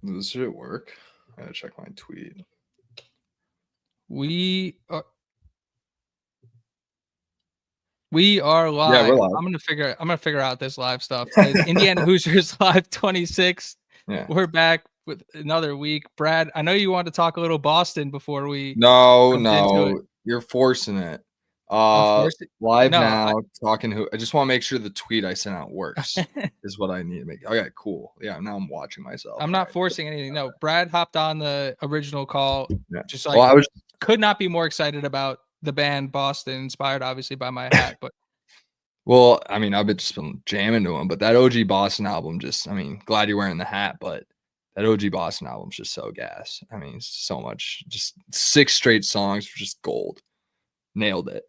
Does shit work? I gotta check my tweet. We are live. Yeah, we're live. I'm gonna figure out this live stuff. Indiana Hoosiers live 26. Yeah. We're back with another week. Brad, I know you want to talk a little Boston before we jumped into it. You're forcing it. Live No, now, talking who I just want to make sure the tweet I sent out works is what I need to make. Okay, cool. Yeah, now I'm watching myself. I'm not forcing anything. No, Brad hopped on the original call. Yeah. Just like could not be more excited about the band Boston, inspired obviously by my hat, but well, I mean, I've just been jamming to them, but that OG Boston album glad you're wearing the hat, but that OG Boston album's just so gas. I mean, so much, just 6 straight songs for just gold. Nailed it.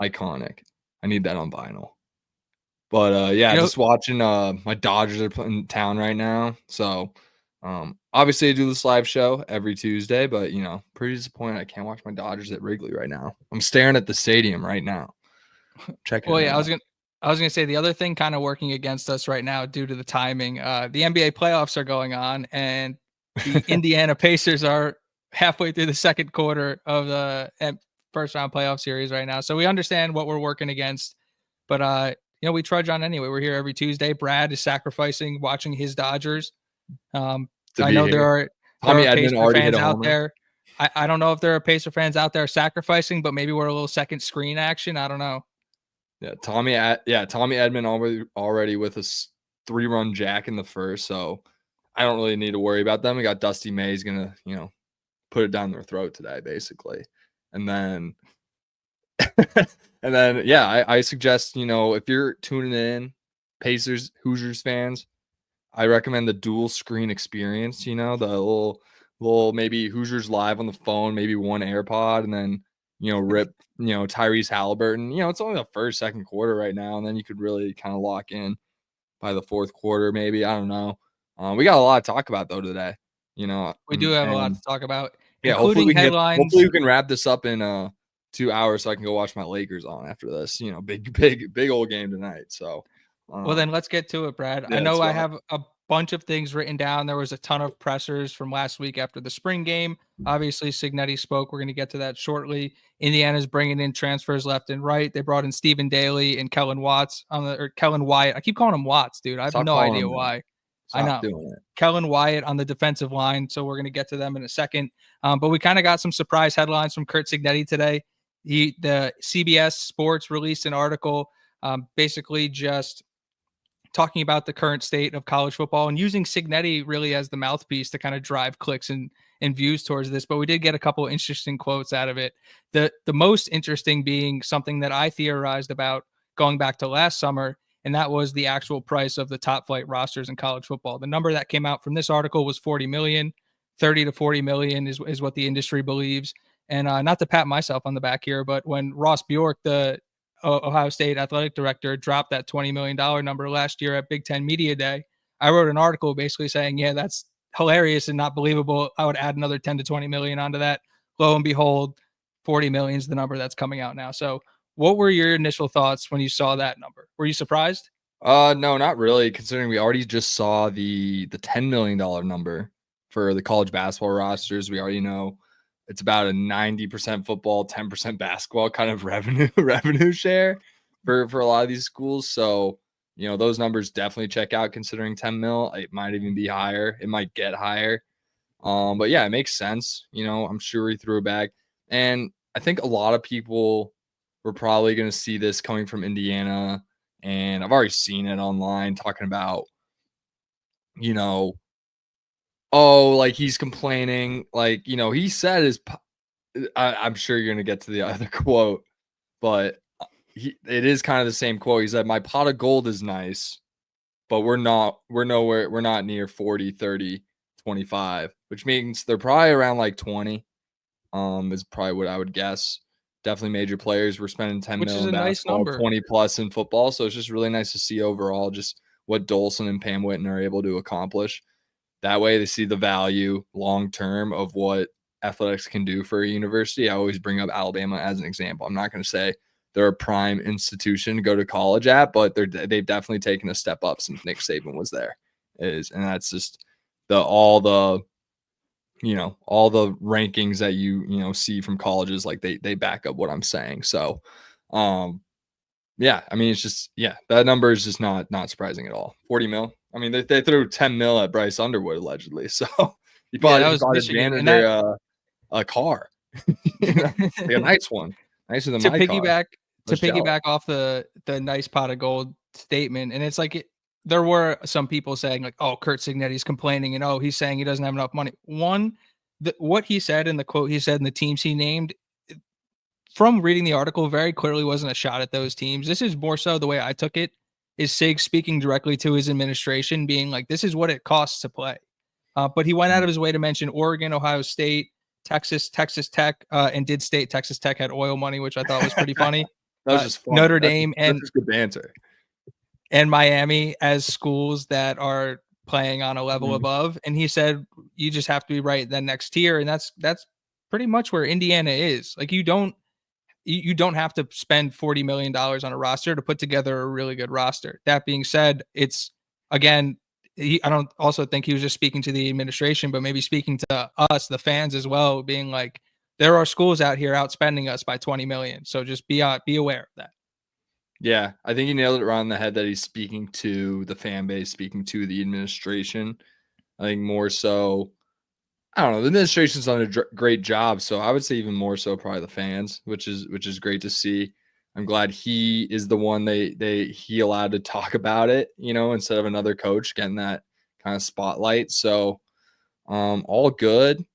Iconic. I need that on vinyl. But just watching my Dodgers are in town right now. So obviously I do this live show every Tuesday, but pretty disappointed I can't watch my Dodgers at Wrigley right now. I'm staring at the stadium right now. Checking. Well, yeah, I was gonna say the other thing kind of working against us right now due to the timing. The NBA playoffs are going on, and the Indiana Pacers are halfway through the second quarter of the first round playoff series right now. So we understand what we're working against, but we trudge on anyway. We're here every Tuesday. Brad is sacrificing watching his Dodgers. I know there are Pacer fans out there. I don't know if there are Pacer fans out there sacrificing, but maybe we're a little second screen action. I don't know. Yeah, Tommy Edman already with a 3-run jack in the first, so I don't really need to worry about them. We got Dusty May's gonna, put it down their throat today, basically. And then I suggest, if you're tuning in, Pacers, Hoosiers fans, I recommend the dual screen experience, the little maybe Hoosiers live on the phone, maybe one AirPod, and then rip Tyrese Halliburton. It's only the first, second quarter right now, and then you could really kind of lock in by the fourth quarter, maybe. I don't know. We got a lot to talk about though today. We do have a lot to talk about. Yeah, hopefully we can wrap this up in 2 hours so I can go watch my Lakers on after this. Big old game tonight. So well, then let's get to it, Brad. Yeah, I know I have a bunch of things written down. There was a ton of pressers from last week after the spring game. Obviously, Cignetti spoke. We're going to get to that shortly. Indiana's bringing in transfers left and right. They brought in Stephen Daly and Kellen Wyatt. I keep calling him Watts, dude. I have no idea why. I know. Kellen Wyatt on the defensive line. So we're going to get to them in a second. But we kind of got some surprise headlines from Curt Cignetti today. The CBS Sports released an article basically just talking about the current state of college football and using Cignetti really as the mouthpiece to kind of drive clicks and views towards this. But we did get a couple of interesting quotes out of it. The most interesting being something that I theorized about going back to last summer, and that was the actual price of the top flight rosters in college football. The number that came out from this article was 40 million. 30 to 40 million is what the industry believes. And not to pat myself on the back here, but when Ross Bjork, the Ohio State athletic director, dropped that $20 million number last year at Big Ten Media Day, I wrote an article basically saying, yeah, that's hilarious and not believable. I would add another 10 to 20 million onto that. Lo and behold, 40 million is the number that's coming out now. So what were your initial thoughts when you saw that number? Were you surprised? No, not really, considering we already just saw the $10 million number for the college basketball rosters. We already know it's about a 90% football, 10% basketball kind of revenue share for a lot of these schools. So, those numbers definitely check out considering 10 mil. It might even be higher. It might get higher. But yeah, it makes sense. I'm sure he threw it back. And I think a lot of people were probably going to see this coming from Indiana. And I've already seen it online talking about, he's complaining. He said I'm sure you're going to get to the other quote, but it is kind of the same quote. He said, my pot of gold is nice, but we're not near 40, 30, 25, which means they're probably around like 20, is probably what I would guess. Definitely major players. We're spending 10 million in basketball, nice 20 plus in football. So it's just really nice to see overall just what Dolson and Pam Whitten are able to accomplish. That way they see the value long-term of what athletics can do for a university. I always bring up Alabama as an example. I'm not going to say they're a prime institution to go to college at, but they've definitely taken a step up since Nick Saban was there. And that's just all the rankings that you see from colleges, like they back up what I'm saying. So, yeah, I mean, it's just, that number is just not surprising at all. 40 mil. I mean, they threw 10 mil at Bryce Underwood allegedly. So he that bought was a Michigan, and janitor a car, like a nice one, nicer than to my car. piggyback off the nice pot of gold statement, and it's like there were some people saying like, oh, Curt Cignetti's complaining, and oh, he's saying he doesn't have enough money. What he said in the quote he said and the teams he named, from reading the article, very clearly wasn't a shot at those teams. This is more so the way I took it, is Sig speaking directly to his administration, being like, this is what it costs to play. But he went out of his way to mention Oregon, Ohio State, Texas Tech, and did state Texas Tech had oil money, which I thought was pretty funny. That was just funny. Notre Dame that's just good banter. And Miami as schools that are playing on a level above. And he said, you just have to be right then next tier. And that's pretty much where Indiana is. Like you don't have to spend $40 million on a roster to put together a really good roster. That being said, it's again, I don't also think he was just speaking to the administration, but maybe speaking to us, the fans as well, being like, there are schools out here outspending us by 20 million. So just be aware of that. Yeah, I think you nailed it right on the head that he's speaking to the fan base, speaking to the administration. I think more so, I don't know, the administration's done a great job, so I would say even more so probably the fans, which is great to see. I'm glad he is the one he allowed to talk about it, instead of another coach getting that kind of spotlight. So, all good.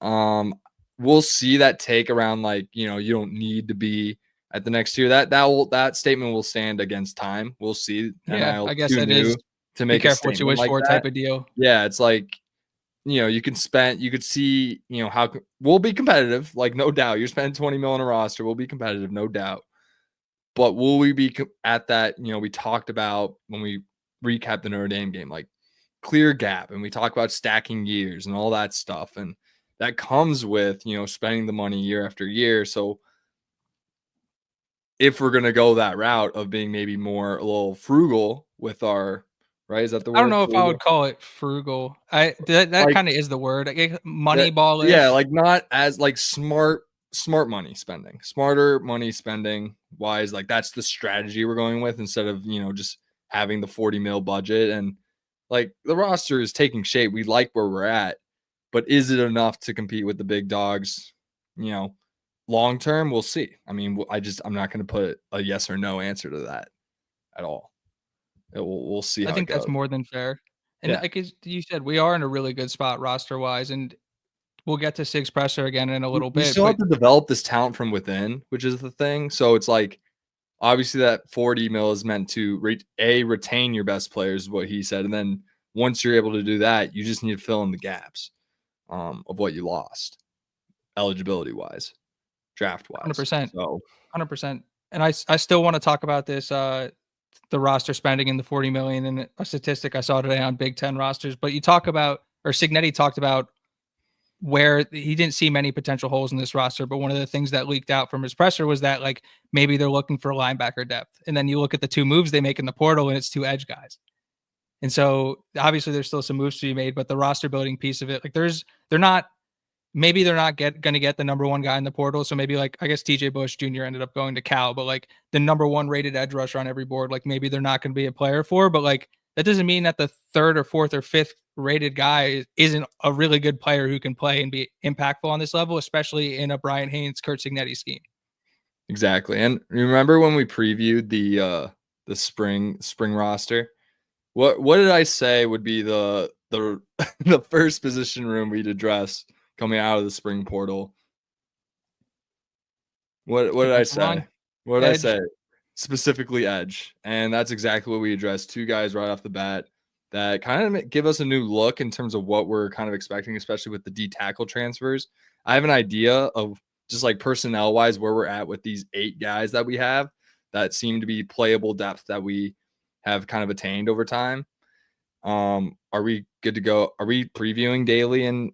We'll see that take around you don't need to be at the next tier. That statement will stand against time. We'll see. Yeah, I guess that is to make be careful what you wish for type of deal. Yeah, it's like, you could see, how we'll be competitive, like no doubt. You're spending 20 mil on a roster, we'll be competitive, no doubt. But will we be at that? We talked about when we recapped the Notre Dame game, like clear gap, and we talk about stacking years and all that stuff, and that comes with spending the money year after year. So if we're gonna go that route of being maybe a little frugal with our, right? Is that the word? I don't know if I would call it frugal. That kind of is the word. Moneyball-ish. Yeah, like not as like smart money spending, smarter money spending wise. Like that's the strategy we're going with instead of just having the 40 mil budget. And like the roster is taking shape. We like where we're at, but is it enough to compete with the big dogs? Long term, we'll see. I mean, I'm not going to put a yes or no answer to that at all. We'll see. I think that's more than fair. And like you said, we are in a really good spot roster wise, and we'll get to Sig's presser again in a little bit. We still have to develop this talent from within, which is the thing. So it's like, obviously that 40 mil is meant to retain your best players, is what he said. And then once you're able to do that, you just need to fill in the gaps of what you lost eligibility wise, draft wise. 100%. So 100%. And I still want to talk about this, the roster spending in the 40 million, and a statistic I saw today on Big Ten rosters. But Cignetti talked about where he didn't see many potential holes in this roster. But one of the things that leaked out from his presser was that like maybe they're looking for linebacker depth. And then you look at the two moves they make in the portal, and it's two edge guys. And so obviously there's still some moves to be made, but the roster building piece of it, like they're not going to get the number one guy in the portal. So maybe like, I guess TJ Bush Jr. ended up going to Cal, but like the number one rated edge rusher on every board, like maybe they're not going to be a player for, but like that doesn't mean that the third or fourth or fifth rated guy isn't a really good player who can play and be impactful on this level, especially in a Brian Haynes, Curt Cignetti scheme. Exactly. And remember when we previewed the spring roster, what did I say would be the the first position room we'd address coming out of the spring portal? What did I say? What did I say? Specifically edge. And that's exactly what we addressed. Two guys right off the bat that kind of give us a new look in terms of what we're kind of expecting, especially with the D tackle transfers. I have an idea of just like personnel wise where we're at with these 8 guys that we have that seem to be playable depth that we have kind of attained over time. Are we good to go? Are we previewing daily and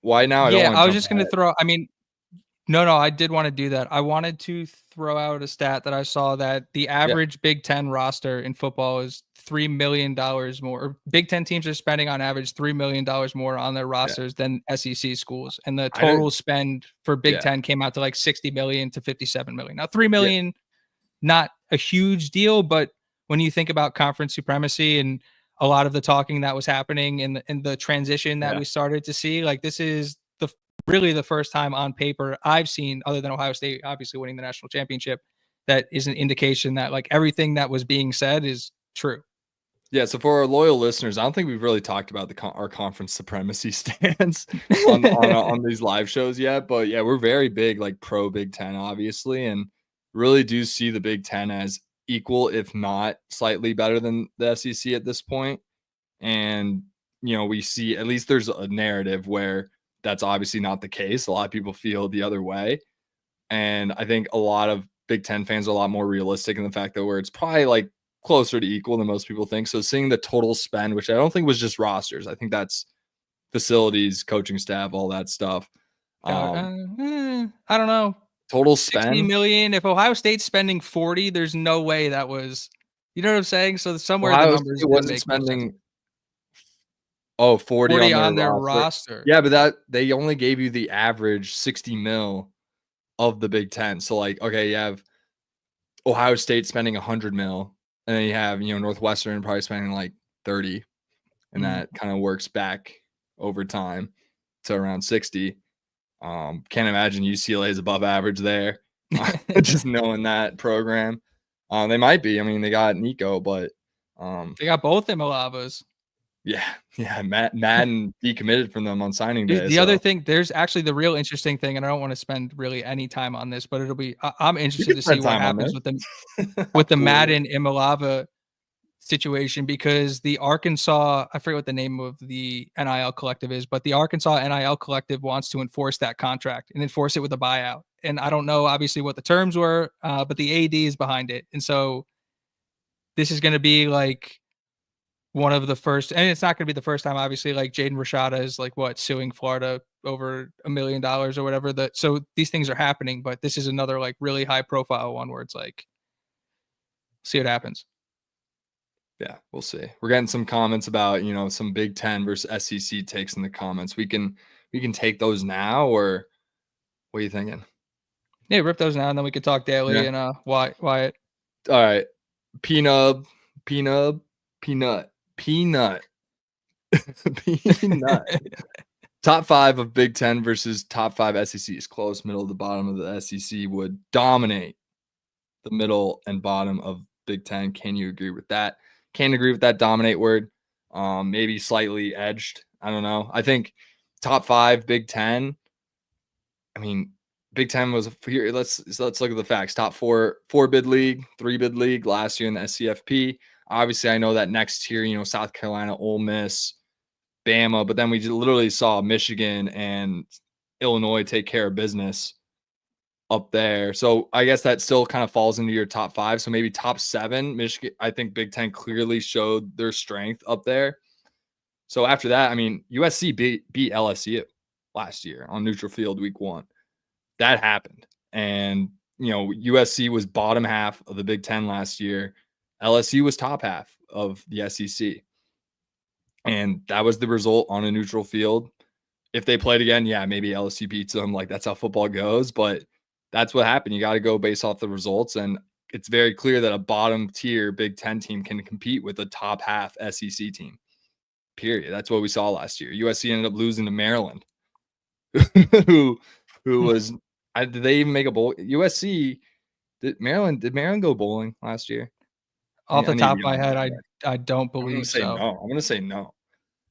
why now? I was just going to throw, I mean, No, I did want to do that. I wanted to throw out a stat that I saw that the average Big Ten roster in football is $3 million more. Or Big Ten teams are spending on average $3 million more on their rosters than SEC schools. And the total spend for Big Ten came out to like 60 million to 57 million. Now, 3 million, not a huge deal, but when you think about conference supremacy and a lot of the talking that was happening in the transition that we started to see, like this is really the first time on paper I've seen, other than Ohio State obviously winning the national championship, that is an indication that like everything that was being said is true. Yeah, so for our loyal listeners, I don't think we've really talked about our conference supremacy stance on these live shows yet, but yeah, we're very big like pro Big Ten, obviously, and really do see the Big Ten as equal, if not slightly better than the SEC at this point. And we see at least there's a narrative where that's obviously not the case. A lot of people feel the other way, and I think a lot of Big Ten fans are a lot more realistic in the fact that where it's probably like closer to equal than most people think. So seeing the total spend, which I don't think was just rosters, I think that's facilities, coaching staff, all that stuff. I don't know. Total 60 spend. million. If Ohio State's spending 40, there's no way that was, you know what I'm saying? So somewhere Ohio the numbers State didn't wasn't make more sense. spending 40 on their roster. Yeah, but they only gave you the average 60 mil of the Big Ten. So like, okay, you have Ohio State spending 100 mil, and then you have, Northwestern probably spending like 30, and that kind of works back over time to around 60. Can't imagine UCLA is above average there. Just knowing that program. They might be. I mean, they got Nico, but they got both Imolavas. Yeah. Madden decommitted from them on signing day. The other thing, there's actually the real interesting thing, and I don't want to spend really any time on this, but it'll be. I'm interested to see what happens with them with the Madden Imolava situation, because the Arkansas, I forget what the name of the NIL collective is, but the Arkansas NIL collective wants to enforce that contract and enforce it with a buyout. And I don't know obviously what the terms were, but the AD is behind it. And so this is going to be like one of the first, and it's not going to be the first time, obviously, like Jaden Rashada is like suing Florida over $1 million or whatever. So these things are happening, but this is another like really high profile one where it's like, see what happens. Yeah, we'll see. We're getting some comments about, some Big Ten versus SEC takes in the comments. We can take those now, or what are you thinking? Yeah, rip those now, and then we could talk daily and Wyatt. All right. Peanut. Top 5 of Big Ten versus top 5 SEC is close. Middle of the bottom of the SEC would dominate the middle and bottom of Big Ten. Can you agree with that? Can't agree with that dominate word. Maybe slightly edged. I don't know. I think top 5 Big Ten. I mean, Big Ten was here. Let's look at the facts. Top 4 bid league, 3 bid league last year in the SCFP. Obviously, I know that next tier, South Carolina, Ole Miss, Bama, but then we literally saw Michigan and Illinois take care of business up there. So I guess that still kind of falls into your top 5. So maybe top 7, Michigan. I think Big Ten clearly showed their strength up there. So after that, I mean, USC beat LSU last year on neutral field week 1. That happened. And, USC was bottom half of the Big Ten last year. LSU was top half of the SEC. And that was the result on a neutral field. If they played again, yeah, maybe LSU beats them. Like, that's how football goes. But that's what happened. You got to go based off the results. And it's very clear that a bottom tier Big Ten team can compete with a top half SEC team. Period. That's what we saw last year. USC ended up losing to Maryland, who was. Did they even make a bowl? USC did Maryland go bowling last year? Off the top of my head, I don't believe so. No, I'm gonna say no.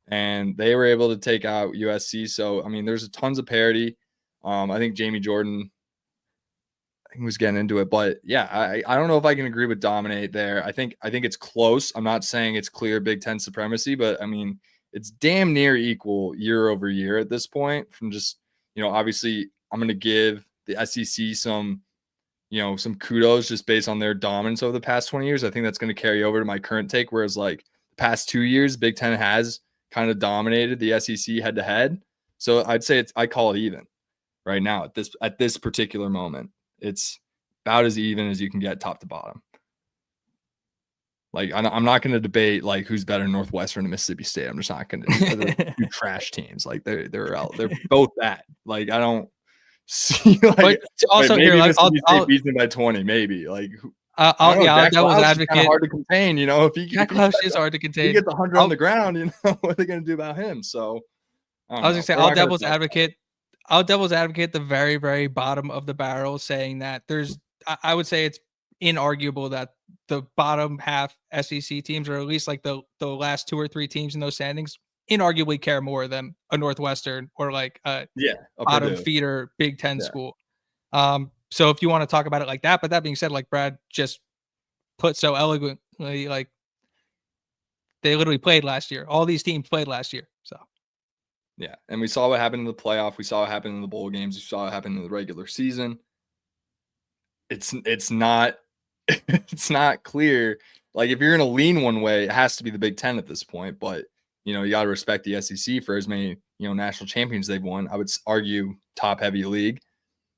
And they were able to take out USC. So I mean, there's tons of parity. I think Jamie Jordan was getting into it, but yeah, I don't know if I can agree with dominate there. I think it's close. I'm not saying it's clear Big Ten supremacy, but I mean, it's damn near equal year over year at this point. From just, obviously I'm going to give the SEC some kudos just based on their dominance over the past 20 years. I think that's going to carry over to my current take. Whereas like the past 2 years, Big Ten has kind of dominated the SEC head to head. So I'd say I call it even. right now at this particular moment. It's about as even as you can get top to bottom. Like I'm not going to debate like who's better, Northwestern and Mississippi State. I'm just not going to. They're two trash teams. Like they're out. They're both that. Like I don't see like. But also maybe here, like, Mississippi State beats them by 20. Maybe like. I'll devil's advocate. Kind of hard to contain, you know. Jack Lausch is hard to contain. He gets 100 on the ground, you know. What are they going to do about him? So I was going to say, I'll devil's advocate the very, very bottom of the barrel, saying that I would say it's inarguable that the bottom half SEC teams, or at least like the last 2 or 3 teams in those standings, inarguably care more than a Northwestern or like a bottom Purdue feeder Big Ten school. So if you want to talk about it like that, but that being said, like Brad just put so eloquently, like they literally played last year. All these teams played last year. So yeah, and we saw what happened in the playoff. We saw what happened in the bowl games. We saw what happened in the regular season. It's not it's not clear. Like if you're going to lean one way, it has to be the Big Ten at this point. But you know, you got to respect the SEC for as many national champions they've won. I would argue top heavy league.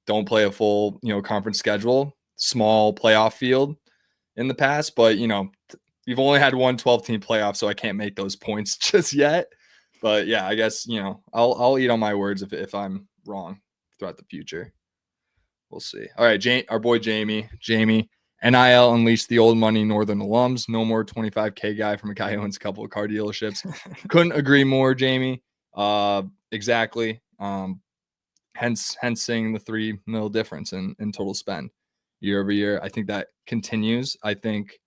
Don't play a full conference schedule, small playoff field in the past. But you've only had one 12-team playoff, so I can't make those points just yet. But yeah, I guess I'll eat on my words if I'm wrong throughout the future. We'll see. All right, our boy Jamie, NIL unleashed the old money Northern alums. No more 25K guy from a guy who owns a couple of car dealerships. Couldn't agree more, Jamie. Exactly. Hence seeing the $3 million difference in total spend year over year. I think that continues. I think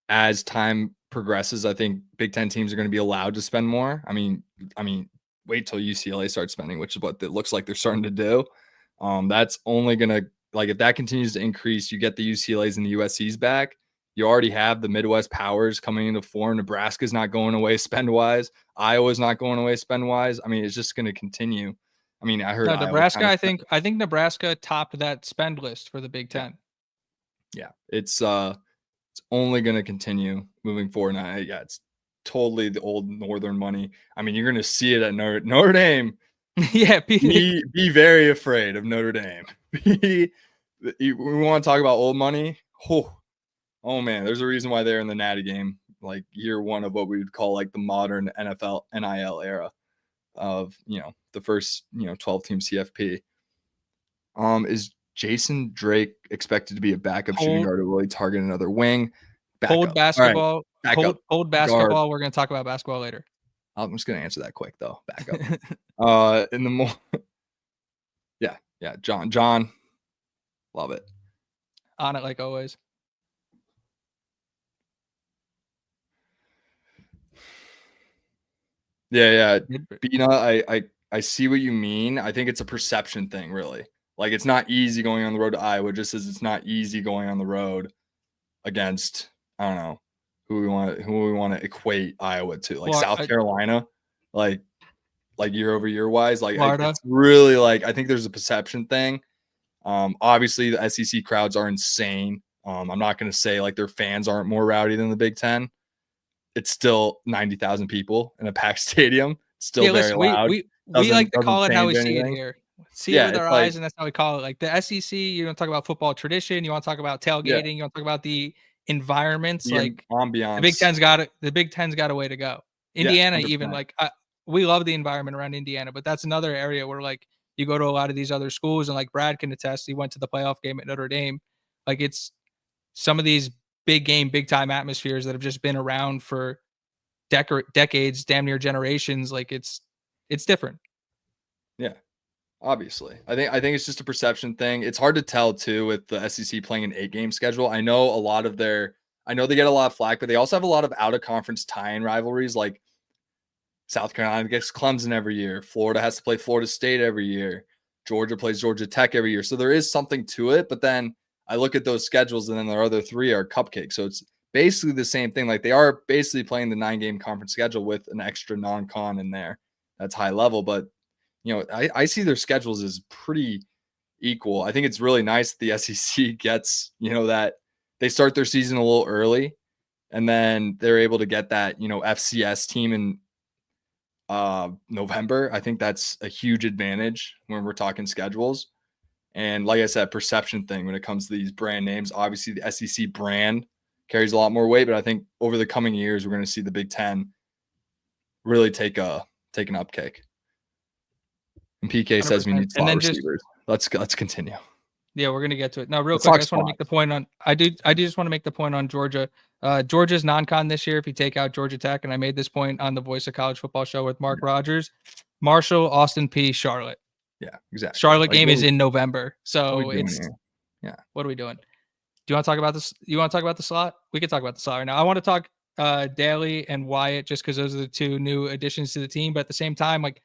as time progresses, I think Big Ten teams are going to be allowed to spend more. I mean, wait till UCLA starts spending, which is what it looks like they're starting to do. That's only going to, like, if that continues to increase, you get the UCLAs and the USCs back. You already have the Midwest powers coming into form. Nebraska's not going away spend-wise. Iowa's not going away spend-wise. I mean, it's just going to continue. I mean, I heard Nebraska. I think Nebraska topped that spend list for the Big Ten. Yeah, it's only going to continue moving forward. And it's totally the old Northern money. I mean, you're going to see it at Notre Dame. Yeah, be very afraid of Notre Dame. We want to talk about old money. Oh man, there's a reason why they're in the Natty game, like year one of what we would call like the modern NFL NIL era of the first 12-team CFP. Is Jason Drake expected to be a backup shooting guard, or will he target another wing? Hold basketball. Right. Hold basketball. Guard. We're going to talk about basketball later. I'm just going to answer that quick though. Backup. In the yeah. John, love it. On it like always. Yeah. Bina, I see what you mean. I think it's a perception thing, really. Like, it's not easy going on the road to Iowa, just as it's not easy going on the road against, I don't know, who we want to equate Iowa to, like South Carolina, like year over year wise. Like, it's really like, I think there's a perception thing. Obviously the SEC crowds are insane. I'm not going to say like their fans aren't more rowdy than the Big Ten. It's still 90,000 people in a packed stadium. Still very loud. We like to call it how we see it here. See it with our eyes, and that's how we call it. Like the SEC, you want to talk about football tradition. You want to talk about tailgating. You want to talk about the environments. The like ambiance. The Big Ten's got a way to go. Indiana, even like we love the environment around Indiana, but that's another area where like you go to a lot of these other schools, and like Brad can attest, he went to the playoff game at Notre Dame. Like it's some of these big game, big time atmospheres that have just been around for decades, damn near generations. Like it's different. Yeah, obviously. I think it's just a perception thing. It's hard to tell too with the SEC playing an 8-game schedule. I know they get a lot of flack, but they also have a lot of out of conference tie-in rivalries. Like South Carolina gets Clemson every year. Florida has to play Florida State every year. Georgia plays Georgia Tech every year. So there is something to it, but then I look at those schedules, and then their other 3 are cupcakes. So it's basically the same thing. Like they are basically playing the 9-game conference schedule with an extra non-con in there. That's high level, but I see their schedules as pretty equal. I think it's really nice that the SEC gets, that they start their season a little early, and then they're able to get that, FCS team and November. I think that's a huge advantage when we're talking schedules. And like I said, perception thing when it comes to these brand names. Obviously, the SEC brand carries a lot more weight, but I think over the coming years, we're going to see the Big Ten really take an upkick. And PK says we need slot receivers. Let's continue. Yeah, we're gonna get to it now. Real quick, I just want to make the point on. I just want to make the point on Georgia. Georgia's non-con this year. If you take out Georgia Tech, and I made this point on the Voice of College Football show with Mark Rogers, Marshall, Austin Peay, Charlotte. Yeah, exactly. Charlotte game is in November, so it's yeah. What are we doing? Do you want to talk about this? You want to talk about the slot? We can talk about the slot right now. I want to talk Daly and Wyatt just because those are the two new additions to the team. But at the same time, like.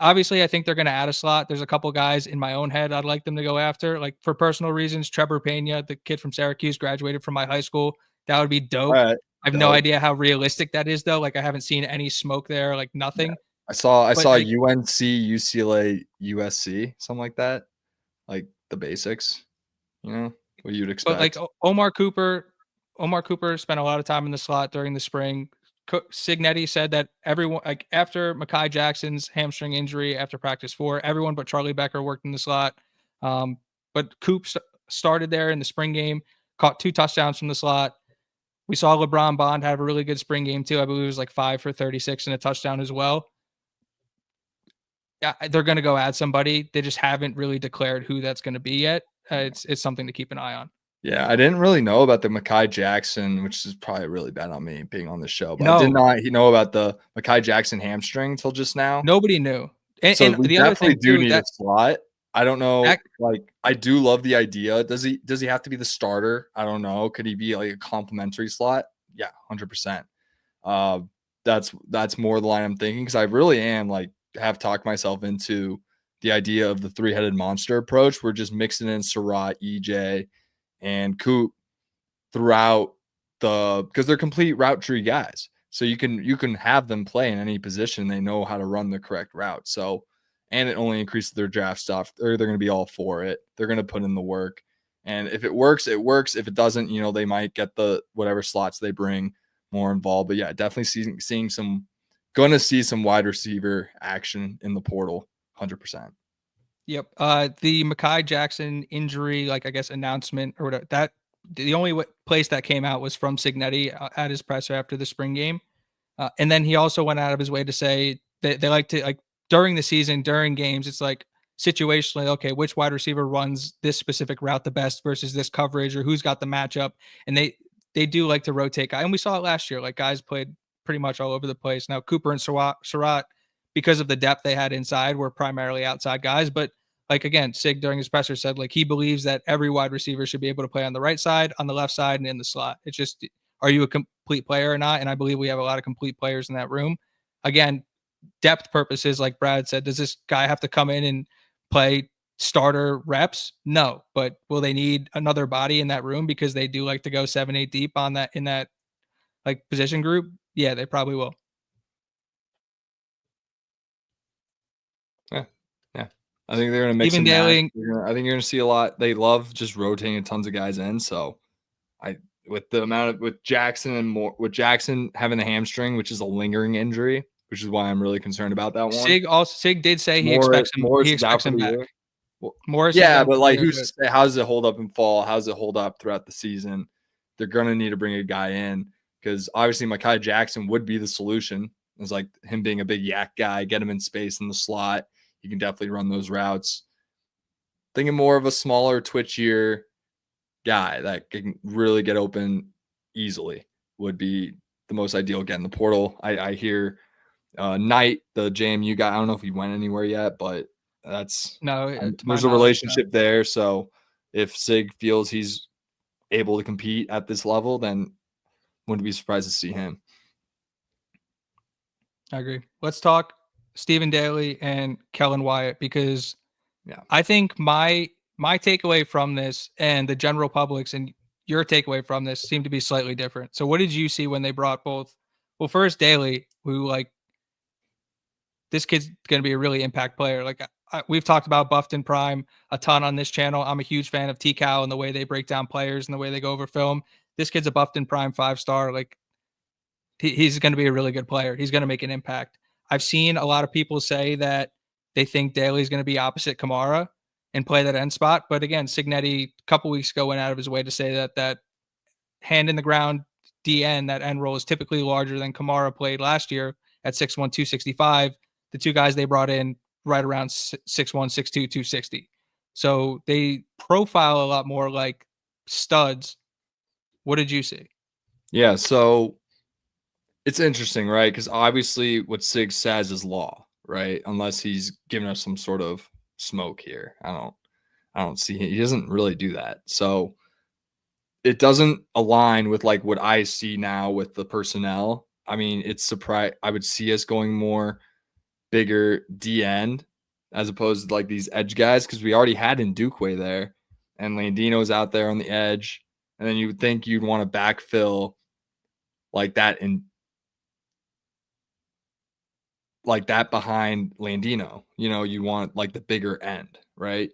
Obviously, I think they're going to add a slot. There's a couple guys in my own head I'd like them to go after. Like for personal reasons, Trevor Pena, the kid from Syracuse, graduated from my high school. That would be dope. I have no idea how realistic that is, though. Like I haven't seen any smoke there, like nothing. Yeah. I saw UNC, UCLA, USC, something like that. Like the basics, what you'd expect. But like Omar Cooper spent a lot of time in the slot during the spring. Cignetti said that everyone, like after Mekhi Jackson's hamstring injury after practice 4, everyone but Charlie Becker worked in the slot. But Coop started there in the spring game, caught 2 touchdowns from the slot. We saw LeBron Bond have a really good spring game too. I believe it was like 5 for 36 and a touchdown as well. Yeah, they're going to go add somebody. They just haven't really declared who that's going to be yet. It's something to keep an eye on. Yeah, I didn't really know about the Mekhi Jackson, which is probably really bad on me being on the show. But I did not know about the Mekhi Jackson hamstring until just now. Nobody knew. And we definitely do need a slot. I don't know. I do love the idea. Does he have to be the starter? I don't know. Could he be like a complimentary slot? Yeah, 100%. That's more the line I'm thinking because I really am have talked myself into the idea of the 3-headed monster approach. We're just mixing in Surratt, EJ, and Coop throughout because they're complete route tree guys. So you can have them play in any position. They know how to run the correct route. So, and it only increases their draft stuff. They're going to be all for it. They're going to put in the work. And if it works, it works. If it doesn't, they might get the whatever slots they bring more involved. But yeah, definitely going to see some wide receiver action in the portal, 100%. Yep. The Mekhi Jackson injury, I guess, announcement or whatever, that the only place that came out was from Cignetti at his presser after the spring game. And then he also went out of his way to say that they like to, during the season, during games, it's situationally, okay, which wide receiver runs this specific route the best versus this coverage or who's got the matchup. And they do like to rotate guys. And we saw it last year. Guys played pretty much all over the place. Now, Cooper and Surratt, because of the depth they had inside, were primarily outside guys. But again, Sig during his presser said he believes that every wide receiver should be able to play on the right side, on the left side, and in the slot. It's just, are you a complete player or not? And I believe we have a lot of complete players in that room. Again, depth purposes, like Brad said, does this guy have to come in and play starter reps? No, but will they need another body in that room because they do like to go 7-8 deep in that position group? Yeah, they probably will. Yeah. I think they're going to mix and match. I think you're going to see a lot. They love just rotating tons of guys in. So with Jackson having the hamstring, which is a lingering injury, which is why I'm really concerned about that one. Sig did say he expects him back. Well, Morris, yeah, but who's to say, how does it hold up in fall? How does it hold up throughout the season? They're going to need to bring a guy in because obviously Mekhi Jackson would be the solution. It's him being a big yak guy, get him in space in the slot. You can definitely run those routes. Thinking more of a smaller, twitchier guy that can really get open easily would be the most ideal. Again, the portal. I hear Knight, the JMU guy. I don't know if he went anywhere yet, but there's a relationship there. So if Sig feels he's able to compete at this level, then wouldn't be surprised to see him. I agree. Let's talk Stephen Daly and Kellen Wyatt because I think my takeaway from this and the general public's and your takeaway from this seem to be slightly different. So what did you see when they brought both? Well, first Daly, who this kid's going to be a really impact player. We've talked about Buffed Prime a ton on this channel. I'm a huge fan of T-Cal and the way they break down players and the way they go over film. This kid's a Buffed Prime 5-star. He's going to be a really good player. He's going to make an impact. I've seen a lot of people say that they think Daly's going to be opposite Kamara and play that end spot. But again, Cignetti a couple weeks ago went out of his way to say that hand in the ground DN, that end roll is typically larger than Kamara played last year at 6'1", 265. The two guys they brought in right around 6'1", 6'2", 260. So they profile a lot more like studs. What did you see? Yeah, so it's interesting, right? Because obviously what Sig says is law, right? Unless he's giving us some sort of smoke here. I don't see he doesn't really do that. So it doesn't align with like what I see now with the personnel. I mean, it's surprise. I would see us going more bigger D end as opposed to like these edge guys because we already had Ndukwe there and Landino's out there on the edge. And then you would think you'd want to backfill like that in like that behind Landino. You know, you want like the bigger end, right?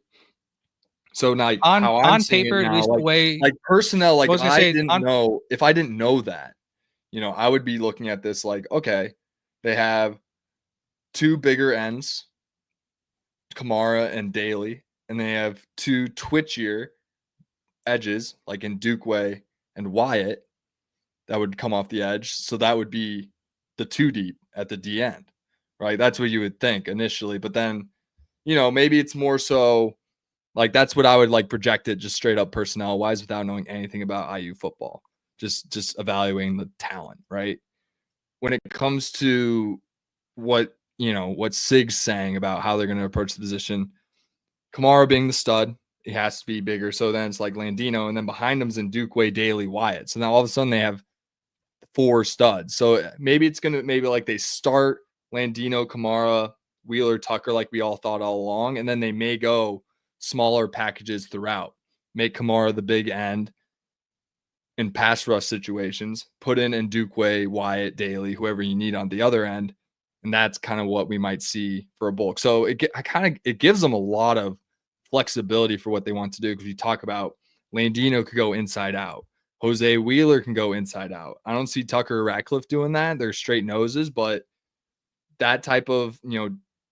So now how I'm on seeing it paper, at now, least the way like personnel, like I was gonna say if I didn't know that, you know, I would be looking at this like, okay, they have two bigger ends, Kamara and Daly, and they have two twitchier edges, like in Dukeway and Wyatt, that would come off the edge. So that would be the two deep at the D end, right? That's what you would think initially. But then, you know, maybe it's more so like that's what I would like project it just straight up personnel wise without knowing anything about IU football. Just evaluating the talent, right? When it comes to what what Sig's saying about how they're going to approach the position, Kamara being the stud, he has to be bigger. So then it's like Landino, and then behind him's in Dukeway, Daly, Wyatt. So now all of a sudden they have four studs. So maybe it's gonna like they start Landino, Kamara, Wheeler, Tucker, like we all thought all along, and then they may go smaller packages throughout. Make Kamara the big end in pass rush situations. Put in Ndukwe, Wyatt, Daly, whoever you need on the other end, and that's kind of what we might see for a bulk. So it gives them a lot of flexibility for what they want to do because we talk about Landino could go inside out. Jose Wheeler can go inside out. I don't see Tucker or Ratcliffe doing that. They're straight noses, but that type of,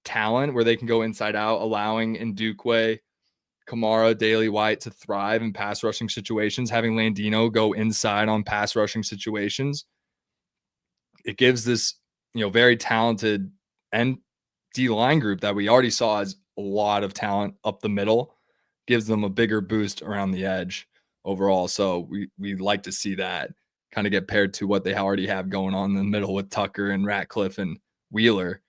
talent where they can go inside out, allowing Ndukwe, Kamara, Daly, White to thrive in pass rushing situations, having Landino go inside on pass rushing situations. It gives this, very talented end D line group that we already saw has a lot of talent up the middle, gives them a bigger boost around the edge overall. So we like to see that kind of get paired to what they already have going on in the middle with Tucker and Ratcliffe and Wheeler.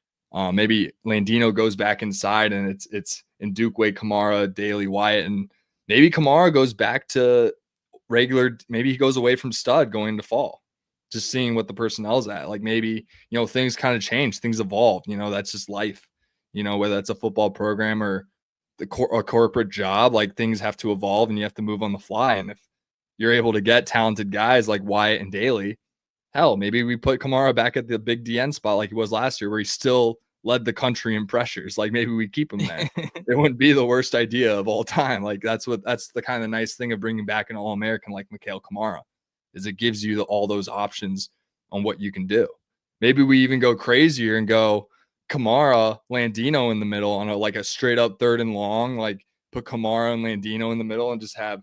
Maybe Landino goes back inside and it's in Dukeway, Kamara, Daly, Wyatt, and maybe Kamara goes back to regular. Maybe he goes away from stud going into fall. Just seeing what the personnel's at. Like maybe, things kind of change, things evolve. That's just life. Whether that's a football program or a corporate job, like things have to evolve and you have to move on the fly. And if you're able to get talented guys like Wyatt and Daly, hell, maybe we put Kamara back at the big DN spot like he was last year, where he still led the country in pressures. Like maybe we keep him there. It wouldn't be the worst idea of all time. Like that's the kind of nice thing of bringing back an All-American like Mikhail Kamara, is it gives you all those options on what you can do. Maybe we even go crazier and go Kamara, Landino in the middle on a straight up third and long, like put Kamara and Landino in the middle and just have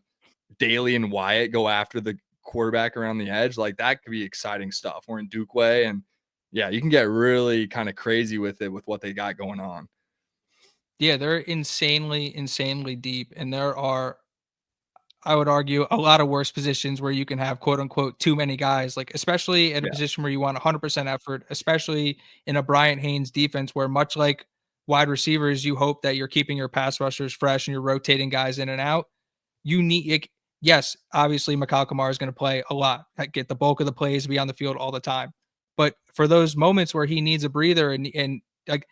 Daly and Wyatt go after the quarterback around the edge. Like that could be exciting stuff. We're in Dukeway, and yeah, you can get really kind of crazy with it with what they got going on. Yeah, they're insanely deep, and there are, I would argue, a lot of worse positions where you can have quote unquote too many guys, like especially in a position where you want 100% effort, especially in a Bryant Haynes defense where, much like wide receivers, you hope that you're keeping your pass rushers fresh and you're rotating guys in and out. You need, yes, obviously Mikhail Kamara is going to play a lot, get the bulk of the plays, be on the field all the time. But for those moments where he needs a breather and like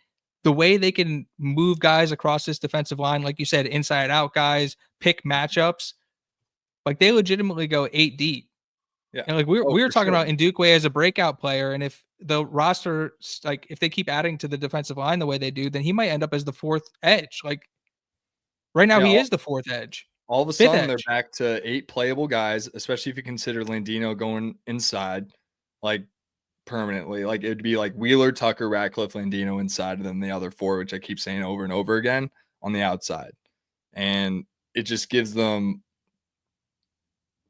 the way they can move guys across this defensive line, like you said, inside out guys, pick matchups, like they legitimately go 8 deep. Yeah. And like we were talking about Ndukwe as a breakout player. And if the roster, like if they keep adding to the defensive line the way they do, then he might end up as the fourth edge. Like right now he is the fourth edge. All of a sudden they're back to 8 playable guys, especially if you consider Landino going inside. Like permanently. Like it'd be like Wheeler, Tucker, Ratcliffe, Landino inside, and then the other four, which I keep saying over and over again, on the outside. And it just gives them,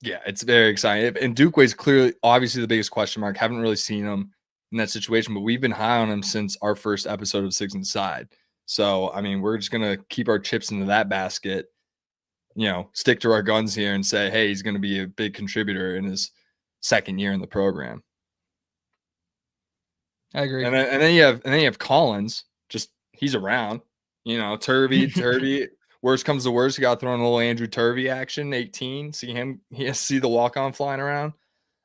yeah, it's very exciting. And Dukeway's clearly, obviously, the biggest question mark. Haven't really seen him in that situation, but we've been high on him since our first episode of Six Inside. So, I mean, we're just going to keep our chips into that basket, stick to our guns here and say, hey, he's going to be a big contributor in his second year in the program. I agree. And then you have Collins, just he's around, Turvey. Worst comes to worst, you got to throw in a little Andrew Turvey action, 18. See the walk-on flying around.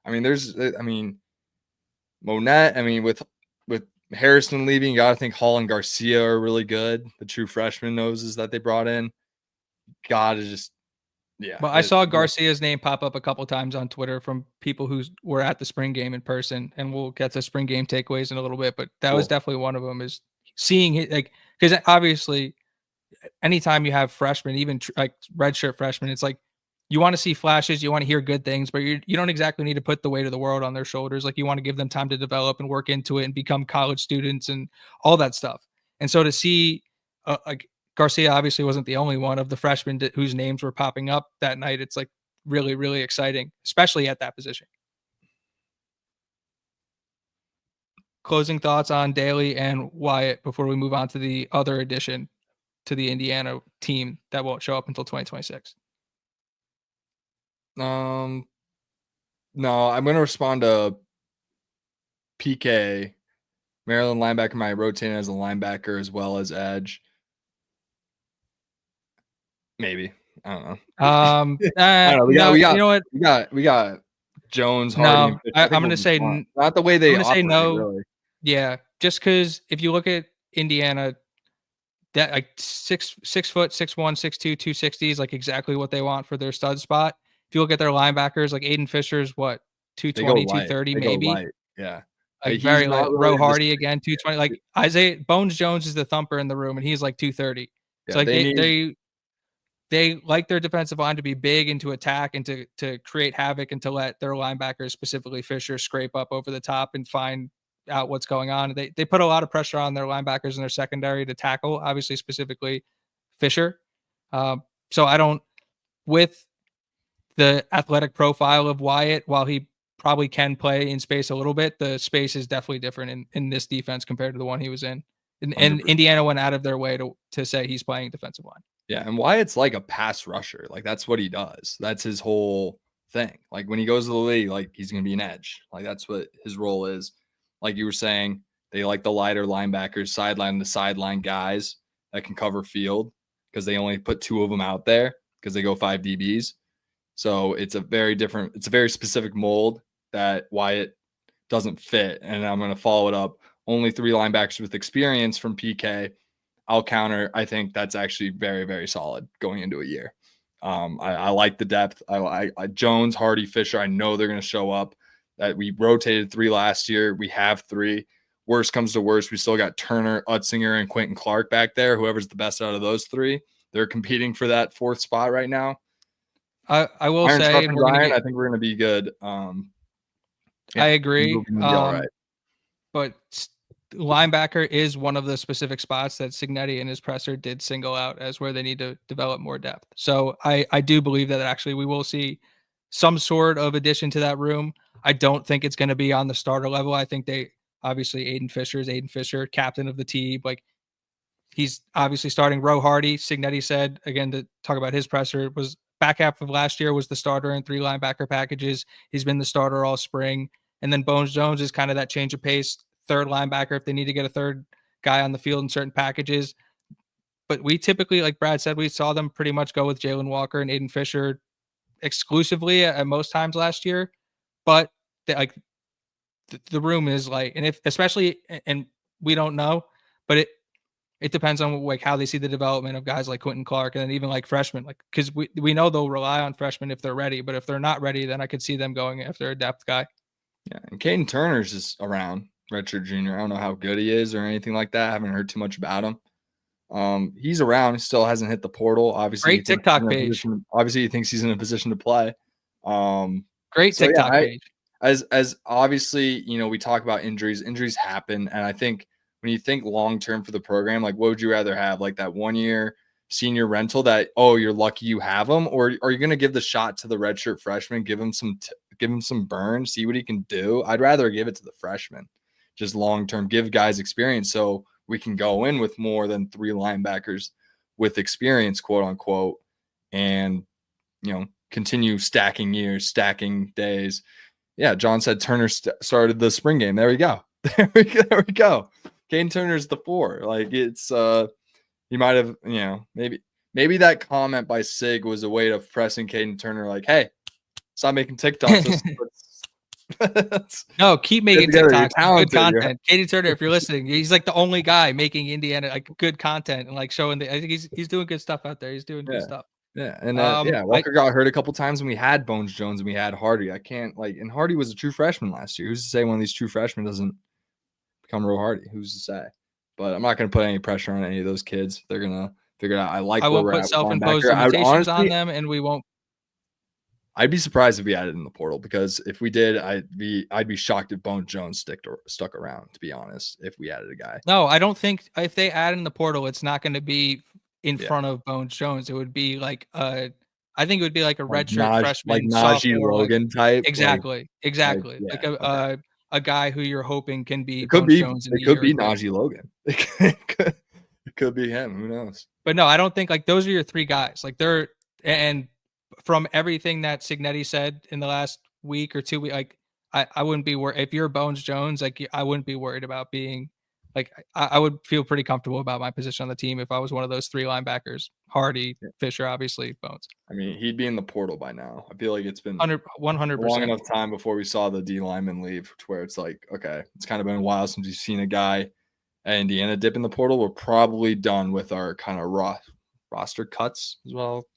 I mean, Monette, with Harrison leaving, you got to think Hall and Garcia are really good. The true freshman noses that they brought in. God is just, yeah. Well, I saw Garcia's name pop up a couple times on Twitter from people who were at the spring game in person, and we'll get to spring game takeaways in a little bit, but that was definitely one of them, is seeing it, like, because obviously anytime you have freshmen, even like redshirt freshmen, it's like you want to see flashes, you want to hear good things, but you don't exactly need to put the weight of the world on their shoulders. Like, you want to give them time to develop and work into it and become college students and all that stuff. And so to see like Garcia obviously wasn't the only one of the freshmen whose names were popping up that night. It's like really, really exciting, especially at that position. Closing thoughts on Daly and Wyatt before we move on to the other addition to the Indiana team that won't show up until 2026. No, I'm going to respond to PK. Maryland linebacker might rotate as a linebacker as well as edge. Maybe. I don't know. I don't know. We got Jones, Hardy. No, I'm going to say not the way they operate. Say no. Really. Yeah, just because if you look at Indiana, that like 6 foot, 6'1", 6'2", 260 is like exactly what they want for their stud spot. If you look at their linebackers, like Aiden Fisher's what, 220, 230 maybe. Yeah. Like very light. Really Ro Hardy again, 220. Like Isaiah Bones Jones is the thumper in the room, and he's like 230. Yeah, so like they like their defensive line to be big and to attack and to create havoc and to let their linebackers, specifically Fisher, scrape up over the top and find out what's going on. They put a lot of pressure on their linebackers in their secondary to tackle, obviously specifically Fisher. So I don't, with the athletic profile of Wyatt, while he probably can play in space a little bit, the space is definitely different in this defense compared to the one he was in. And Indiana went out of their way to say he's playing defensive line. Yeah, and Wyatt's like a pass rusher. Like, that's what he does. That's his whole thing. Like, when he goes to the league, like, he's going to be an edge. Like, that's what his role is. Like you were saying, they like the lighter linebackers, sideline to sideline guys that can cover field, because they only put 2 of them out there because they go 5 DBs. So it's a very specific mold that Wyatt doesn't fit. And I'm going to follow it up. Only 3 linebackers with experience from PK. I'll counter. I think that's actually very, very solid going into a year. I like the depth. I Jones, Hardy, Fisher, I know they're going to show up. That we rotated 3 last year. We have 3. Worst comes to worst, we still got Turner, Utzinger, and Quentin Clark back there. Whoever's the best out of those 3, they're competing for that 4th spot right now. I will say, and Ryan, I think we're going to be good. I agree. All right. But linebacker is one of the specific spots that Cignetti and his presser did single out as where they need to develop more depth. So I do believe that actually we will see some sort of addition to that room. I don't think it's going to be on the starter level. I think they obviously Aiden Fisher, captain of the team. Like, he's obviously starting. Ro Hardy, Cignetti said, again, to talk about his presser, was back half of last year was the starter in 3 linebacker packages. He's been the starter all spring. And then Bones Jones is kind of that change of pace, 3rd linebacker if they need to get a 3rd guy on the field in certain packages. But we typically, like Brad said, we saw them pretty much go with Jalen Walker and Aiden Fisher exclusively at most times last year. But the room is like, and if especially, and we don't know, but it depends on like how they see the development of guys like Quentin Clark, and then even like freshmen, like, because we know they'll rely on freshmen if they're ready, but if they're not ready, then I could see them going after a depth guy. Yeah, and Caden Turner's just around, redshirt junior. I don't know how good he is or anything like that. I haven't heard too much about him. He's around. He still hasn't hit the portal. Obviously, great TikTok page. Obviously, he thinks he's in a position to play. Great TikTok page. as obviously, we talk about injuries happen. And I think when you think long-term for the program, like what would you rather have? Like that 1-year senior rental that, oh, you're lucky you have him, or are you going to give the shot to the redshirt freshman, give him some burn, see what he can do? I'd rather give it to the freshman, just long-term, give guys experience so we can go in with more than 3 linebackers with experience, quote unquote, and, continue stacking years, stacking days. Yeah, John said Turner started the spring game. There we go. There we go. Caden Turner's the 4. Like it's he might have, maybe that comment by Sig was a way of pressing Caden Turner like, hey, stop making TikToks. No, keep making TikToks. Good content. Caden Turner, if you're listening, he's like the only guy making Indiana like good content and like showing I think he's doing good stuff out there. He's doing good stuff. Yeah, and Walker got hurt a couple times, and we had Bones Jones and we had Hardy. And Hardy was a true freshman last year. Who's to say one of these true freshmen doesn't become real Hardy? Who's to say? But I'm not going to put any pressure on any of those kids. They're going to figure it out. I won't put self-imposed limitations on them, and we won't. I'd be surprised if we added in the portal, because if we did, I'd be shocked if Bones Jones stuck around, to be honest, if we added a guy. No, I don't think if they add in the portal, it's not going to be in front of Bones Jones. It would be like I think it would be like a redshirt freshman, like Najee Logan type. Exactly. Like a guy who you're hoping can be. It could be Najee Logan. It could be him. Who knows? But no, I don't think like those are your 3 guys. Like and from everything that Cignetti said in the last week or 2 weeks, like I wouldn't be worried if you're Bones Jones. Like I wouldn't be worried about being. Like I would feel pretty comfortable about my position on the team if I was one of those 3 linebackers. Hardy, Fisher, obviously, Bones. I mean, he'd be in the portal by now. I feel like it's been 100% long enough time before we saw the D lineman leave, to where it's like, okay, it's kind of been a while since we've seen a guy at Indiana dip in the portal. We're probably done with our kind of roster cuts as well.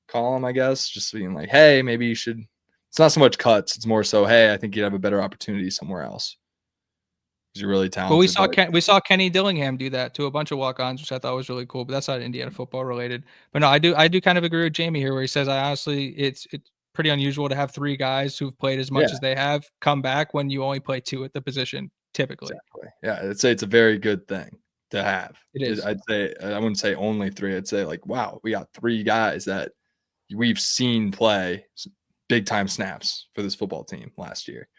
Call them, I guess, just being like, hey, maybe you should. It's not so much cuts; it's more so, hey, I think you'd have a better opportunity somewhere else. You're really talented. But we saw Kenny Dillingham do that to a bunch of walk-ons, which I thought was really cool. But that's not Indiana football related. But no, I do kind of agree with Jamie here, where he says, I honestly, it's pretty unusual to have 3 guys who've played as much as they have come back when you only play 2 at the position typically. Exactly. Yeah, I'd say it's a very good thing to have. It is. I wouldn't say only 3. I'd say like, wow, we got 3 guys that we've seen play big time snaps for this football team last year.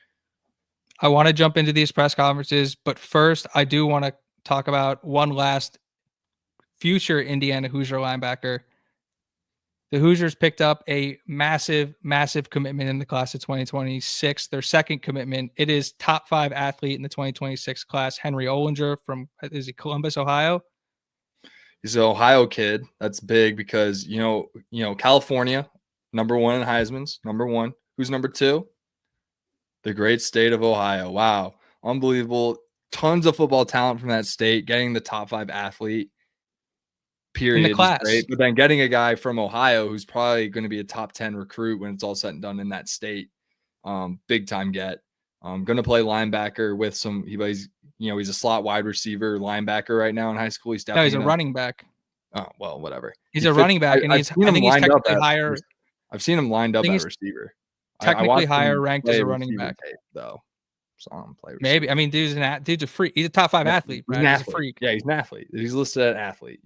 I want to jump into these press conferences, but first I do want to talk about one last future Indiana Hoosier linebacker. The Hoosiers picked up a massive, massive commitment in the class of 2026. Their second commitment. It is top 5 athlete in the 2026 class, Henry Olinger from Columbus, Ohio. He's an Ohio kid. That's big because, California, number 1 in Heisman's, number 1. Who's number 2? The great state of Ohio. Wow. Unbelievable. Tons of football talent from that state. Getting the top 5 athlete, period, in the class. Is great. But then getting a guy from Ohio who's probably going to be a top 10 recruit when it's all said and done in that state. Big time get. Going to play linebacker with some – he's a slot wide receiver linebacker right now in high school. He's a running back. Oh, well, whatever. He's a running back, and I think he's technically higher. I've seen him lined up at receiver. Technically higher ranked as a running back, though. Saw him play. Maybe. I mean, dude's a freak. He's a top 5 athlete. He's a freak. Yeah, he's an athlete. He's listed as an athlete.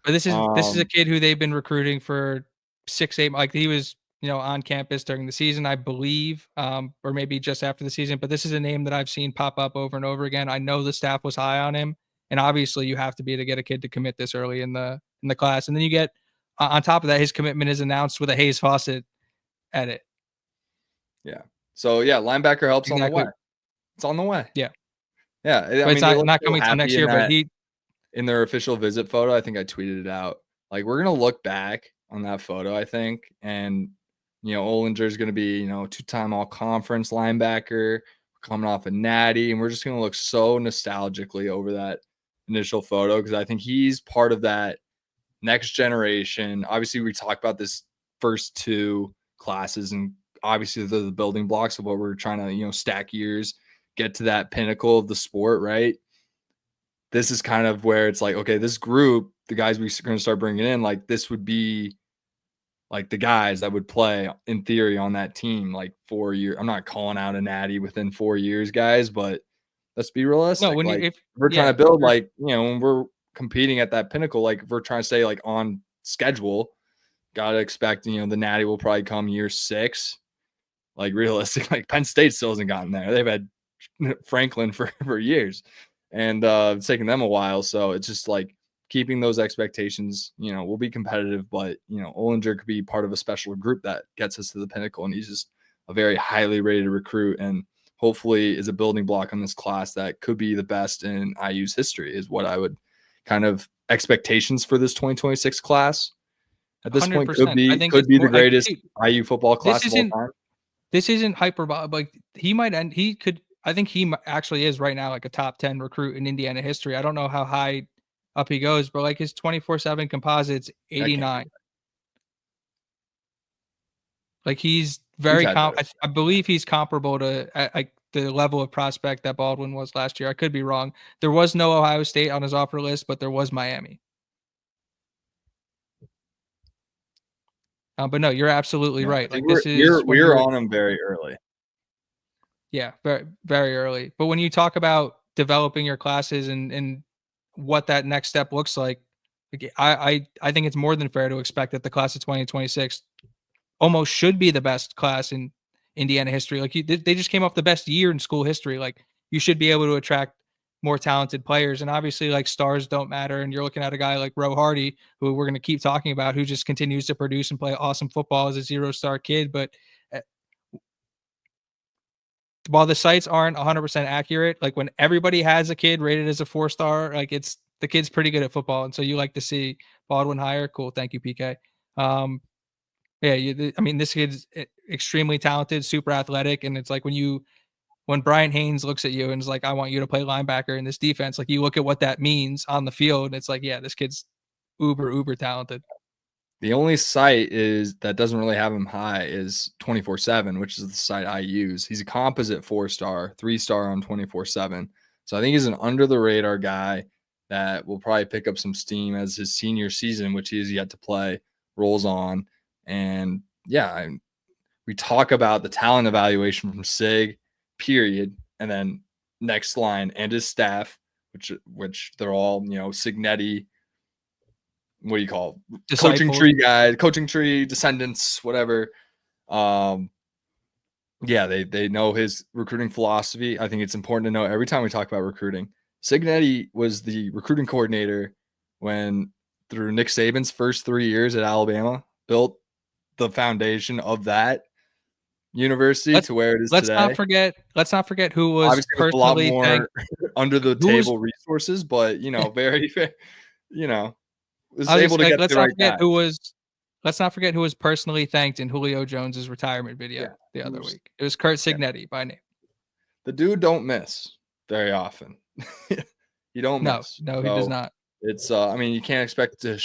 But this is a kid who they've been recruiting for 6-8. Like he was, on campus during the season, I believe, or maybe just after the season. But this is a name that I've seen pop up over and over again. I know the staff was high on him, and obviously you have to be to get a kid to commit this early in the class. And then you get on top of that, his commitment is announced with a Hayes Fawcett edit. Yeah. So linebacker helps on the way. It's on the way. Yeah. Yeah. It's not coming till next year, but in their official visit photo, I think I tweeted it out. Like we're gonna look back on that photo, I think, and Olinger's gonna be 2-time all conference linebacker coming off a natty, and we're just gonna look so nostalgically over that initial photo because I think he's part of that next generation. Obviously, we talked about this first 2 classes and obviously the building blocks of what we're trying to, stack years, get to that pinnacle of the sport, right? This is kind of where it's like, okay, this group, the guys we're going to start bringing in, like this would be like the guys that would play in theory on that team, like 4 years. I'm not calling out a natty within 4 years, guys, but let's be realistic. No, when you like if we're trying yeah, to build, like, when we're competing at that pinnacle, like if we're trying to stay like on schedule, gotta expect, the natty will probably come year 6. Like realistic, like Penn State still hasn't gotten there. They've had Franklin for years, and it's taken them a while. So it's just like keeping those expectations. We'll be competitive, but Olinger could be part of a special group that gets us to the pinnacle, and he's just a very highly rated recruit, and hopefully is a building block on this class that could be the best in IU's history. Is what I would kind of expectations for this 2026 class. At this point, could 100%. I be think could it's be the more like, greatest dude, IU football class this of all isn't time. this isn't hyperbolic. Like he might end. He could. I think he actually is right now like a top 10 recruit in Indiana history. I don't know how high up he goes, but like his 24/7 composites 89. Like he's very I believe he's comparable to like the level of prospect that Baldwin was last year. I could be wrong. There was no Ohio State on his offer list, but there was Miami. But no, you're absolutely right. Like this is when we're on him very early. Yeah, very very early. But when you talk about developing your classes and what that next step looks like I think it's more than fair to expect that the class of 2026 almost should be the best class in Indiana history. Like they just came off the best year in school history. Like you should be able to attract more talented players. And obviously, like stars don't matter. And you're looking at a guy like Roe Hardy, who we're going to keep talking about, who just continues to produce and play awesome football as a 0-star kid. But while the sites aren't 100% accurate, like when everybody has a kid rated as a 4-star, like it's the kid's pretty good at football. And so you like to see Baldwin higher. Cool. Thank you, PK. Yeah, I mean, this kid's extremely talented, super athletic. And it's like when Brian Haynes looks at you and is like, I want you to play linebacker in this defense, like you look at what that means on the field. And it's like, yeah, this kid's uber talented. The only site that doesn't really have him high is 24/7, which is the site I use. He's a composite 4-star, 3-star on 24/7. So I think he's an under the radar guy that will probably pick up some steam as his senior season, which he is yet to play, rolls on. And yeah, we talk about the talent evaluation from SIG, period, and then next line and his staff, which they're all, Signetti, what do you call it? Coaching tree guys, coaching tree descendants, whatever. Yeah, they know his recruiting philosophy. I think it's important to know every time we talk about recruiting. Signetti was the recruiting coordinator when, through Nick Saban's first 3 years at Alabama, built the foundation of that university to where it is today. Let's not forget who was obviously personally a lot more under the table resources, but very, was able to get the right guy. Let's not forget who was personally thanked in Julio Jones's retirement video the other week. It was Curt Signetti by name. The dude don't miss very often. He don't miss. No, he does not. It's I mean, you can't expect to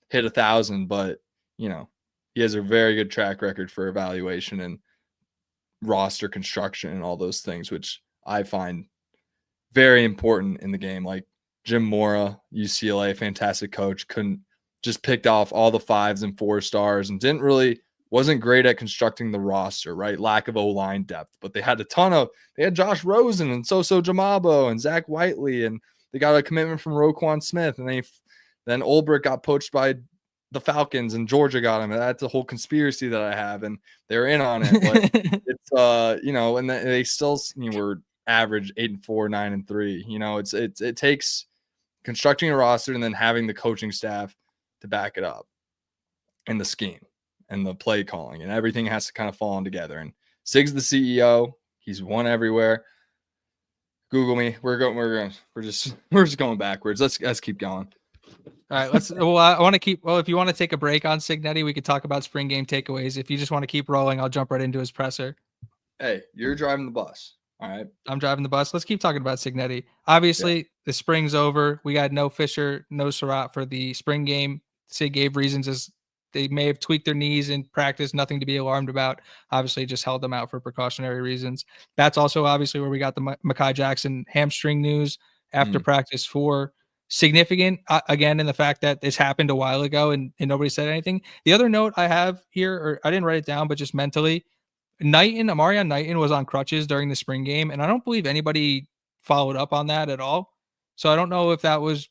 hit 1,000, but he has a very good track record for evaluation and roster construction and all those things, which I find very important in the game. Like Jim Mora, UCLA, fantastic coach, just picked off all the 5s and 4-stars and wasn't great at constructing the roster, right? Lack of O-line depth, but they had Josh Rosen and Soso Jamabo and Zach Whiteley, and they got a commitment from Roquan Smith, and then Ulbrich got poached by the Falcons and Georgia got him. And that's a whole conspiracy that I have, and they're in on it. But it's and they still were average 8-4, 9-3. It takes constructing a roster and then having the coaching staff to back it up, and the scheme and the play calling, and everything has to kind of fall in together. And Sig's the CEO. He's won everywhere. Google me. We're just going backwards. Let's keep going. All right, I want to keep. Well, if you want to take a break on Signetti, we could talk about spring game takeaways. If you just want to keep rolling, I'll jump right into his presser. Hey, you're driving the bus. All right. I'm driving the bus. Let's keep talking about Signetti. Obviously, the spring's over. We got no Fisher, no Surratt for the spring game. Sig gave reasons as they may have tweaked their knees in practice, nothing to be alarmed about. Obviously, just held them out for precautionary reasons. That's also obviously where we got the Mekhi Jackson hamstring news after practice 4. significant, again, in the fact that this happened a while ago and nobody said anything. The other note I have here, or I didn't write it down, but just mentally, Amarion Knighton was on crutches during the spring game, and I don't believe anybody followed up on that at all. So I don't know if that was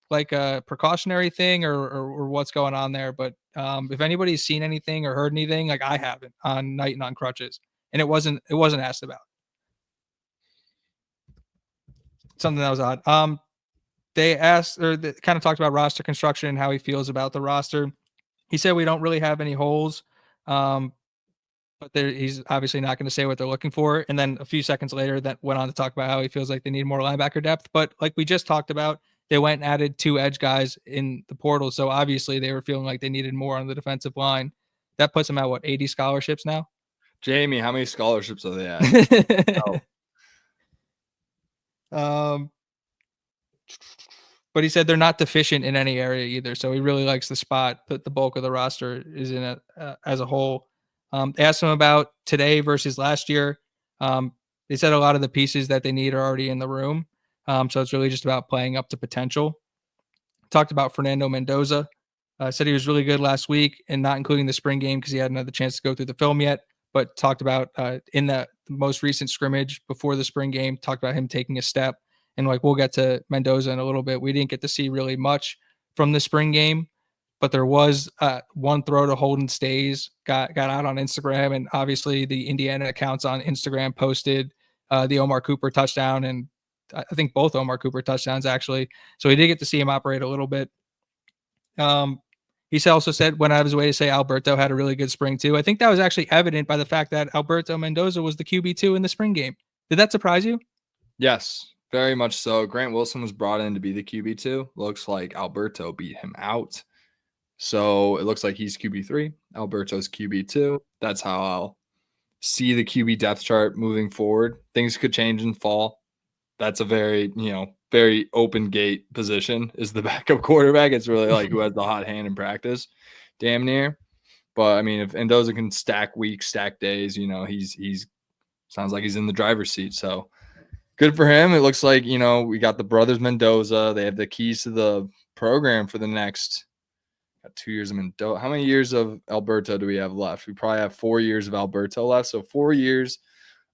like a precautionary thing or what's going on there. But if anybody's seen anything or heard anything, like I haven't, on Knighton on crutches, and it wasn't asked about. Something that was odd. They asked, or they kind of talked about roster construction and how he feels about the roster. He said we don't really have any holes. But he's obviously not going to say what they're looking for. And then a few seconds later, that went on to talk about how he feels like they need more linebacker depth. But like we just talked about, they went and added 2 edge guys in the portal. So obviously they were feeling like they needed more on the defensive line. That puts them at 80 scholarships now? Jamie, how many scholarships are they at? But he said they're not deficient in any area either. So he really likes the spot, but the bulk of the roster is in it as a whole. They asked him about today versus last year. They said a lot of the pieces that they need are already in the room. So it's really just about playing up to potential. Talked about Fernando Mendoza. Said he was really good last week, and not including the spring game because he hadn't had the chance to go through the film yet. But talked about in the most recent scrimmage before the spring game, talked about him taking a step. And like we'll get to Mendoza in a little bit. We didn't get to see really much from the spring game, but there was one throw to Holden Stays got out on Instagram, and obviously the Indiana accounts on Instagram posted the Omar Cooper touchdown, and I think both Omar Cooper touchdowns actually. So he did get to see him operate a little bit. He also said went out of his way to say Alberto had a really good spring too. I think that was actually evident by the fact that Alberto Mendoza was the QB2 in the spring game. Did that surprise you? Yes. Very much so. Grant Wilson was brought in to be the QB2. Looks like Alberto beat him out. So it looks like he's QB3. Alberto's QB2. That's how I'll see the QB depth chart moving forward. Things could change in fall. That's a very, very open gate position is the backup quarterback. It's really like who has the hot hand in practice, damn near. But I mean, if Mendoza can stack weeks, stack days, he's sounds like he's in the driver's seat. So good for him. It looks like, we got the brothers Mendoza. They have the keys to the program for the next 2 years of Mendoza. How many years of Alberto do we have left? We probably have 4 years of Alberto left. So 4 years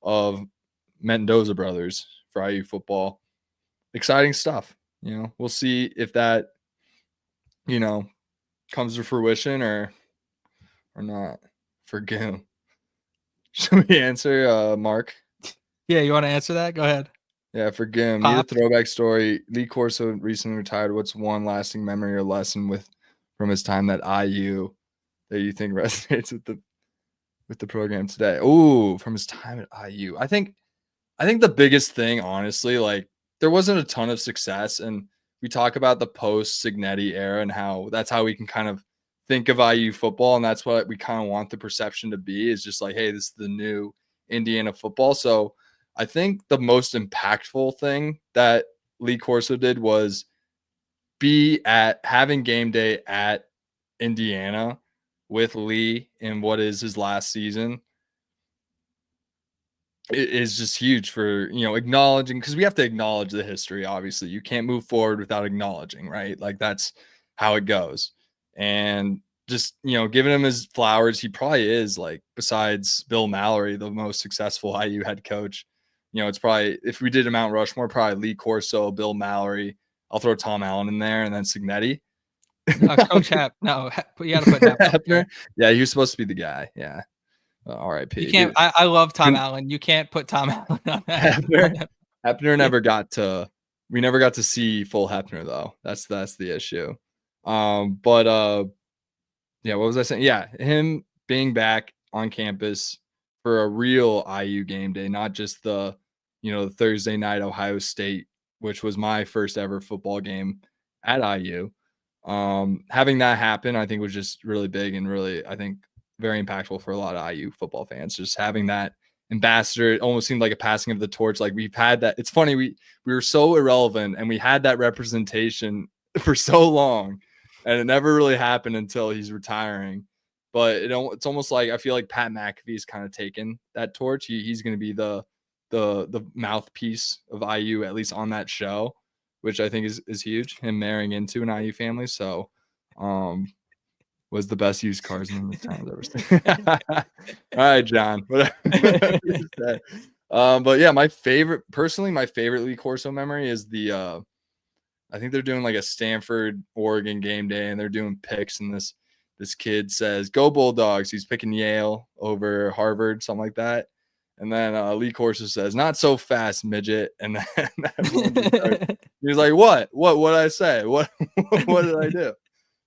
of Mendoza brothers for IU football. Exciting stuff. We'll see if that, comes to fruition or not. For Gim. Should we answer, Mark? Yeah, you want to answer that? Go ahead. Yeah, for Gim, need a throwback story. Lee Corso recently retired. What's one lasting memory or lesson from his time at IU that you think resonates with the program today? Ooh, from his time at IU. I think the biggest thing, honestly, like there wasn't a ton of success, and we talk about the post Signetti era and how that's how we can kind of think of IU football, and that's what we kind of want the perception to be, is just like, hey, this is the new Indiana football. So I think the most impactful thing that Lee Corso did was be at having game day at Indiana with Lee in what is his last season. It is just huge for, acknowledging, because we have to acknowledge the history. Obviously, you can't move forward without acknowledging, right? Like that's how it goes. And just, giving him his flowers. He probably is, like, besides Bill Mallory, the most successful IU head coach. It's probably, if we did a Mount Rushmore, probably Lee Corso, Bill Mallory. I'll throw Tom Allen in there, and then Signetti. Coach Hap. No, you got to put Hap. Yeah, he was supposed to be the guy. Yeah. R.I.P. You can't. I love Tom Allen. You can't put Tom Allen on that. Hepner never got to. We never got to see full Hepner though. That's the issue. Yeah. What was I saying? Yeah, him being back on campus for a real IU game day, not just the Thursday night Ohio State, which was my first ever football game at IU. Having that happen, I think, was just really big and really, I think, very impactful for a lot of IU football fans. Just having that ambassador, it almost seemed like a passing of the torch. Like we've had that. It's funny, we were so irrelevant and we had that representation for so long, and it never really happened until he's retiring. But it's almost like I feel like Pat McAfee's kind of taken that torch. He's going to be the mouthpiece of IU, at least on that show, which I think is huge. Him marrying into an IU family. So, was the best used cars in the town I've ever seen. All right, John. Whatever you said. But yeah, my favorite Lee Corso memory is the I think they're doing like a Stanford Oregon game day, and they're doing picks, and this kid says, "Go Bulldogs." He's picking Yale over Harvard, something like that. And then Lee Corso says, "Not so fast, midget." And then he was like, "What? What did I say? What did I do?"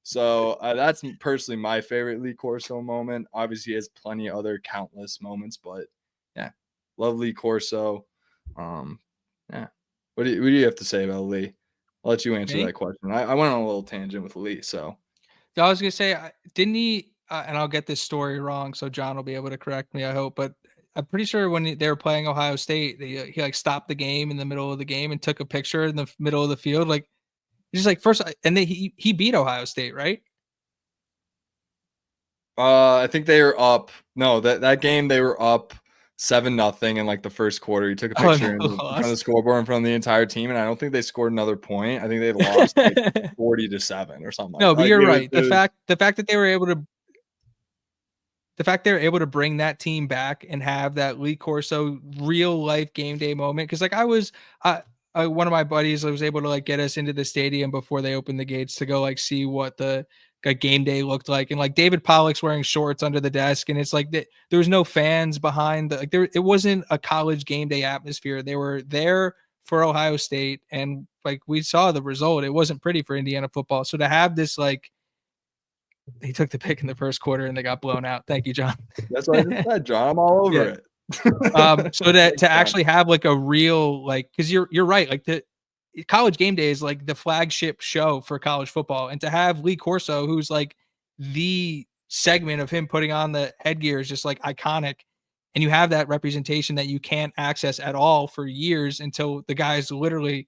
So that's personally my favorite Lee Corso moment. Obviously, he has plenty of other countless moments, but yeah, love Lee Corso. Yeah. What do you have to say about Lee? I'll let you answer that question. I went on a little tangent with Lee, so. I was gonna say, didn't he? And I'll get this story wrong, so John will be able to correct me. I hope, but I'm pretty sure when they were playing Ohio State, he like stopped the game in the middle of the game and took a picture in the middle of the field, like just like first, and then he beat Ohio State, right? I think they were up. No, that game they were up 7-0 in like the first quarter. He took a picture in front of the scoreboard in front of the entire team, and I don't think they scored another point. I think they lost like 40-7 or something. No, but you're right. The fact that they were able to bring that team back and have that Lee Corso real life game day moment, because like one of my buddies was able to like get us into the stadium before they opened the gates to go like see what the game day looked like, and like David Pollock's wearing shorts under the desk, and it's like there was no fans behind it wasn't a college game day atmosphere. They were there for Ohio State, and like we saw the result. It wasn't pretty for Indiana football. So to have this, like, he took the pick in the first quarter and they got blown out. Thank you, John. That's what I just said, John. I'm all over it. So to actually have like a real, like, because you're right, like the college game day is like the flagship show for college football, and to have Lee Corso, who's like the segment of him putting on the headgear, is just like iconic, and you have that representation that you can't access at all for years until the guy's literally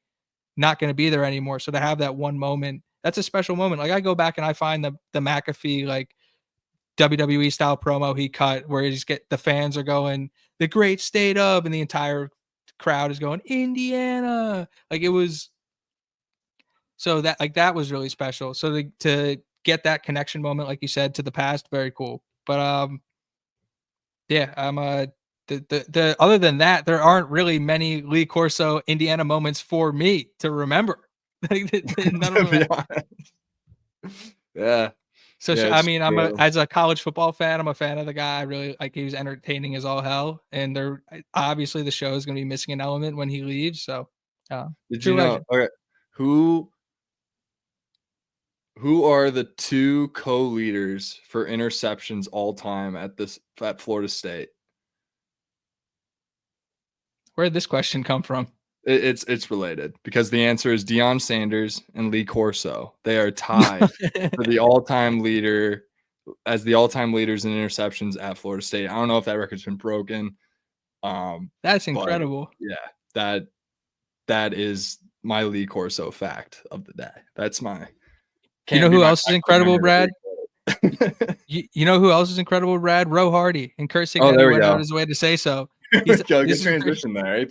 not going to be there anymore. So to have that one moment, that's a special moment. Like I go back and I find the McAfee like WWE style promo he cut where the fans are going the great state of, and the entire crowd is going Indiana. Like it was, so that was really special. So to get that connection moment, like you said, to the past, very cool. But yeah, I'm the other than that, there aren't really many Lee Corso Indiana moments for me to remember. None of them. Yeah. So yeah, I mean, as a college football fan, I'm a fan of the guy. I really like, he was entertaining as all hell, and obviously the show is going to be missing an element when he leaves. So, did you know? Okay, who are the two co-leaders for interceptions all time at Florida State? Where did this question come from? It's related, because the answer is Deion Sanders and Lee Corso. They are tied for the all-time leader as the all-time leaders in interceptions at Florida State. I don't know if that record's been broken. That's incredible. Yeah, that is my Lee Corso fact of the day. That's my. You know who else is incredible, Brad? you know who else is incredible, Brad? Roe Hardy and Kurt Signetti went out his way to say so. Good transition there. A+.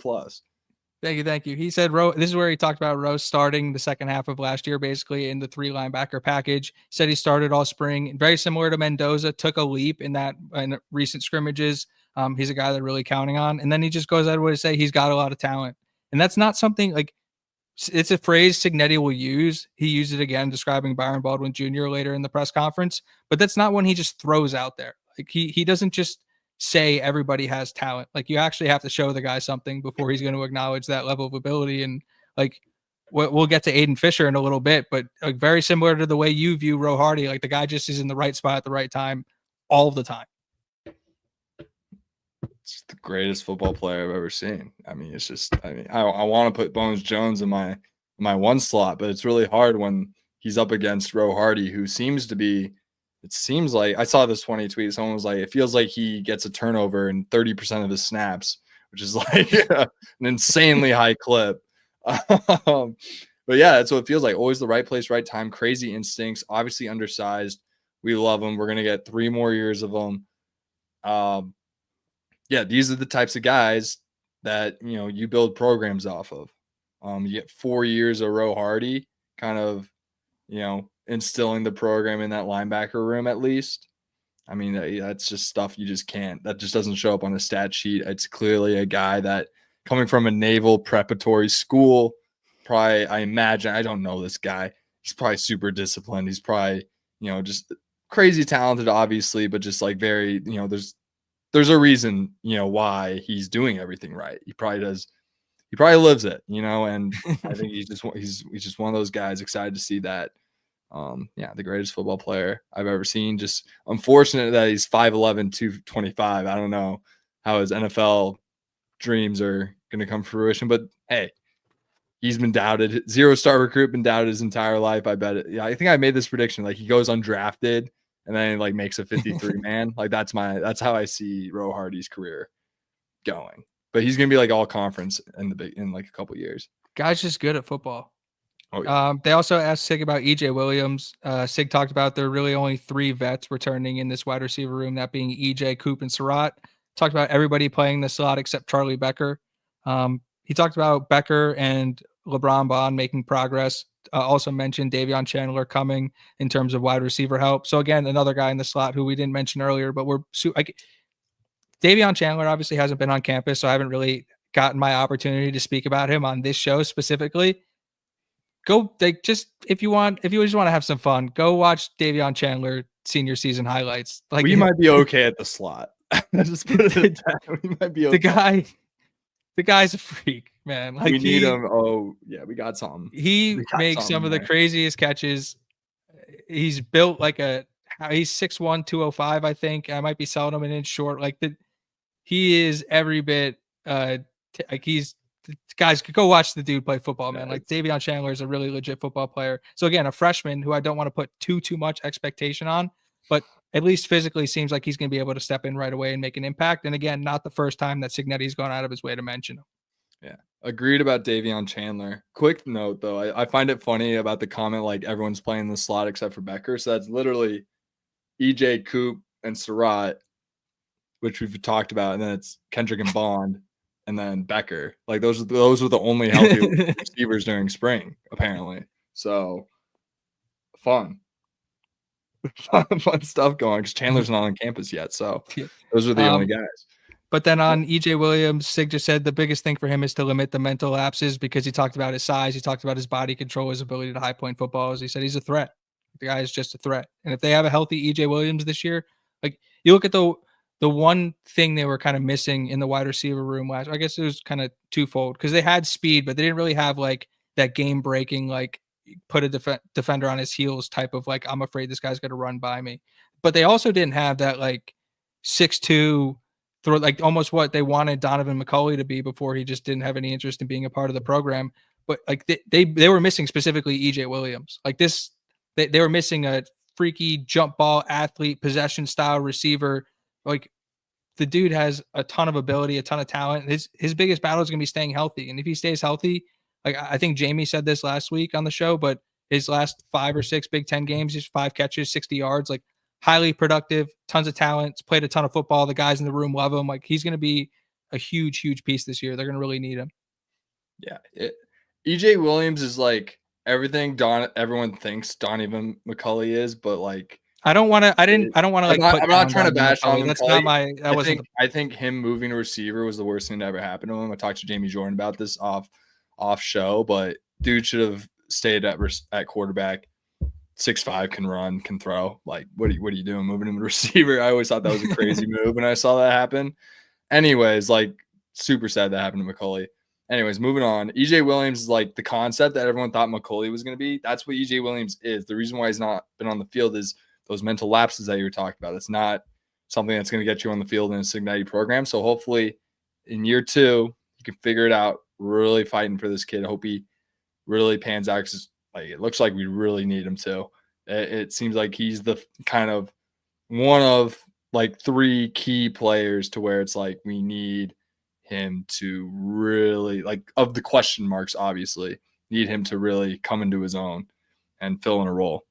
Thank you. He said this is where he talked about Roe starting the second half of last year, basically in the 3 linebacker package. Said he started all spring, very similar to Mendoza, took a leap in recent scrimmages. He's a guy they're really counting on. And then he just goes out of way to say he's got a lot of talent. And that's not something like, it's a phrase Signetti will use. He used it again describing Byron Baldwin Jr. later in the press conference, but that's not one he just throws out there. Like he doesn't just say everybody has talent. Like you actually have to show the guy something before he's going to acknowledge that level of ability. And like we'll get to Aiden Fisher in a little bit, but like very similar to the way you view Roe Hardy, like the guy just is in the right spot at the right time all the time. It's the greatest football player I've ever seen. I mean, it's just, I want to put Bones Jones in my one slot, but it's really hard when he's up against Roe Hardy, who seems to be, it seems like, I saw this 20 tweet. Someone was like, it feels like he gets a turnover in 30% of his snaps, which is like an insanely high clip. But yeah, that's what it feels like. Always the right place, right time, crazy instincts, obviously undersized. We love him. We're going to get 3 more years of him. Yeah, these are the types of guys that, you build programs off of. You get 4 years of Roe Hardy, kind of, instilling the program in that linebacker room at least. I mean, that's just stuff you just can't. That just doesn't show up on a stat sheet. It's clearly a guy that coming from a naval preparatory school, probably, I imagine, I don't know this guy. He's probably super disciplined. He's probably, just crazy talented, obviously, but just like very, there's a reason, why he's doing everything right. He probably does. He probably lives it, and I think he's just one of those guys. Excited to see that. The greatest football player I've ever seen. Just unfortunate that he's 5'11", 225. I don't know how his NFL dreams are going to come to fruition, but hey, he's been doubted. 0-star recruit, been doubted his entire life. I bet it. Yeah, I think I made this prediction. Like he goes undrafted and then like makes a 53 man. Like that's how I see Roe Hardy's career going. But he's gonna be like all conference in like a couple years. Guy's just good at football. Oh, yeah. They also asked Sig about EJ Williams. Sig talked about there are really only 3 vets returning in this wide receiver room, that being EJ, Coop, and Surratt. Talked about everybody playing the slot except Charlie Becker. He talked about Becker and LeBron Bond making progress. Also mentioned Davion Chandler coming in terms of wide receiver help. So again, another guy in the slot who we didn't mention earlier, but Davion Chandler obviously hasn't been on campus, so I haven't really gotten my opportunity to speak about him on this show specifically. Go, if you just want to have some fun, go watch Davion Chandler senior season highlights. Like we might be okay at the slot. Just put it we might be okay. The guy's a freak, man. Like we need him. Oh yeah, we got something. He makes some of the craziest catches. He's built like he's 6'1", 205, I think. I might be selling him an inch short. He is every bit guys, go watch the dude play football, man. Like Davion Chandler is a really legit football player. So again, a freshman who I don't want to put too much expectation on, but at least physically seems like he's going to be able to step in right away and make an impact. And again, not the first time that Cignetti's gone out of his way to mention him. Yeah. Agreed about Davion Chandler. Quick note though, I find it funny about the comment like everyone's playing the slot except for Becker. So that's literally EJ, Coop, and Surratt, which we've talked about, and then it's Kendrick and Bond. And then Becker, like those were the only healthy receivers during spring, apparently. So fun stuff going because Chandler's not on campus yet. So those are the only guys. But then on EJ Williams, Sig just said the biggest thing for him is to limit the mental lapses because he talked about his size, he talked about his body control, his ability to high point footballs. He said he's a threat. The guy is just a threat. And if they have a healthy EJ Williams this year, like you look at the one thing they were kind of missing in the wide receiver room I guess it was kind of twofold because they had speed, but they didn't really have like that game breaking, like put a defender on his heels type of like, I'm afraid this guy's going to run by me. But they also didn't have that like 6'2" throw, like almost what they wanted Donovan McCulley to be before he just didn't have any interest in being a part of the program. But like they were missing specifically EJ Williams. Like this, they were missing a freaky jump ball athlete, possession style receiver. Like the dude has a ton of ability, a ton of talent. His biggest battle is going to be staying healthy. And if he stays healthy, like I think Jamie said this last week on the show, but his last 5 or 6 Big Ten games, just 5 catches, 60 yards, like highly productive, tons of talent, played a ton of football. The guys in the room love him. Like he's going to be a huge, huge piece this year. They're going to really need him. Yeah. EJ Williams is like everything everyone thinks Donovan McCulley is, but like, I don't want to. Like. I'm not trying to bash on him. That's not my. That wasn't. I think him moving a receiver was the worst thing that ever happened to him. I talked to Jamie Jordan about this off show, but dude should have stayed at quarterback. 6'5", can run, can throw. Like, what are you doing moving him to receiver? I always thought that was a crazy move when I saw that happen. Anyways, like super sad that happened to McCulley. Anyways, moving on. EJ Williams is like the concept that everyone thought McCulley was going to be. That's what EJ Williams is. The reason why he's not been on the field is those mental lapses that you were talking about. It's not something that's going to get you on the field in a Cignetti program. So hopefully in year 2, you can figure it out. Really fighting for this kid. I hope he really pans out because like it looks like we really need him to. It seems like he's the kind of one of like 3 key players to where it's like we need him to really, like, of the question marks, obviously, need him to really come into his own and fill in a role.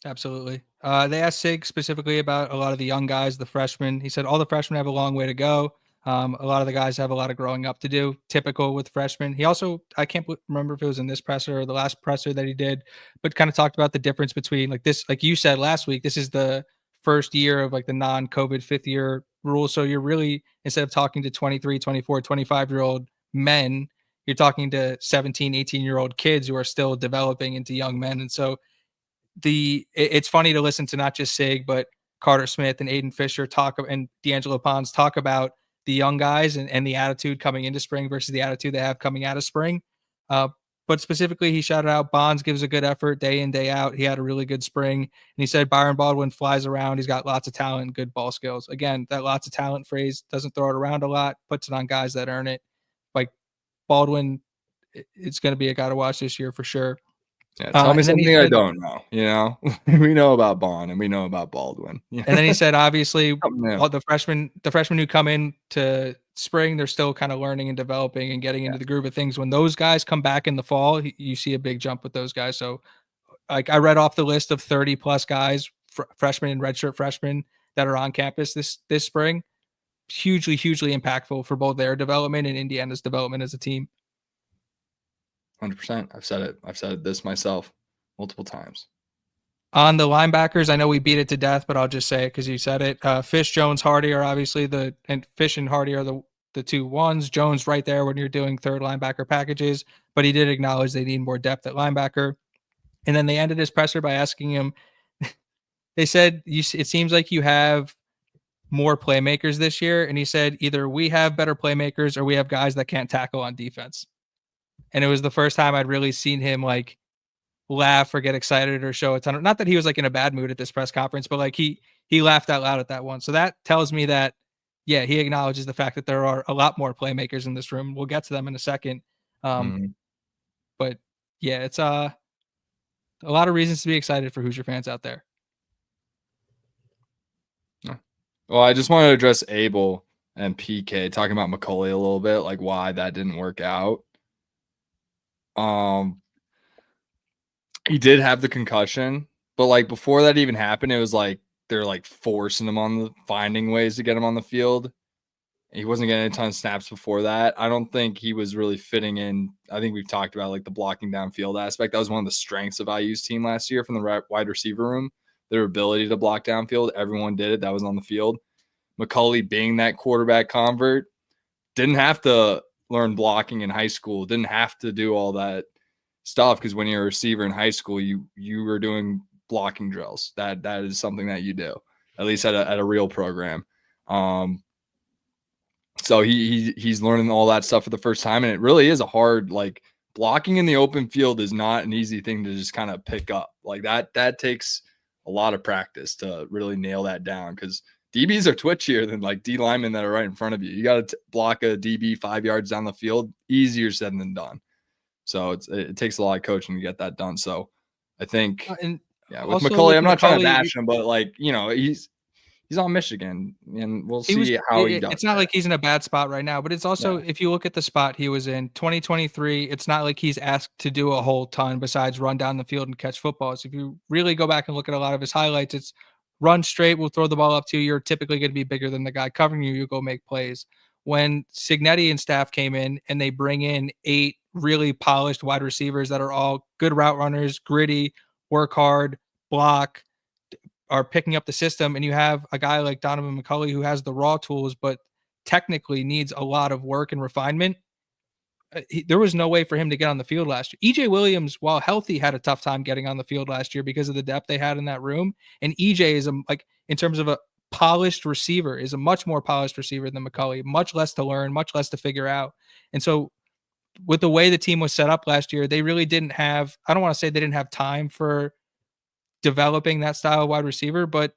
Absolutely. They asked Sig specifically about a lot of the young guys, the freshmen. He said all the freshmen have a long way to go. A lot of the guys have a lot of growing up to do, typical with freshmen. He also, I can't remember if it was in this presser or the last presser that he did, but kind of talked about the difference between like this, like you said last week, this is the first year of like the non-COVID fifth year rule. So you're really, instead of talking to 23, 24, 25-year-old men, you're talking to 17, 18-year-old kids who are still developing into young men. And so it's funny to listen to not just Sig, but Carter Smith and Aiden Fisher talk and D'Angelo Pons talk about the young guys and the attitude coming into spring versus the attitude they have coming out of spring. But specifically, he shouted out Bonds gives a good effort day in, day out. He had a really good spring. And he said Byron Baldwin flies around. He's got lots of talent and good ball skills. Again, that lots of talent phrase, doesn't throw it around a lot, puts it on guys that earn it. Like Baldwin, it's going to be a guy to watch this year for sure. Yeah, tell me something I don't know. You know, we know about Bond and we know about Baldwin. And then he said, obviously, all the freshmen who come in to spring, they're still kind of learning and developing and getting into the groove of things. When those guys come back in the fall, you see a big jump with those guys. So, like I read off the list of 30 plus guys, freshmen and redshirt freshmen that are on campus this spring. Hugely impactful for both their development and Indiana's development as a team. 100%. I've said it this myself multiple times. On the linebackers, I know we beat it to death, but I'll just say it because you said it. Fish, Jones, Hardy are obviously and Fish and Hardy are the two ones. Jones right there when you're doing third linebacker packages, but he did acknowledge they need more depth at linebacker. And then they ended his presser by asking him, they said, it seems like you have more playmakers this year. And he said, either we have better playmakers or we have guys that can't tackle on defense. And it was the first time I'd really seen him like laugh or get excited or show a ton of, not that he was like in a bad mood at this press conference, but like he laughed out loud at that one. So that tells me that, yeah, he acknowledges the fact that there are a lot more playmakers in this room. We'll get to them in a second. But yeah, it's a lot of reasons to be excited for Hoosier fans out there. Well, I just want to address Abel and PK talking about McCulley a little bit, like why that didn't work out. He did have the concussion, but like before that even happened, it was like they're like forcing him finding ways to get him on the field. He wasn't getting a ton of snaps before that. I don't think he was really fitting in. I think we've talked about like the blocking downfield aspect. That was one of the strengths of IU's team last year from the wide receiver room, their ability to block downfield. Everyone did it. That was on the field. McCulley being that quarterback convert, didn't have to learn blocking in high school, didn't have to do all that stuff because when you're a receiver in high school, you were doing blocking drills. That is something that you do, at least at a real program. So he's learning all that stuff for the first time, and it really is a hard, like, blocking in the open field is not an easy thing to just kind of pick up. Like that takes a lot of practice to really nail that down because DBs are twitchier than like D linemen that are right in front of you. You got to block a DB 5 yards down the field, easier said than done. So it takes a lot of coaching to get that done. So I think, with McCulley, I'm not trying to bash him, but like, you know, he's on Michigan, and we'll see how he does. It's not like he's in a bad spot right now, but it's also, if you look at the spot he was in 2023, it's not like he's asked to do a whole ton besides run down the field and catch footballs. If you really go back and look at a lot of his highlights, it's run straight, we'll throw the ball up to you. You're typically going to be bigger than the guy covering you. You go make plays. When Cignetti and staff came in and they bring in 8 really polished wide receivers that are all good route runners, gritty, work hard, block, are picking up the system, and you have a guy like Donovan McCulley who has the raw tools, but technically needs a lot of work and refinement. There was no way for him to get on the field last year. EJ Williams, while healthy, had a tough time getting on the field last year because of the depth they had in that room. And EJ is in terms of a polished receiver, is a much more polished receiver than McCulley, much less to learn, much less to figure out. And so with the way the team was set up last year, they really didn't have, I don't want to say they didn't have time for developing that style of wide receiver, but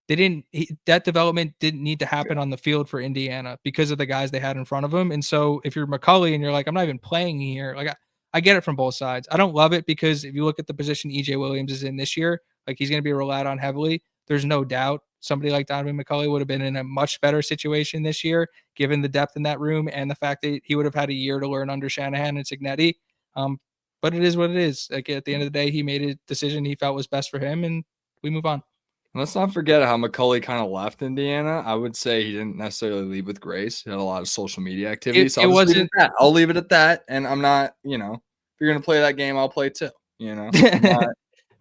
that development didn't need to happen on the field for Indiana because of the guys they had in front of them. And so if you're McCulley and you're like, I'm not even playing here, like I get it from both sides. I don't love it because if you look at the position EJ Williams is in this year, like he's going to be relied on heavily. There's no doubt somebody like Donovan McCulley would have been in a much better situation this year, given the depth in that room and the fact that he would have had a year to learn under Shanahan and Cignetti. But it is what it is. Like at the end of the day, he made a decision he felt was best for him, and we move on. Let's not forget how McCulley kind of left Indiana. I would say he didn't necessarily leave with grace. He had a lot of social media activity. So I'll leave it at that. I'll leave it at that. And I'm not, if you're going to play that game, I'll play too. I'm not,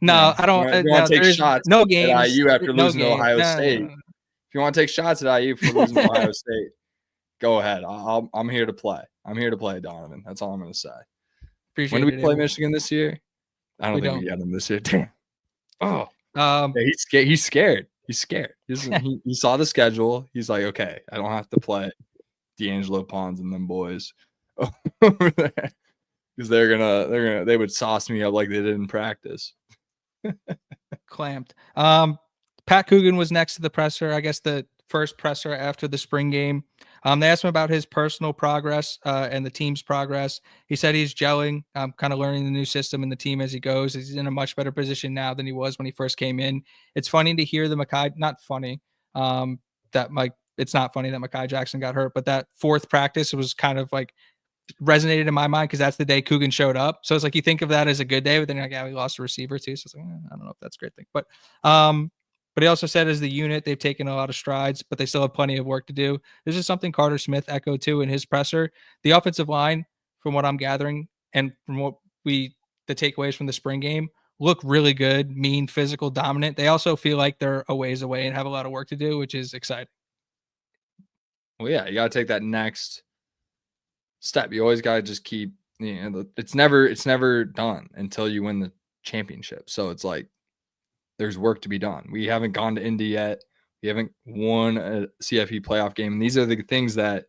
no, I don't. If you want to take shots no games, at IU after losing game. to Ohio State, if you want to take shots at IU for losing to Ohio State, go ahead. I'm here to play. I'm here to play, Donovan. That's all I'm going to say. Appreciate when do we play Michigan this year? I don't think we got them this year. Damn. Oh. Yeah, he's scared. He's scared. He saw the schedule. He's like, okay, I don't have to play D'Angelo Pons and them boys over there because they would sauce me up like they did in practice. Clamped. Pat Coogan was next to the presser. I guess the first presser after the spring game. They asked him about his personal progress and the team's progress. He said he's gelling, kind of learning the new system and the team as he goes. He's in a much better position now than he was when he first came in. It's funny to hear the not funny. It's not funny that Mekhi Jackson got hurt, but that fourth practice was kind of like resonated in my mind because that's the day Coogan showed up. So it's like you think of that as a good day, but then you're like, yeah, we lost a receiver too. So it's like, I don't know if that's a great thing. But he also said as the unit, they've taken a lot of strides, but they still have plenty of work to do. This is something Carter Smith echoed too in his presser. The offensive line, from what I'm gathering, and from what the takeaways from the spring game, look really good, mean, physical, dominant. They also feel like they're a ways away and have a lot of work to do, which is exciting. Well, yeah, you got to take that next step. You always got to just keep, it's never done until you win the championship. So it's like, there's work to be done. We haven't gone to Indy yet. We haven't won a CFP playoff game. And these are the things that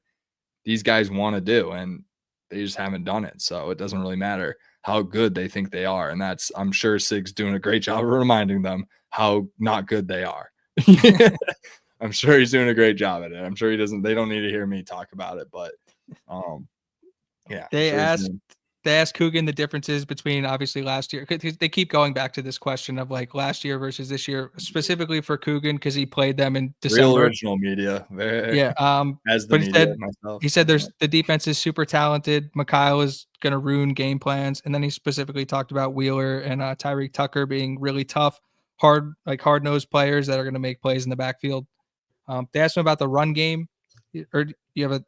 these guys want to do, and they just haven't done it. So it doesn't really matter how good they think they are. And I'm sure Sig's doing a great job of reminding them how not good they are. I'm sure he's doing a great job at it. I'm sure they don't need to hear me talk about it, but yeah. They asked Coogan the differences between obviously last year. They keep going back to this question of like last year versus this year, specifically for Coogan because he played them in December. Real original media. Yeah. As the media myself. He said the defense is super talented. Mikhail is going to ruin game plans. And then he specifically talked about Wheeler and Tyreek Tucker being really tough, hard-nosed players that are going to make plays in the backfield. They asked him about the run game. Or do you have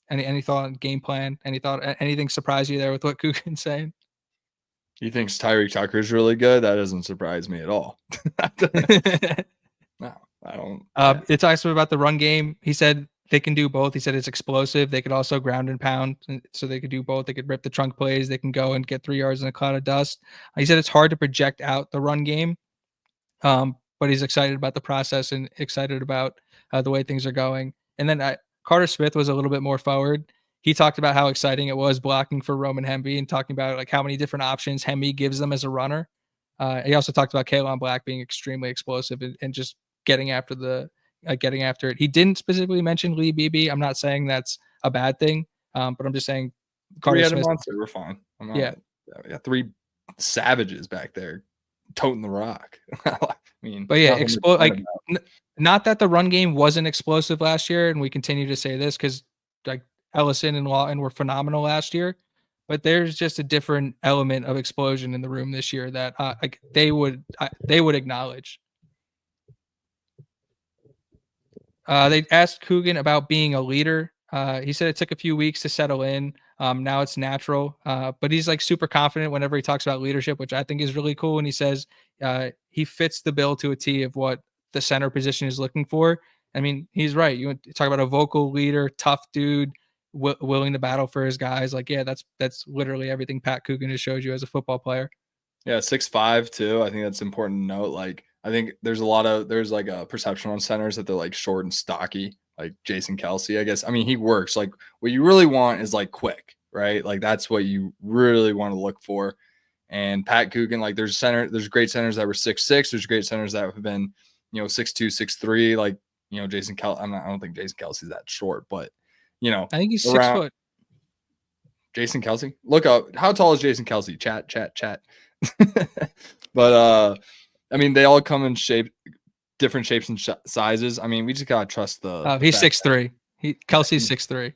any thought on game plan? Anything surprise you there with what Coogan's saying? He thinks Tyreek Tucker is really good. That doesn't surprise me at all. No, I don't. It talks about the run game. He said they can do both. He said it's explosive. They could also ground and pound, so they could do both. They could rip the trunk plays. They can go and get 3 yards in a cloud of dust. He said it's hard to project out the run game, but he's excited about the process and excited about the way things are going. And then Carter Smith was a little bit more forward. He talked about how exciting it was blocking for Roman Hemby and talking about like how many different options Hemby gives them as a runner. He also talked about Kaelon Black being extremely explosive and just getting after it. He didn't specifically mention Lee Beebe. I'm not saying that's a bad thing, but I'm just saying Carter Smith. Monster, we're fine. We got 3 savages back there toting the rock. I mean, but yeah, not that the run game wasn't explosive last year, and we continue to say this because like Ellison and Lawton were phenomenal last year, but there's just a different element of explosion in the room this year that they would acknowledge. They asked Coogan about being a leader. He said it took a few weeks to settle in. Now it's natural, but he's like super confident whenever he talks about leadership, which I think is really cool. And he says he fits the bill to a T of what the center position is looking for. I mean, he's right. You talk about a vocal leader, tough dude, willing to battle for his guys. Like, yeah, that's literally everything Pat Coogan has showed you as a football player. Yeah, 6'5" too. I think that's important to note. Like, I think there's like a perception on centers that they're like short and stocky, like Jason Kelce, I guess. I mean, he works. Like, what you really want is like quick, right? Like, that's what you really want to look for. And Pat Coogan, like, there's great centers that were 6'6". There's great centers that have been, 6'2", 6'3", like, Jason Kelce. I don't think Jason Kelce's that short, but I think he's 6 foot. Jason Kelce, look up. How tall is Jason Kelce? Chat. But I mean, they all come in different shapes and sizes. I mean, we just gotta trust he's 6'3". Kelsey's 6'3".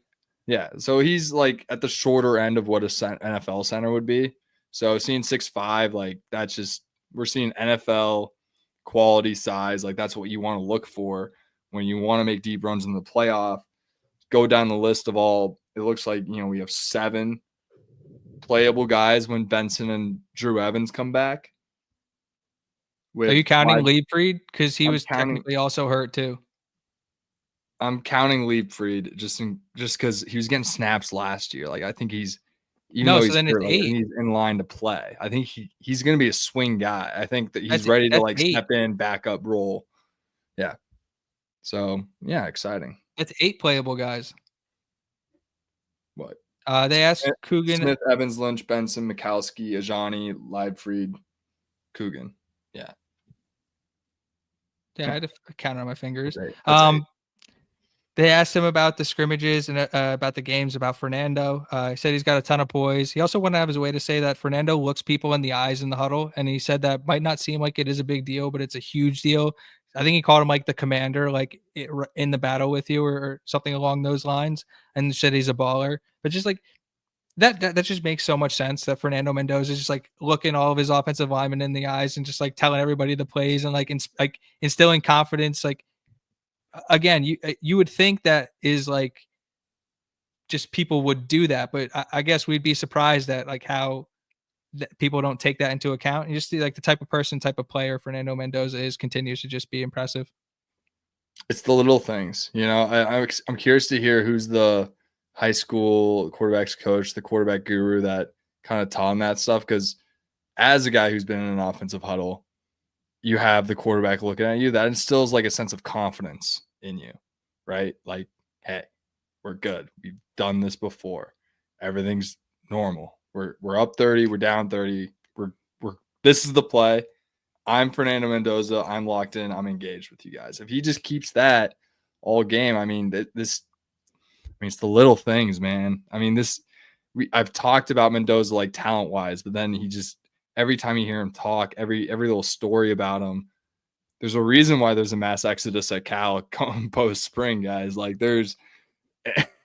Yeah, so he's like at the shorter end of what a NFL center would be. So seeing 6'5", like that's just, we're seeing NFL quality, size. Like that's what you want to look for when you want to make deep runs in the playoff. Go down the list of all. It looks like we have 7 playable guys when Benson and Drew Evans come back. Are you counting Liebfried? Because he was technically also hurt too. I'm counting Liebfried just because he was getting snaps last year. Like I think he's hurt, he's in line to play. I think he's going to be a swing guy. I think that he's ready to step in, backup role. Yeah. So yeah, exciting. That's 8 playable guys. What? They asked Coogan, Smith, Evans, Lynch, Benson, Mikowski, Ajani, Liebfried, Coogan. Yeah. Yeah, I had to count on my fingers. That's they asked him about the scrimmages and about the games, about Fernando. He said he's got a ton of poise. He also went out of his way to say that Fernando looks people in the eyes in the huddle, and he said that might not seem like it is a big deal, but it's a huge deal. I think he called him like the commander, like in the battle with you or something along those lines, and said he's a baller. But just like that just makes so much sense that Fernando Mendoza is just like looking all of his offensive linemen in the eyes and just like telling everybody the plays and like instilling confidence. Like again, you would think that is like just people would do that, but I guess we'd be surprised at like how people don't take that into account. And just see like the type of person, type of player Fernando Mendoza is continues to just be impressive. It's the little things, I'm curious to hear who's the high school quarterbacks coach, the quarterback guru that kind of taught him that stuff. Because as a guy who's been in an offensive huddle, you have the quarterback looking at you. That instills like a sense of confidence in you, right? Like, hey, we're good. We've done this before. Everything's normal. We're up 30. We're down 30. We're this is the play. I'm Fernando Mendoza. I'm locked in. I'm engaged with you guys. If he just keeps that all game, it's the little things, man. I've talked about Mendoza like talent wise, but then he just, every time you hear him talk, every little story about him, there's a reason why there's a mass exodus at Cal post spring, guys. Like there's,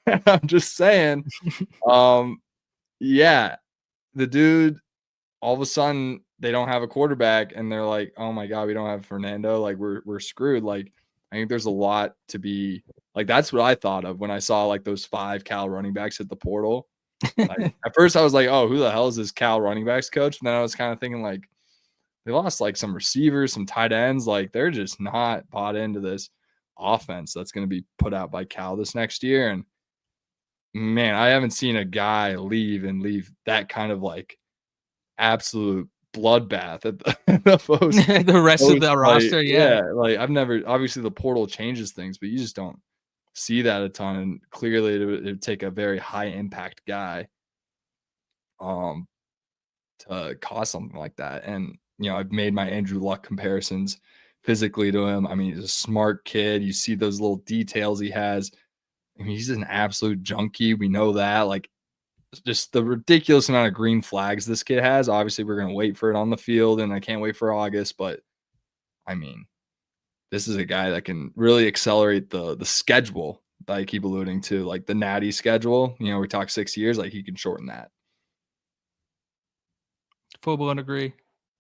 I'm just saying, yeah, the dude, all of a sudden they don't have a quarterback and they're like, oh my God, we don't have Fernando. Like we're screwed. Like, I think there's a lot to be like, that's what I thought of when I saw like those 5 Cal running backs at the portal. Like, at first I was like, oh, who the hell is this Cal running backs coach? And then I was kind of thinking like, they lost like some receivers, some tight ends. Like they're just not bought into this offense that's going to be put out by Cal this next year. And man, I haven't seen a guy leave that kind of like absolute bloodbath at the rest of the roster. Yeah. Like I've never, obviously the portal changes things, but you just don't see that a ton. And clearly it would take a very high impact guy to cause something like that. And I've made my Andrew Luck comparisons physically to him. He's a smart kid. You see those little details he has. He's an absolute junkie. We know that. Like, just the ridiculous amount of green flags this kid has. Obviously, we're going to wait for it on the field, and I can't wait for August. But, this is a guy that can really accelerate the schedule that I keep alluding to, like the natty schedule. We talk 6 years. Like, he can shorten that. Full blown agree.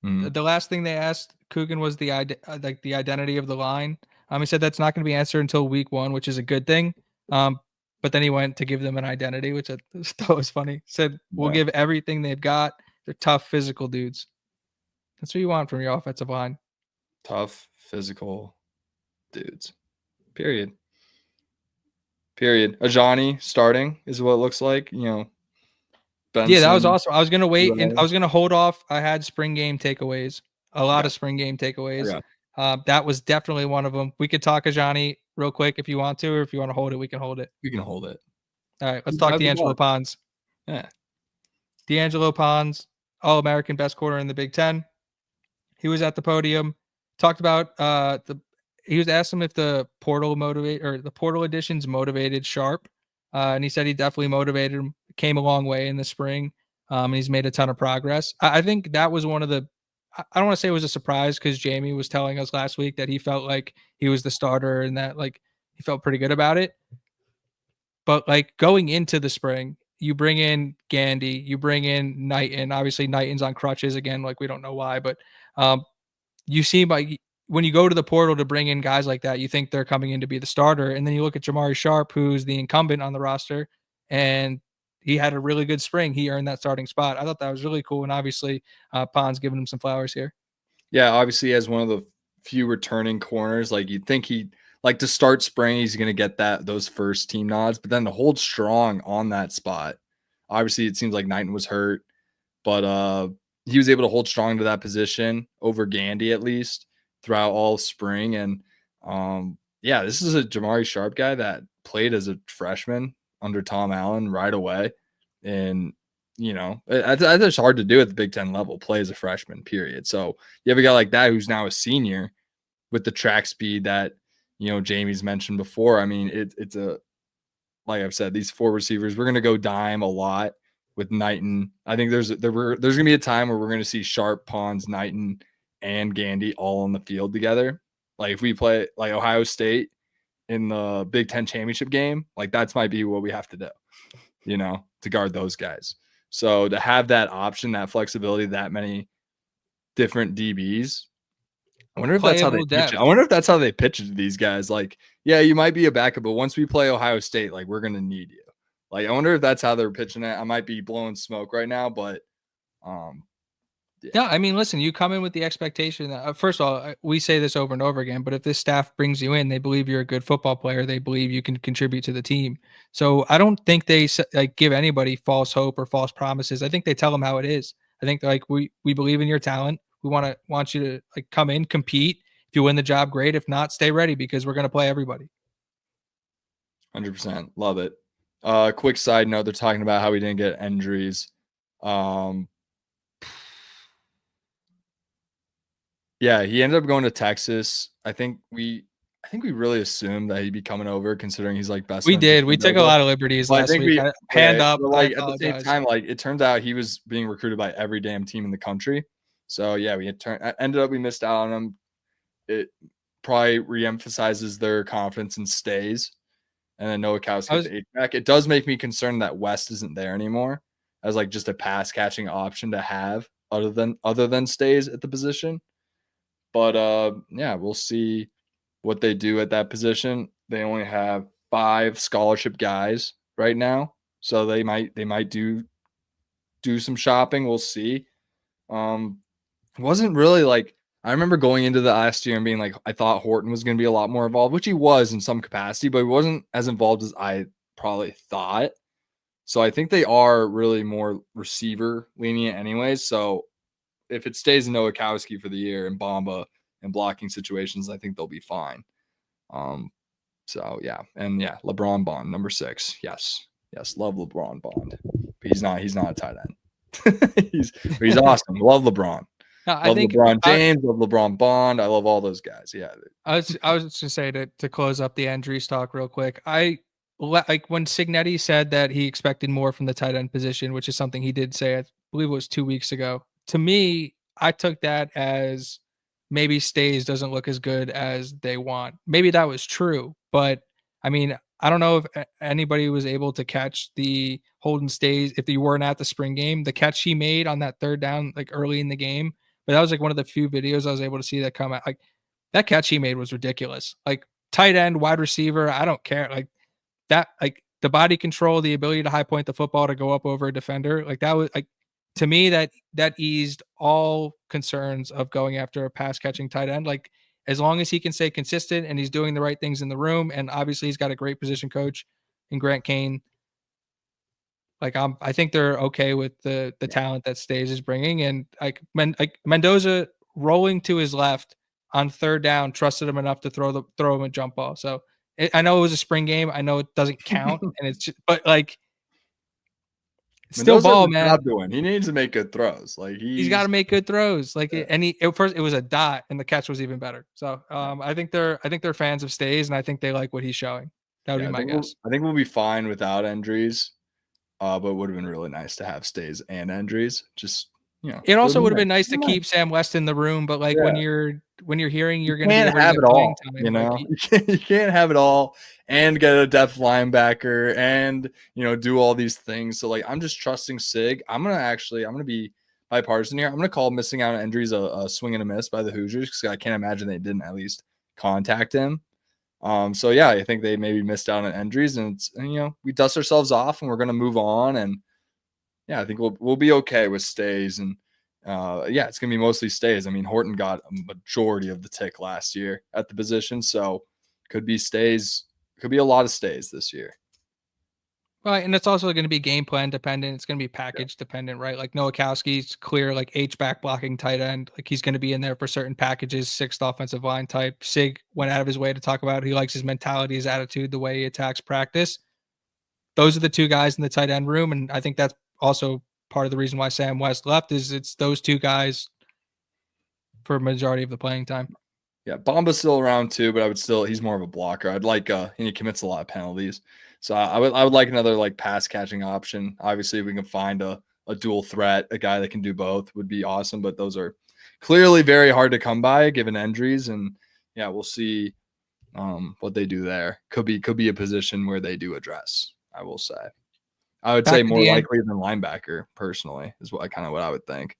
The last thing they asked Coogan was the identity of the line. He said that's not going to be answered until week 1, which is a good thing. But then he went to give them an identity, which I thought was funny. Said, we'll give everything they've got. They're tough, physical dudes. That's what you want from your offensive line. Tough, physical dudes. Period. Ajani starting is what it looks like. Benson, yeah, that was awesome. I was going to wait and I was going to hold off. I had spring game takeaways, a lot of spring game takeaways. That was definitely one of them. We could talk Ajani real quick if you want to, or if you want to hold it, we can hold it. We can hold it. All right, let's talk D'Angelo Pons. Yeah. D'Angelo Pons, All-American, best corner in the Big Ten. He was at the podium, talked about he was asked him if the portal additions motivated Sharp. And he said he definitely motivated him, came a long way in the spring. And he's made a ton of progress. I think that was one of the, I don't want to say it was a surprise because Jamie was telling us last week that he felt like he was the starter and that like he felt pretty good about it. But like going into the spring, you bring in Gandy, you bring in Knighton. Obviously, Knighton's on crutches again. Like we don't know why, but you seem like when you go to the portal to bring in guys like that, you think they're coming in to be the starter. And then you look at Jamari Sharp, who's the incumbent on the roster, and he had a really good spring. He earned that starting spot. I thought that was really cool. And obviously, Pond's giving him some flowers here. Yeah, obviously, as one of the few returning corners, like you'd think he'd like to start spring, he's going to get those first team nods, but then to hold strong on that spot. Obviously, it seems like Knighton was hurt, but he was able to hold strong to that position over Gandy at least throughout all spring. And yeah, this is a Jamari Sharp guy that played as a freshman under Tom Allen right away. And, that's hard to do at the Big Ten level, play as a freshman, period. So you have a guy like that who's now a senior with the track speed that, Jamie's mentioned before. I mean, it's like I've said, these 4 receivers, we're going to go dime a lot with Knighton. I think there's going to be a time where we're going to see Sharp, Pons, Knighton, and Gandy all on the field together. Like if we play like Ohio State in the Big Ten championship game, like that's might be what we have to do, to guard those guys. So to have that option, that flexibility, that many different DBs, I wonder if that's how they pitch it. I wonder if that's how they pitch it to these guys. Like, yeah, you might be a backup, but once we play Ohio State, like we're gonna need you. Like, I wonder if that's how they're pitching it. I might be blowing smoke right now, but yeah. I mean, listen, you come in with the expectation that, first of all, we say this over and over again, but if this staff brings you in, they believe you're a good football player. They believe you can contribute to the team. So I don't think they like give anybody false hope or false promises. I think they tell them how it is. I think like we believe in your talent. We want you to like come in, compete. If you win the job, great. If not, stay ready because we're going to play everybody. 100%. Love it. Quick side note, they're talking about how we didn't get injuries. Yeah, he ended up going to Texas. I think we really assumed that he'd be coming over, considering he's like best. We did. We took a lot of liberties last week. Hand up. Like at the same time, like it turns out he was being recruited by every damn team in the country. So yeah, we missed out on him. It probably reemphasizes their confidence in Stays, and then Nowakowski back. It does make me concerned that West isn't there anymore as like just a pass catching option to have other than Stays at the position. But yeah, we'll see what they do at that position. They only have 5 scholarship guys right now, so they might do some shopping. We'll see. Wasn't really like I remember going into the last year and being like, I thought Horton was going to be a lot more involved, which he was in some capacity, but he wasn't as involved as I probably thought. So I think they are really more receiver lenient anyways. So if it stays in Nowakowski for the year and Bamba and blocking situations, I think they'll be fine. So yeah. And yeah, LeBron Bond, number 6. Yes. Love LeBron Bond. But he's not a tight end. he's awesome. Love LeBron. Love LeBron James, love LeBron Bond. I love all those guys. Yeah. I was just gonna say to close up the injuries talk real quick. I like when Cignetti said that he expected more from the tight end position, which is something he did say, I believe it was 2 weeks ago. To me, I took that as maybe Stays doesn't look as good as they want. Maybe that was true, but I mean, I don't know if anybody was able to catch the Holden Stays if you weren't at the spring game, the catch he made on that 3rd down like early in the game. But that was like one of the few videos I was able to see that come out. Like that catch he made was ridiculous. Like tight end, wide receiver, I don't care. Like that, like the body control, the ability to high point the football to go up over a defender, like that was like to me that eased all concerns of going after a pass catching tight end. Like as long as he can stay consistent and he's doing the right things in the room, and obviously he's got a great position coach in Grant Kane. Like I think they're okay with the talent that Stays is bringing, and like Mendoza rolling to his left on 3rd down trusted him enough to throw him a jump ball. So I know it was a spring game. I know it doesn't count, and it's just, but like it's still ball, man. He needs to make good throws. Like he's got to make good throws. Like first it was a dot, and the catch was even better. So I think they're fans of Stays, and I think they like what he's showing. That would be my guess. I think we'll be fine without injuries. But it would have been really nice to have Stays and injuries. Just it also would have been nice to keep Sam West in the room. But like when you're hearing you're going to have it all, you can't have it all and get a depth linebacker and do all these things. So like I'm just trusting Sig. I'm gonna be bipartisan here. I'm going to call missing out on injuries a swing and a miss by the Hoosiers because I can't imagine they didn't at least contact him. So yeah, I think they maybe missed out on injuries, and we dust ourselves off and we're going to move on. And yeah, I think we'll be okay with stays. And yeah, it's going to be mostly stays. I mean, Horton got a majority of the tick last year at the position, so could be stays. Could be a lot of stays this year. Right, and it's also going to be game plan dependent. It's going to be package dependent, right? Like Nowakowski's clear, like H-back blocking tight end. Like he's going to be in there for certain packages, sixth offensive line type. Sig went out of his way to talk about he likes his mentality, his attitude, the way he attacks practice. Those are the two guys in the tight end room, and I think that's also part of the reason why Sam West left is it's those two guys for a majority of the playing time. Yeah, Bomba's still around too, but he's more of a blocker. I'd like he commits a lot of penalties. So I would like another like pass catching option. Obviously, if we can find a dual threat, a guy that can do both would be awesome, but those are clearly very hard to come by given injuries. And yeah, we'll see what they do there. Could be a position where they do address, I will say. I would say more likely than linebacker, personally, is what I would think.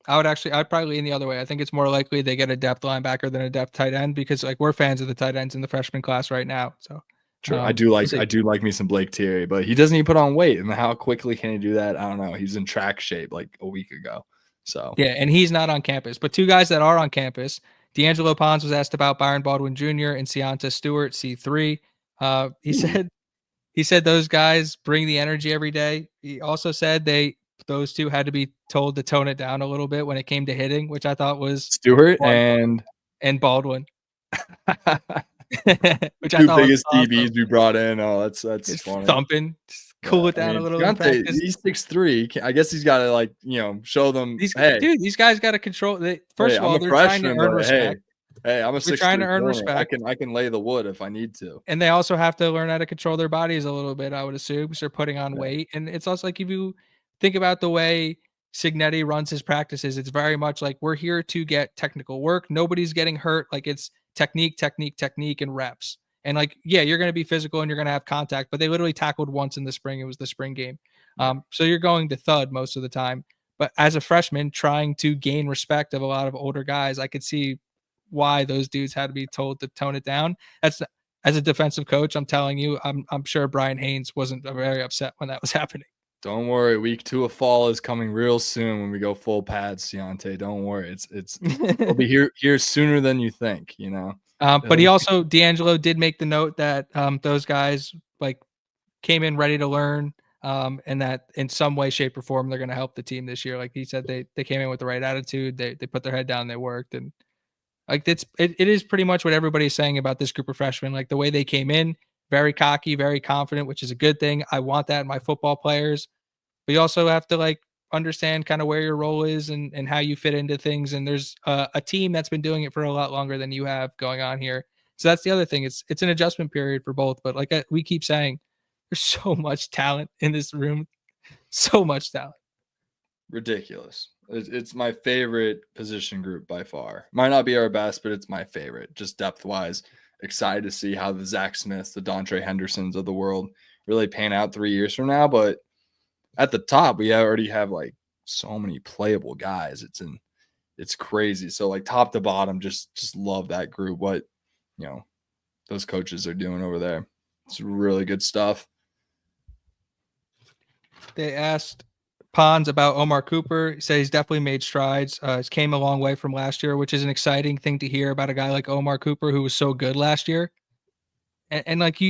I'd probably lean the other way. I think it's more likely they get a depth linebacker than a depth tight end because like we're fans of the tight ends in the freshman class right now. So true. I do like me some Blake Thierry, but he doesn't even put on weight. And how quickly can he do that? I don't know. He's in track shape like a week ago. So yeah, and he's not on campus. But two guys that are on campus, D'Angelo Pons was asked about Byron Baldwin Jr. and Cianta Stewart, C3. He said those guys bring the energy every day. He also said those two had to be told to tone it down a little bit when it came to hitting, which I thought was Stewart and Baldwin. Which two biggest DBs we brought in. Oh, that's funny. Thumping, cool it down a little bit. He's 6'3". I guess he's got to show them. These guys got to control. First of all, they're trying to earn respect. Hey, I'm trying to earn respect. I can lay the wood if I need to. And they also have to learn how to control their bodies a little bit, I would assume, because they're putting on weight. And it's also like if you think about the way Cignetti runs his practices, it's very much like we're here to get technical work. Nobody's getting hurt. Like it's technique, and reps. And like, yeah, you're going to be physical and you're going to have contact, but they literally tackled once in the spring. It was the spring game. So you're going to thud most of the time. But as a freshman trying to gain respect of a lot of older guys, I could see why those dudes had to be told to tone it down. As a defensive coach, I'm telling you, I'm sure Brian Haynes wasn't very upset when that was happening. Don't worry, week 2 of fall is coming real soon when we go full pads, Ciante. Don't worry, it'll be here sooner than you think. But he also D'Angelo did make the note that those guys like came in ready to learn, and that in some way, shape, or form they're going to help the team this year. Like he said, they came in with the right attitude. They put their head down, they worked, and like it is pretty much what everybody's saying about this group of freshmen. Like the way they came in, very cocky, very confident, which is a good thing. I want that in my football players. But you also have to like understand kind of where your role is and how you fit into things. And there's a team that's been doing it for a lot longer than you have going on here. So that's the other thing. It's an adjustment period for both. But like we keep saying, there's so much talent in this room. So much talent. Ridiculous. It's my favorite position group by far. Might not be our best, but it's my favorite, just depth-wise. Excited to see how the Zach Smiths, the Dontre Hendersons of the world really pan out 3 years from now. But at the top, we already have like so many playable guys. It's crazy. So like top to bottom, just love that group. What those coaches are doing over there. It's really good stuff. They asked Pons about Omar Cooper. He said he's definitely made strides. He's came a long way from last year, which is an exciting thing to hear about a guy like Omar Cooper who was so good last year. And like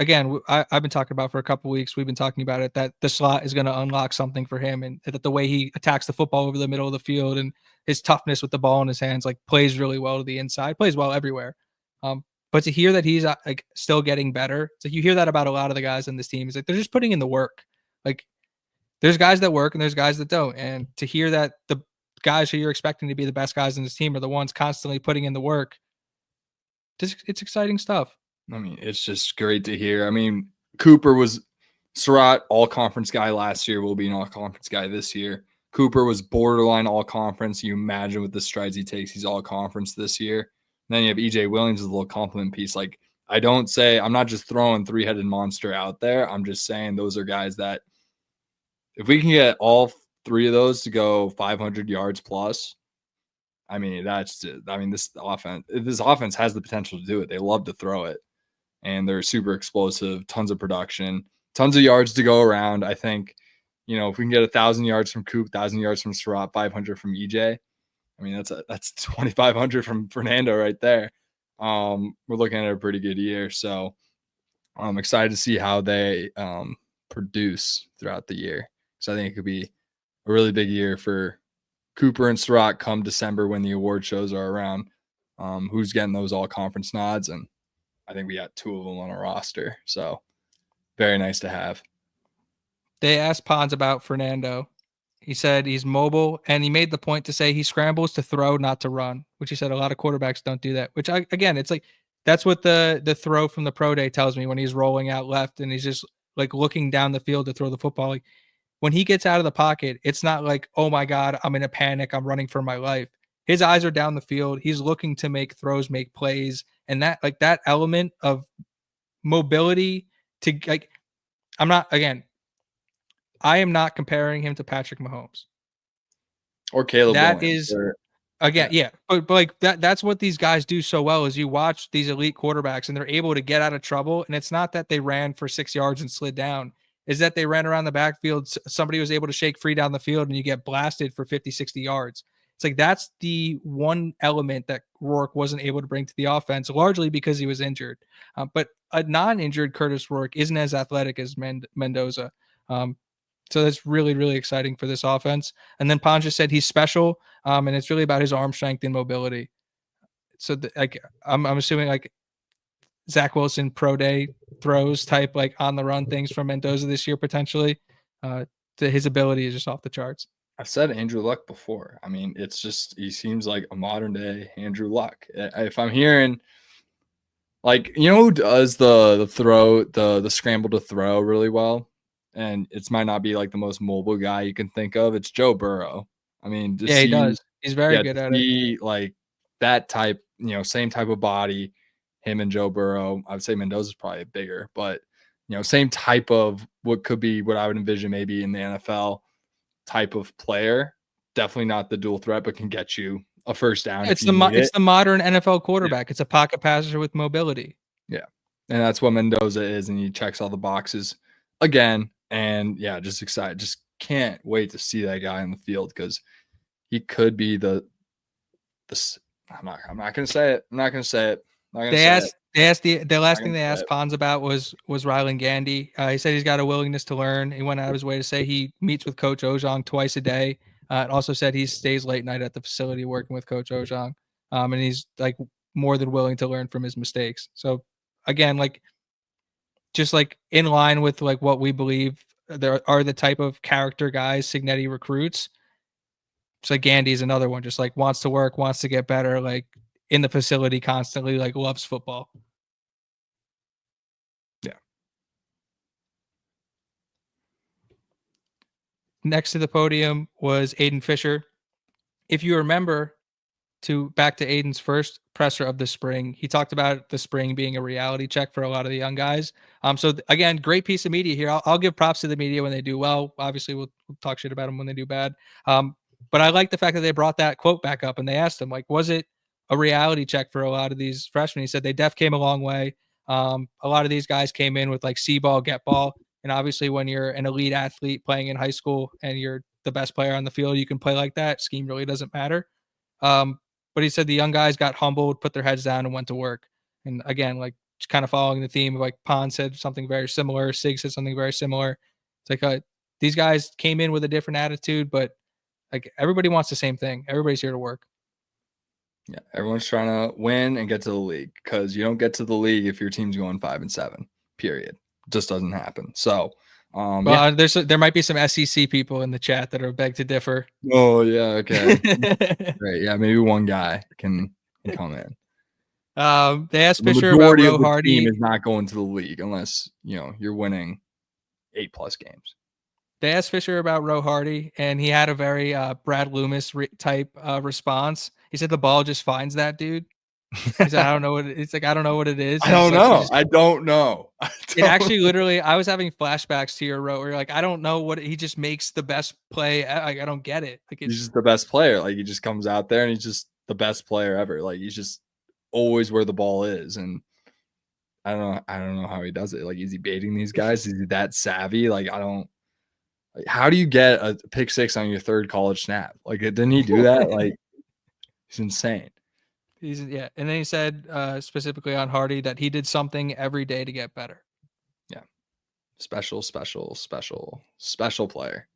I've been talking about for a couple of weeks. We've been talking about it that the slot is going to unlock something for him, and that the way he attacks the football over the middle of the field and his toughness with the ball in his hands, like plays really well to the inside, plays well everywhere. But to hear that he's like still getting better, so you hear that about a lot of the guys on this team is like they're just putting in the work. Like there's guys that work and there's guys that don't, and to hear that the guys who you're expecting to be the best guys in this team are the ones constantly putting in the work, it's exciting stuff. I mean, it's just great to hear. I mean, Cooper was Surratt all-conference guy last year, will be an all-conference guy this year. Cooper was borderline all-conference. You imagine with the strides he takes, he's all-conference this year. And then you have EJ Williams as a little compliment piece. Like, I'm not just throwing three-headed monster out there. I'm just saying those are guys that if we can get all 3 of those to go 500 yards plus. I mean, this offense has the potential to do it. They love to throw it, and they're super explosive, tons of production, tons of yards to go around. I think, if we can get 1,000 yards from Coop, 1,000 yards from Surratt, 500 from EJ, I mean, that's 2,500 from Fernando right there. We're looking at a pretty good year, so I'm excited to see how they produce throughout the year. So I think it could be a really big year for Cooper and Surratt come December when the award shows are around. Who's getting those all conference nods? And I think we got 2 of them on our roster. So very nice to have. They asked Pons about Fernando. He said he's mobile, and he made the point to say he scrambles to throw, not to run, which he said a lot of quarterbacks don't do that, which again, it's like, that's what the throw from the pro day tells me when he's rolling out left and he's just like looking down the field to throw the football. Like when he gets out of the pocket, it's not like, oh my God, I'm in a panic, I'm running for my life. His eyes are down the field. He's looking to make throws, make plays. And that element of mobility to like, I am not comparing him to Patrick Mahomes or Caleb that Williams. Yeah. But like that's what these guys do so well is you watch these elite quarterbacks and they're able to get out of trouble. And it's not that they ran for 6 yards and slid down, is that they ran around the backfield. Somebody was able to shake free down the field and you get blasted for 50, 60 yards. It's like that's the one element that Rourke wasn't able to bring to the offense, largely because he was injured. But a non-injured Curtis Rourke isn't as athletic as Mendoza. So that's really, really exciting for this offense. And then Pons just said he's special, and it's really about his arm strength and mobility. So I'm assuming like Zach Wilson pro day throws type like on the run things from Mendoza this year potentially. His ability is just off the charts. I've said Andrew Luck before. I mean, it's just he seems like a modern day Andrew Luck. If I'm hearing like, who does the throw, the scramble to throw really well? And it might not be like the most mobile guy you can think of. It's Joe Burrow. I mean, he does. He's very good at it. Like that type, same type of body, him and Joe Burrow. I would say Mendoza's probably bigger, but same type of what could be what I would envision maybe in the NFL type of player. Definitely not the dual threat, but can get you a first down. It's the modern NFL quarterback. Yeah. It's a pocket passer with mobility. Yeah, and that's what Mendoza is, and he checks all the boxes again. And yeah, just excited. Just can't wait to see that guy on the field because he could be the. I'm not gonna say it. I'm not gonna say it. The last thing they asked Pons about was Rylan Gandy. He said he's got a willingness to learn. He went out of his way to say he meets with Coach Ojong twice a day. And also said he stays late night at the facility working with Coach Ojong. And he's like more than willing to learn from his mistakes. So again, like just like in line with like what we believe there are the type of character guys Cignetti recruits. So like Gandy's another one, just like wants to work, wants to get better, like in the facility constantly, like loves football. Yeah. Next to the podium was Aiden Fisher. If you remember, back to Aiden's first presser of the spring, he talked about the spring being a reality check for a lot of the young guys. So again, great piece of media here. I'll give props to the media when they do well. Obviously, we'll talk shit about them when they do bad. But I like the fact that they brought that quote back up and they asked him, like, was it a reality check for a lot of these freshmen? He said they came a long way. A lot of these guys came in with like see ball, get ball. And obviously when you're an elite athlete playing in high school and you're the best player on the field, you can play like that. Scheme really doesn't matter. But he said the young guys got humbled, put their heads down and went to work. And again, like just kind of following the theme of like Pons said something very similar. Sig said something very similar. It's like these guys came in with a different attitude, but like everybody wants the same thing. Everybody's here to work. Yeah, everyone's trying to win and get to the league because you don't get to the league if your team's going 5-7. Period. It just doesn't happen. So, there might be some SEC people in the chat that are beg to differ. Oh yeah, okay, great. Yeah, maybe one guy can come in. They asked Fisher about Roe Hardy. Team is not going to the league unless you're winning 8+ games. They asked Fisher about Roe Hardy, and he had a very Brad Loomis type response. He said the ball just finds that dude. He said, I don't know what it's like. I don't know what it is. I don't know. I don't know. It actually literally, I was having flashbacks to your row where you're like, I don't know what he just makes the best play. Like, I don't get it. Like, he's just the best player. Like he just comes out there and he's just the best player ever. Like he's just always where the ball is. And I don't know how he does it. Like, is he baiting these guys? Is he that savvy? Like, how do you get a pick six on your third college snap? Like, didn't he do that? Like, it's insane. And then he said specifically on Hardy that he did something every day to get better. Yeah. Special player.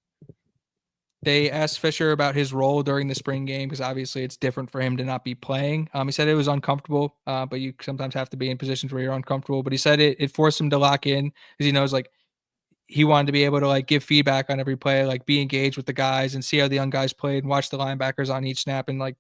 They asked Fisher about his role during the spring game because obviously it's different for him to not be playing. He said it was uncomfortable, but you sometimes have to be in positions where you're uncomfortable. But he said it forced him to lock in because he knows like he wanted to be able to like give feedback on every play, like be engaged with the guys and see how the young guys played and watch the linebackers on each snap. And like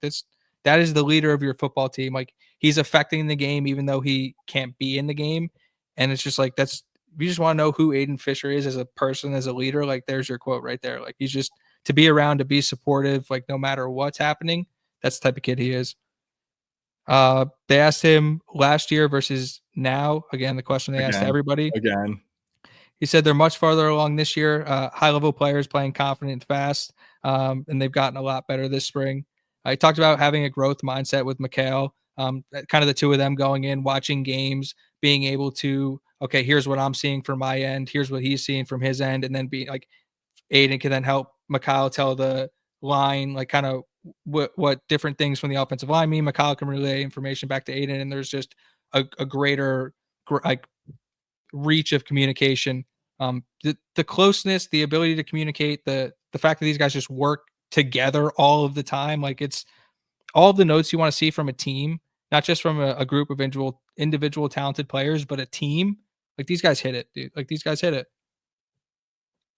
that is the leader of your football team. Like he's affecting the game even though he can't be in the game. And it's just like if you just want to know who Aiden Fisher is as a person, as a leader, like there's your quote right there. Like he's just to be around, to be supportive, like no matter what's happening. That's the type of kid he is. They asked him last year versus now. Again, the question they asked everybody. He said they're much farther along this year. High-level players playing confident and fast, and they've gotten a lot better this spring. He talked about having a growth mindset with Mikhail, kind of the two of them going in, watching games, being able to, okay, here's what I'm seeing from my end, here's what he's seeing from his end, and then be like, Aiden can then help Mikhail tell the line, like kind of what different things from the offensive line mean. Mikhail can relay information back to Aiden, and there's just a greater like reach of communication. The closeness, the ability to communicate, the fact that these guys just work together all of the time. Like it's all of the notes you want to see from a team, not just from a group of individual talented players, but a team. Like these guys hit it, dude. Like these guys hit it.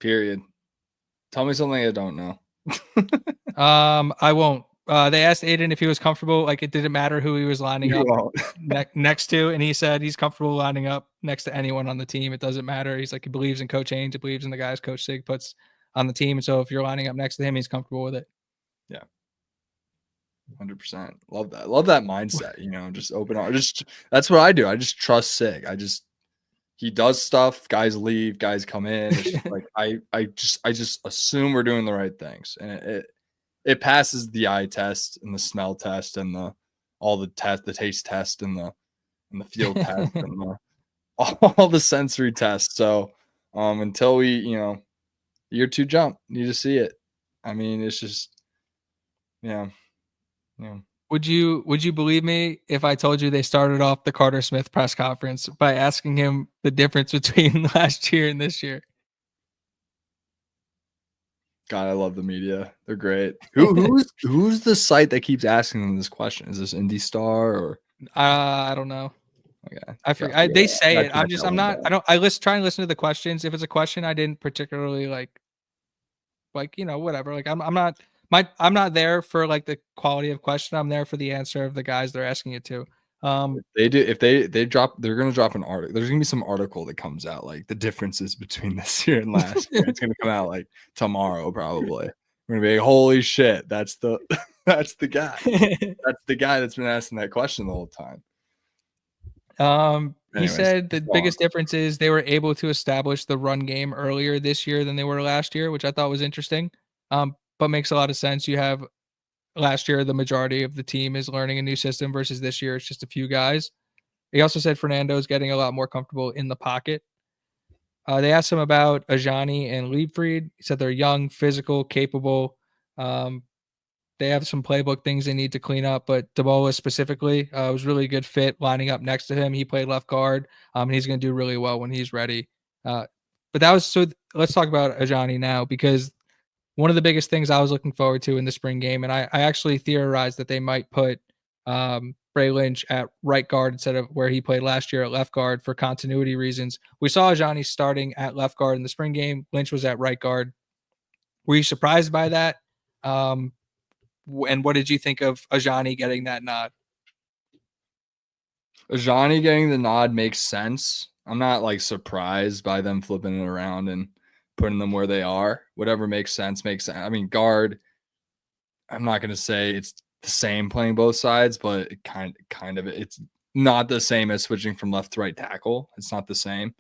Period. Tell me something I don't know. I won't. They asked Aiden if he was comfortable. Like it didn't matter who he was lining up next to, and he said he's comfortable lining up next to anyone on the team. It doesn't matter. He's like he believes in Coach Haynes. He believes in the guys Coach Sig puts on the team. And so if you're lining up next to him, he's comfortable with it. Yeah. 100%. Love that. Love that mindset. You know, just open up. That's what I do. I just trust Sig. He does stuff. Guys leave. Guys come in. It's just like I just assume we're doing the right things, and it passes the eye test and the smell test and the taste test and the field test and all the sensory tests. So until we, year two jump, need to see it. I mean, it's just, yeah. Would you believe me if I told you they started off the Carter Smith press conference by asking him the difference between last year and this year? God, I love the media. They're great. Who's the site that keeps asking them this question? Is this IndyStar or? I don't know. Okay, I forget. They say it. I try and listen to the questions. If it's a question I didn't particularly like, whatever. Like I'm not there for like the quality of question. I'm there for the answer of the guys they're asking it to. If they drop, they're going to drop an article. There's going to be some article that comes out like the differences between this year and last year. It's going to come out like tomorrow, probably. We're going to be like, holy shit, that's the guy. That's the guy that's been asking that question the whole time. He said the biggest difference is they were able to establish the run game earlier this year than they were last year, which I thought was interesting. But makes a lot of sense. You have last year, the majority of the team is learning a new system versus this year, it's just a few guys. He also said Fernando's getting a lot more comfortable in the pocket. They asked him about Ajani and Liebfried. He said they're young, physical, capable. They have some playbook things they need to clean up, but Debola specifically was really a good fit lining up next to him. He played left guard, and he's going to do really well when he's ready. But let's talk about Ajani now, because one of the biggest things I was looking forward to in the spring game, and I actually theorized that they might put Bray Lynch at right guard instead of where he played last year at left guard for continuity reasons. We saw Ajani starting at left guard in the spring game. Lynch was at right guard. Were you surprised by that? And what did you think of Ajani getting that nod? Ajani getting the nod makes sense. I'm not like surprised by them flipping it around and putting them where they are. Whatever makes sense makes sense. I mean, guard, I'm not going to say it's the same playing both sides, but it kind of it's not the same as switching from left to right tackle. It's not the same.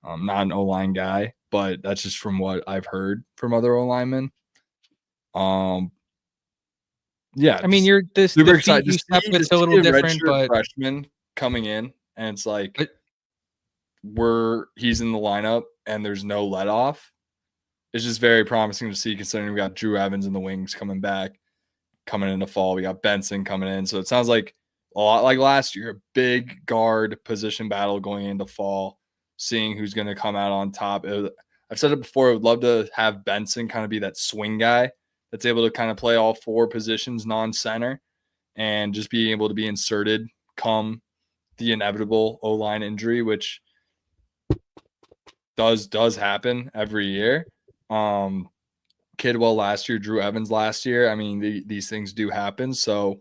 Not an O-line guy, but that's just from what I've heard from other O-linemen. Yeah, I mean, you're the feet you step with's a little different, but freshman coming in, and it's like he's in the lineup and there's no let off. It's just very promising to see, considering we got Drew Evans in the wings coming in the fall. We got Benson coming in, so it sounds like a lot like last year, a big guard position battle going into fall, seeing who's going to come out on top. I've said it before, I would love to have Benson kind of be that swing guy that's able to kind of play all four positions non-center and just being able to be inserted come the inevitable O-line injury, which does happen every year. Kidwell last year, Drew Evans last year. I mean, these things do happen. So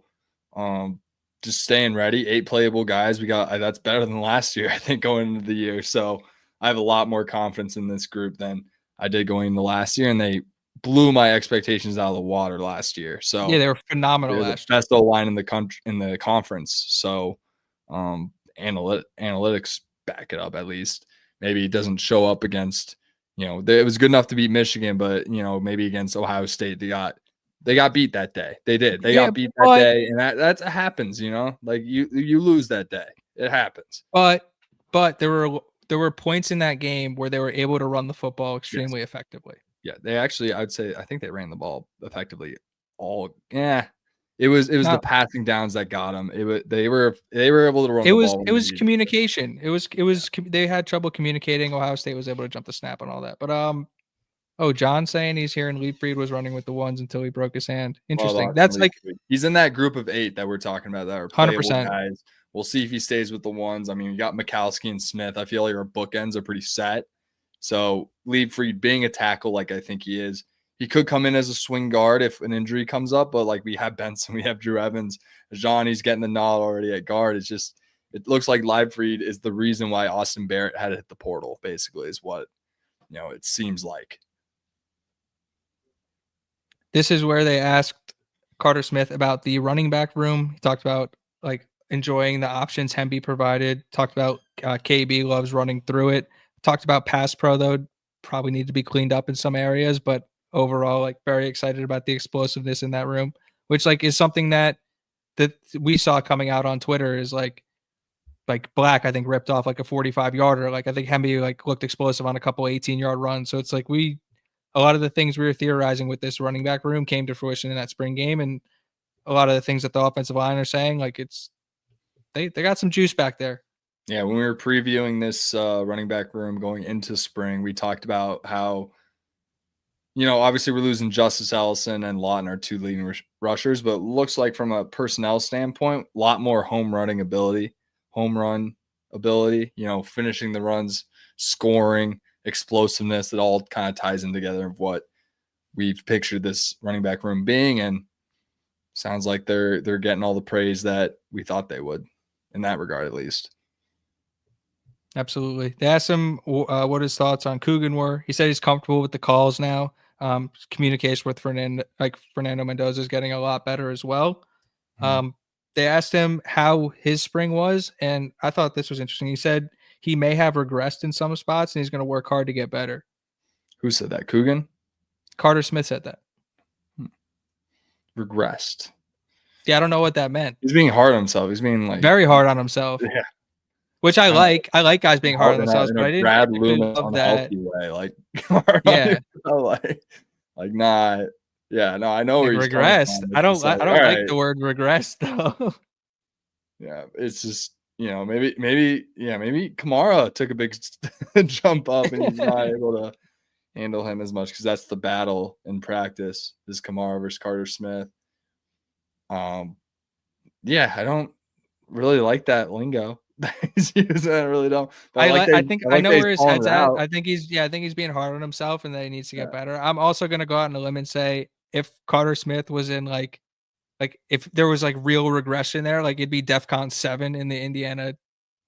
just staying ready. 8 playable guys. We got that's better than last year, I think, going into the year. So I have a lot more confidence in this group than I did going into last year, and they blew my expectations out of the water last year. So yeah, they were phenomenal last year. Best O-line in the country, in the conference. So analytics back it up at least. Maybe it doesn't show up against, it was good enough to beat Michigan, but maybe against Ohio State they got beat that day. They did. They got beat that day, and that happens. Like you lose that day. It happens. But there were points in that game where they were able to run the football extremely effectively. Yeah, they actually, I think they ran the ball effectively. It was the passing downs that got them. They were able to run the ball. It was communication. They had trouble communicating. Ohio State was able to jump the snap and all that. But John saying he's here and Leifried was running with the ones until he broke his hand. Interesting. That's like he's in that group of 8 that we're talking about that are 100% guys. We'll see if he stays with the ones. I mean, you got Mikowski and Smith. I feel like our bookends are pretty set. So Leifried being a tackle like I think he is, he could come in as a swing guard if an injury comes up, but like we have Benson, we have Drew Evans, Johnny's getting the nod already at guard. It looks like Leifried is the reason why Austin Barrett had to hit the portal, basically, is what it seems like. This is where they asked Carter Smith about the running back room. He talked about like enjoying the options Hemby provided. Talked about KB loves running through it. Talked about pass pro, though, probably need to be cleaned up in some areas, but overall, like very excited about the explosiveness in that room, which like is something that we saw coming out on Twitter is like Black, I think, ripped off like a 45-yarder. Like I think Hemby like looked explosive on a couple 18-yard runs. So it's like a lot of the things we were theorizing with this running back room came to fruition in that spring game, and a lot of the things that the offensive line are saying, like they got some juice back there. Yeah, when we were previewing this running back room going into spring, we talked about how, obviously we're losing Justice Ellison and Lawton, our 2 leading rushers, but it looks like from a personnel standpoint, a lot more home run ability, finishing the runs, scoring, explosiveness. It all kind of ties in together of what we've pictured this running back room being, and sounds like they're getting all the praise that we thought they would in that regard, at least. Absolutely. They asked him what his thoughts on Coogan were. He said he's comfortable with the calls now. Communication with Fernando Mendoza is getting a lot better as well. They asked him how his spring was, and I thought this was interesting. He said he may have regressed in some spots, and he's going to work hard to get better. Who said that? Coogan? Carter Smith said that. Regressed. Yeah, I don't know what that meant. He's being hard on himself. He's being like very hard on himself. Yeah. Which I like. I like guys being hard on themselves, but I didn't Brad Loomis on a healthy way. Like, yeah, like not. Yeah, no, I know where he's regressed. I don't like the word regressed though. Yeah, it's just maybe Kamara took a big jump up and he's not able to handle him as much because that's the battle in practice is Kamara versus Carter Smith. Yeah, I don't really like that lingo. He's using it, I really don't. But I think I know where his head's at. I think he's being hard on himself and that he needs to get better. I'm also gonna go out on a limb and say if Carter Smith was in like if there was like real regression there, like it'd be DEFCON 7 in the Indiana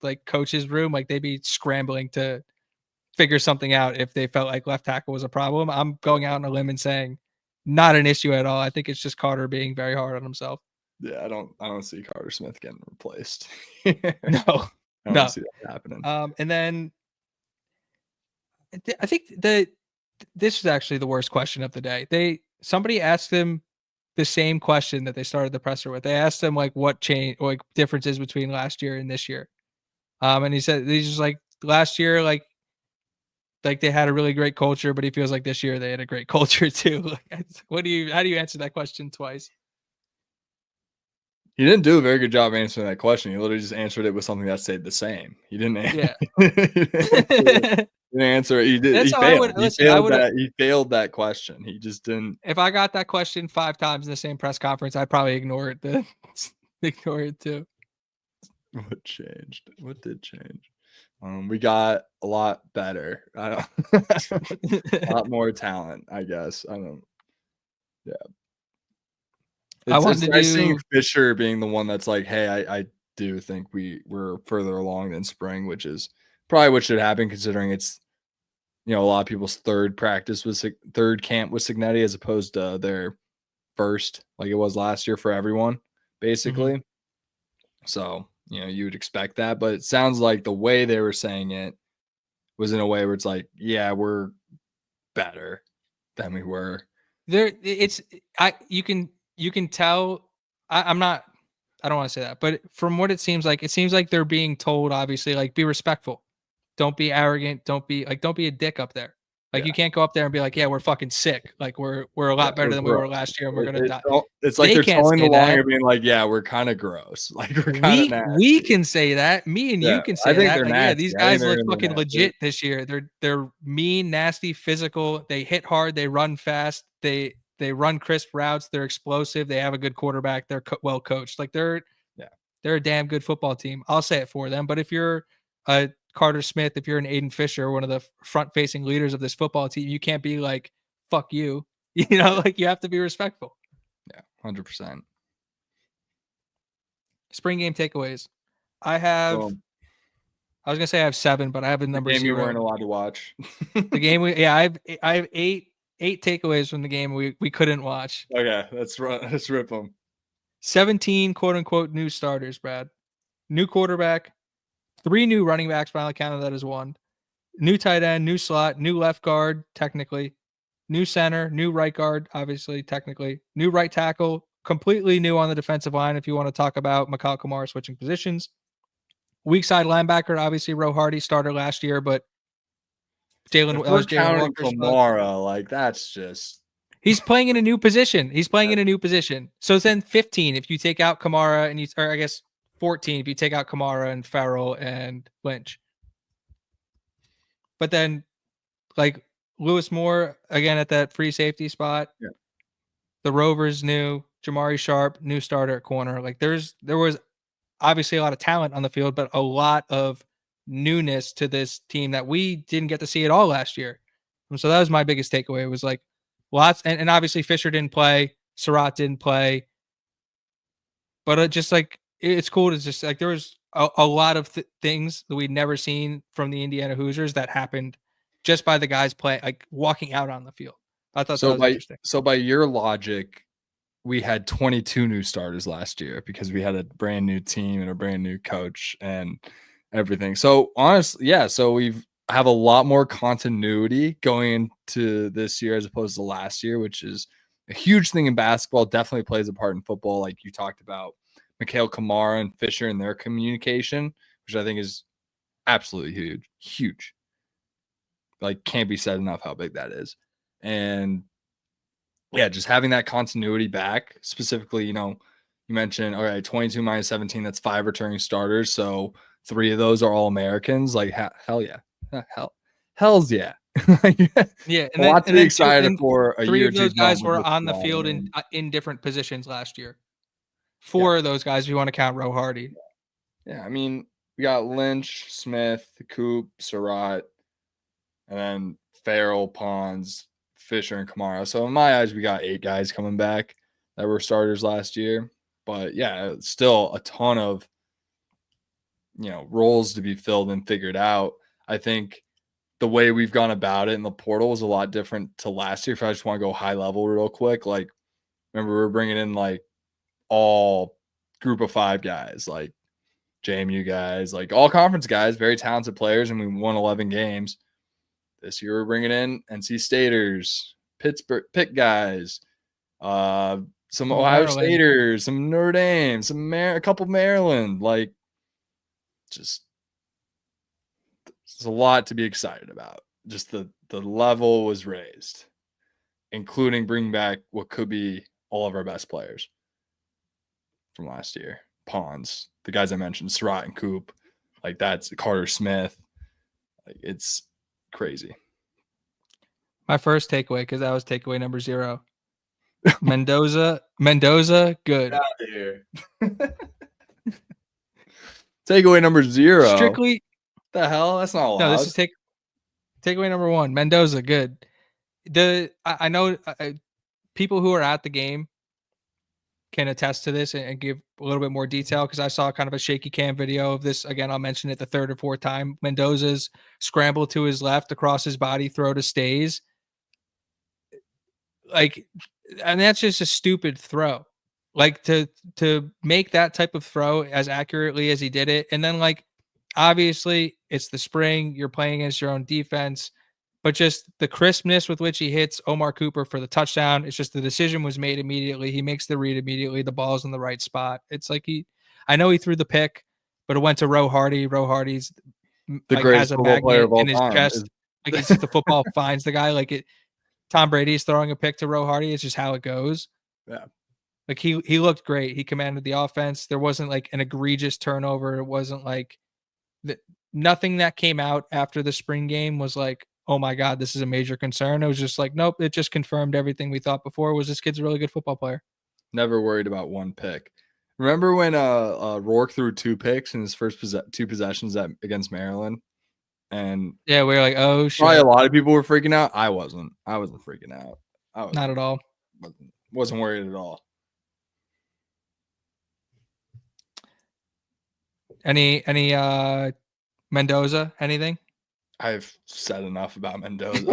like coaches room, like they'd be scrambling to figure something out if they felt like left tackle was a problem. I'm going out on a limb and saying not an issue at all. I think it's just Carter being very hard on himself. Yeah, I don't see Carter Smith getting replaced. No, I don't no. see that happening. And then I think that this is actually the worst question of the day. Somebody asked him the same question that they started the presser with. They asked him like what change, like differences between last year and this year. And he said he's just like last year, like they had a really great culture, but he feels like this year they had a great culture too. Like, how do you answer that question twice? He didn't do a very good job answering that question. He literally just answered it with something that stayed the same. He didn't. Yeah. He didn't answer it. He did. That's He how I failed. would listen. I would He failed that question. He just didn't. if I got that question 5 times in the same press conference, I'd probably ignore it. Ignore it too. What changed? What did change? We got a lot better. A lot more talent, I guess. I don't. Yeah. It's nice seeing Fisher being the one that's like, hey, I do think we're further along than spring, which is probably what should happen considering it's a lot of people's third camp with Cignetti as opposed to their first, like it was last year for everyone, basically. Mhm. So, you would expect that, but it sounds like the way they were saying it was in a way where it's like, yeah, we're better than we were. You can tell I'm not I don't want to say that, but from what it seems like they're being told obviously like be respectful. Don't be arrogant, don't be a dick up there. Like Yeah. you can't go up there and be like, yeah, we're fucking sick. Like we're a lot better than we were last year and we're gonna die. It's like They they're can't towing the say line that. and being like, yeah, we're kind of gross. Like we're kind of nasty. We can say that. Me and Yeah, you can I say think that. they're Like, yeah, nasty. these I think guys they're look gonna be fucking nasty. legit this year. They're mean, nasty, physical. They hit hard. They run fast. They run crisp routes. They're explosive. They have a good quarterback. They're well coached. Like they're a damn good football team. I'll say it for them. But if you're a Carter Smith, if you're an Aiden Fisher, one of the front-facing leaders of this football team, you can't be like, "Fuck you." Like you have to be respectful. Yeah, 100%. Spring game takeaways. I was gonna say I have 7, but I have a number 0. The game you weren't allowed to watch. The game I have 8 takeaways from the game we couldn't watch. Okay, let's rip them. 17 quote unquote new starters, Brad. New quarterback, 3 new running backs, but I only counted that as 1. New tight end, new slot, new left guard, technically. New center, new right guard, obviously, technically. New right tackle, completely new on the defensive line if you want to talk about Mikal Kamara switching positions. Weak side linebacker, obviously Roe Hardy started last year, but Jalen Walker's Kamara, like that's just he's playing in a new position. So then 15 if you take out Kamara or I guess 14 if you take out Kamara and Farrell and Lynch. But then like Lewis Moore again at that free safety spot. Yeah. The Rovers new, Jamari Sharp, new starter at corner. Like there was obviously a lot of talent on the field, but a lot of newness to this team that we didn't get to see at all last year. And so that was my biggest takeaway. It was like lots, and obviously Fisher didn't play, Surratt didn't play, but just like it's cool to just like there was a lot of things that we'd never seen from the Indiana Hoosiers that happened just by the guys like walking out on the field. I thought that was interesting. So by your logic, we had 22 new starters last year because we had a brand new team and a brand new coach and everything. So honestly, yeah, so we've have a lot more continuity going into this year as opposed to last year, which is a huge thing in basketball. Definitely plays a part in football, like you talked about Mikal Kamara and Fisher and their communication, which I think is absolutely huge. Like can't be said enough how big that is. And yeah, just having that continuity back, specifically, you mentioned, all right, 22 minus 17, that's 5 returning starters. So 3 of those are all Americans. Like, hell yeah. Hell's yeah. Yeah. And a lot to be excited for a 3 year. 3 of those guys were on the field in different positions last year. 4 of those guys, if you want to count Roe Hardy. Yeah. I mean, we got Lynch, Smith, Coop, Surratt, and then Farrell, Pons, Fisher, and Kamara. So in my eyes, we got 8 guys coming back that were starters last year. But yeah, still a ton of roles to be filled and figured out. I think the way we've gone about it in the portal is a lot different to last year. If I just want to go high level real quick, like remember we were bringing in like all group of 5 guys, like JMU guys, like all conference guys, very talented players, and we won 11 games. This year we're bringing in NC Staters, Pitt guys, some Ohio Staters, some Notre Dame, a couple Maryland. Like, just there's a lot to be excited about. Just the level was raised, including bringing back what could be all of our best players from last year. Pons, the guys I mentioned, Surratt and Coop, like that's Carter Smith. Like, it's crazy. My first takeaway, because that was takeaway number 0. Mendoza, good. Get out of here. Takeaway number 0. Strictly. What the hell? That's not allowed. No, this is takeaway number 1. Mendoza, good. I know people who are at the game can attest to this and give a little bit more detail, because I saw kind of a shaky cam video of this. Again, I'll mention it the 3rd or 4th time. Mendoza's scramble to his left across his body, throw to stays. Like, and that's just a stupid throw. Like, to make that type of throw as accurately as he did it. And then, like, obviously it's the spring, you're playing against your own defense, but just the crispness with which he hits Omar Cooper for the touchdown. It's just the decision was made immediately. He makes the read immediately. The ball's in the right spot. It's like I know he threw the pick, but it went to Roe Hardy. Roe Hardy's the greatest football player of all time. In his chest. Like, it's just the football finds the guy. Like, Tom Brady's throwing a pick to Roe Hardy. It's just how it goes. Yeah. Like, he looked great. He commanded the offense. There wasn't like an egregious turnover. It wasn't like nothing that came out after the spring game was like, oh my God, this is a major concern. It was just like, nope, it just confirmed everything we thought before, was this kid's a really good football player. Never worried about one pick. Remember when Rourke threw 2 picks in his first 2 possessions against Maryland? And yeah, we were like, oh shit. Probably a lot of people were freaking out. I wasn't freaking out. Not at all. Wasn't worried at all. Any Mendoza, anything? I've said enough about Mendoza.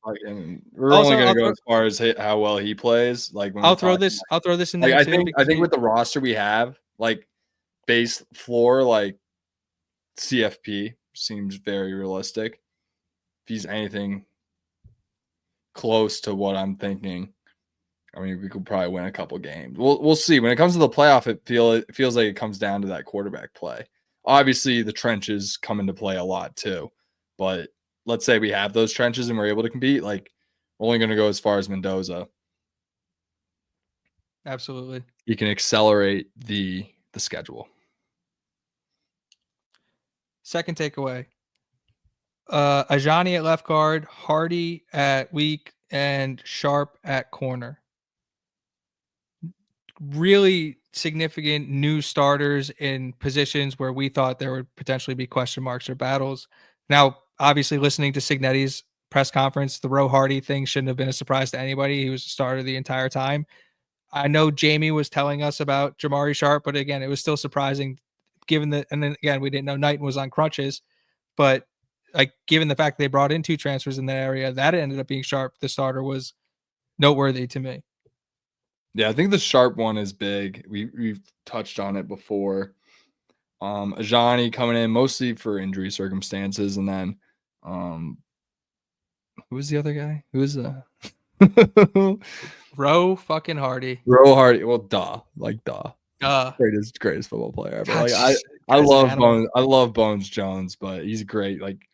I mean, we're only going to go as far as how well he plays. Like, I'll throw this in there too. I think with the roster we have, like, base floor, like CFP seems very realistic. If he's anything close to what I'm thinking, I mean, we could probably win a couple games. We'll see. When it comes to the playoff, it feels like it comes down to that quarterback play. Obviously, the trenches come into play a lot too. But let's say we have those trenches and we're able to compete. Like, we're only going to go as far as Mendoza. Absolutely. He can accelerate the schedule. Second takeaway. Ajani at left guard, Hardy at weak, and Sharp at corner. Really significant new starters in positions where we thought there would potentially be question marks or battles. Now, obviously, listening to Cignetti's press conference, the Roe Hardy thing shouldn't have been a surprise to anybody. He was a starter the entire time. I know Jamie was telling us about Jamari Sharp, but again, it was still surprising given that. And then again, we didn't know Knighton was on crutches, but like, given the fact they brought in 2 transfers in that area, that ended up being Sharp. The starter was noteworthy to me. Yeah, I think the Sharp one is big. We've touched on it before. Ajani coming in mostly for injury circumstances, and then who was the other guy? Who was Roe fucking Hardy. Roe Hardy. Well, duh. Greatest football player ever. God, like I love Bones. I love Bones Jones, but he's great. Like,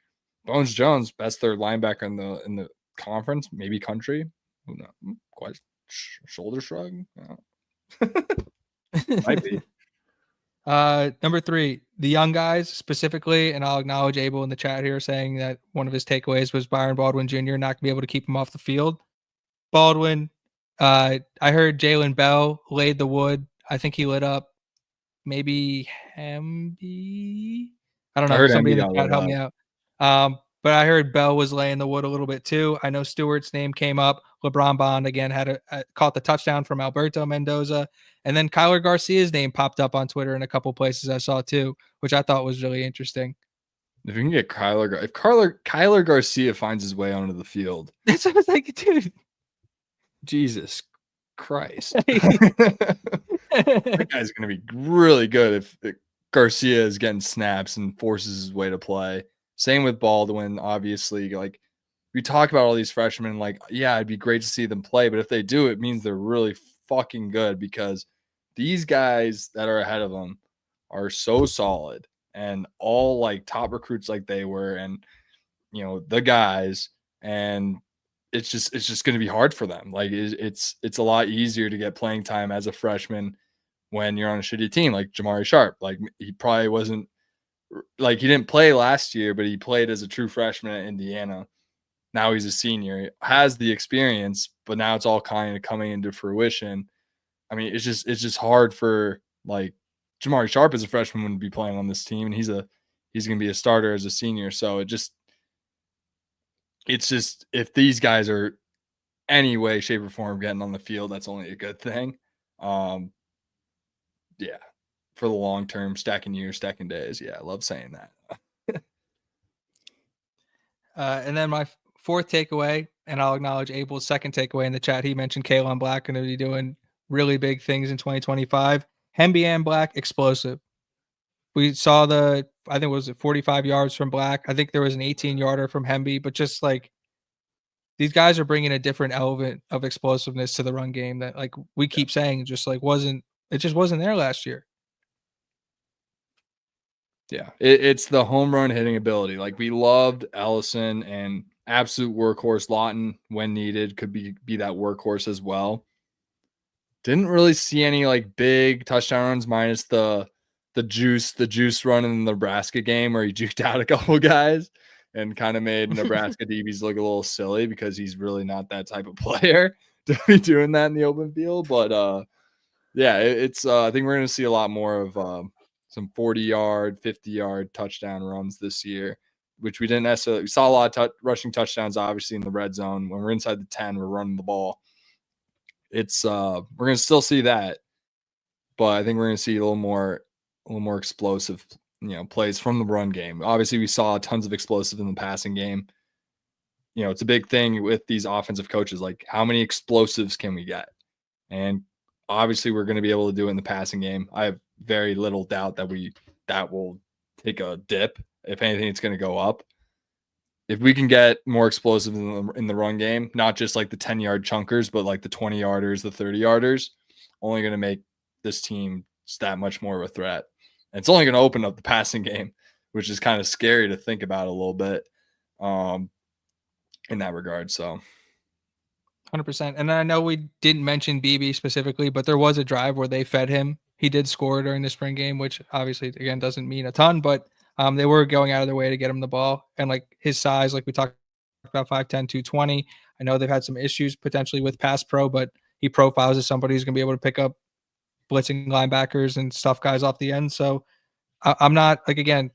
Bones Jones, best 3rd linebacker in the conference, maybe country. Who knows? Quite shoulder shrug. Might be. Number 3, the young guys specifically, and I'll acknowledge Abel in the chat here saying that one of his takeaways was Byron Baldwin Jr. not going to be able to keep him off the field. Baldwin, I heard Jalen Bell laid the wood. I think he lit up maybe Hamby. I don't know. Somebody in the chat help me out. But I heard Bell was laying the wood a little bit too. I know Stewart's name came up. LeBron Bond again had caught the touchdown from Alberto Mendoza. And then Kyler Garcia's name popped up on Twitter in a couple places I saw too, which I thought was really interesting. If you can get Kyler Garcia finds his way onto the field. That's what I was like, dude. Jesus Christ. That guy's going to be really good if Garcia is getting snaps and forces his way to play. Same with Baldwin, obviously. Like, we talk about all these freshmen, like, yeah, it'd be great to see them play, but if they do, it means they're really fucking good because these guys that are ahead of them are so solid and all like top recruits like they were, and the guys, and it's just going to be hard for them. Like it's a lot easier to get playing time as a freshman when you're on a shitty team like Jamari Sharp. Like he probably wasn't like he didn't play last year, but he played as a true freshman at Indiana. Now he's a senior, he has the experience, but now it's all kind of coming into fruition. I mean, it's just hard for like Jamari Sharp as a freshman wouldn't be playing on this team, and he's going to be a starter as a senior. So it's just if these guys are any way, shape, or form getting on the field, that's only a good thing. Yeah, for the long term, stacking years, stacking days. Yeah, I love saying that. And then my fourth takeaway, and I'll acknowledge Abel's second takeaway in the chat. He mentioned Kalen Black going to be doing really big things in 2025. Hemby and Black, explosive. We saw I think it was 45 yards from Black. I think there was an 18-yarder from Hemby, but just like these guys are bringing a different element of explosiveness to the run game that like we keep saying just like it just wasn't there last year. Yeah, it's the home run hitting ability. Like we loved Ellison and absolute workhorse Lawton when needed could be that workhorse as well. Didn't really see any like big touchdown runs minus the juice run in the Nebraska game where he juked out a couple guys and kind of made Nebraska DBs look a little silly because he's really not that type of player to be doing that in the open field. But yeah, it's I think we're going to see a lot more of some 40-yard, 50-yard touchdown runs this year, which we didn't necessarily. We saw a lot of rushing touchdowns, obviously, in the red zone. When we're inside the 10, we're running the ball. It's we're going to still see that, but I think we're going to see a little more explosive, plays from the run game. Obviously, we saw tons of explosive in the passing game. It's a big thing with these offensive coaches. Like, how many explosives can we get? And obviously, we're going to be able to do it in the passing game. I have very little doubt that will take a dip. If anything, it's going to go up. If we can get more explosive in the run game, not just like the 10-yard chunkers, but like the 20-yarders, the 30-yarders, only going to make this team just that much more of a threat. And it's only going to open up the passing game, which is kind of scary to think about a little bit in that regard. So 100%. And I know we didn't mention BB specifically, but there was a drive where they fed him. He did score during the spring game, which obviously, again, doesn't mean a ton, but they were going out of their way to get him the ball. And like his size, like we talked about 5'10", 220. I know they've had some issues potentially with pass pro, but he profiles as somebody who's going to be able to pick up blitzing linebackers and stuff guys off the end. So I'm not, like, again,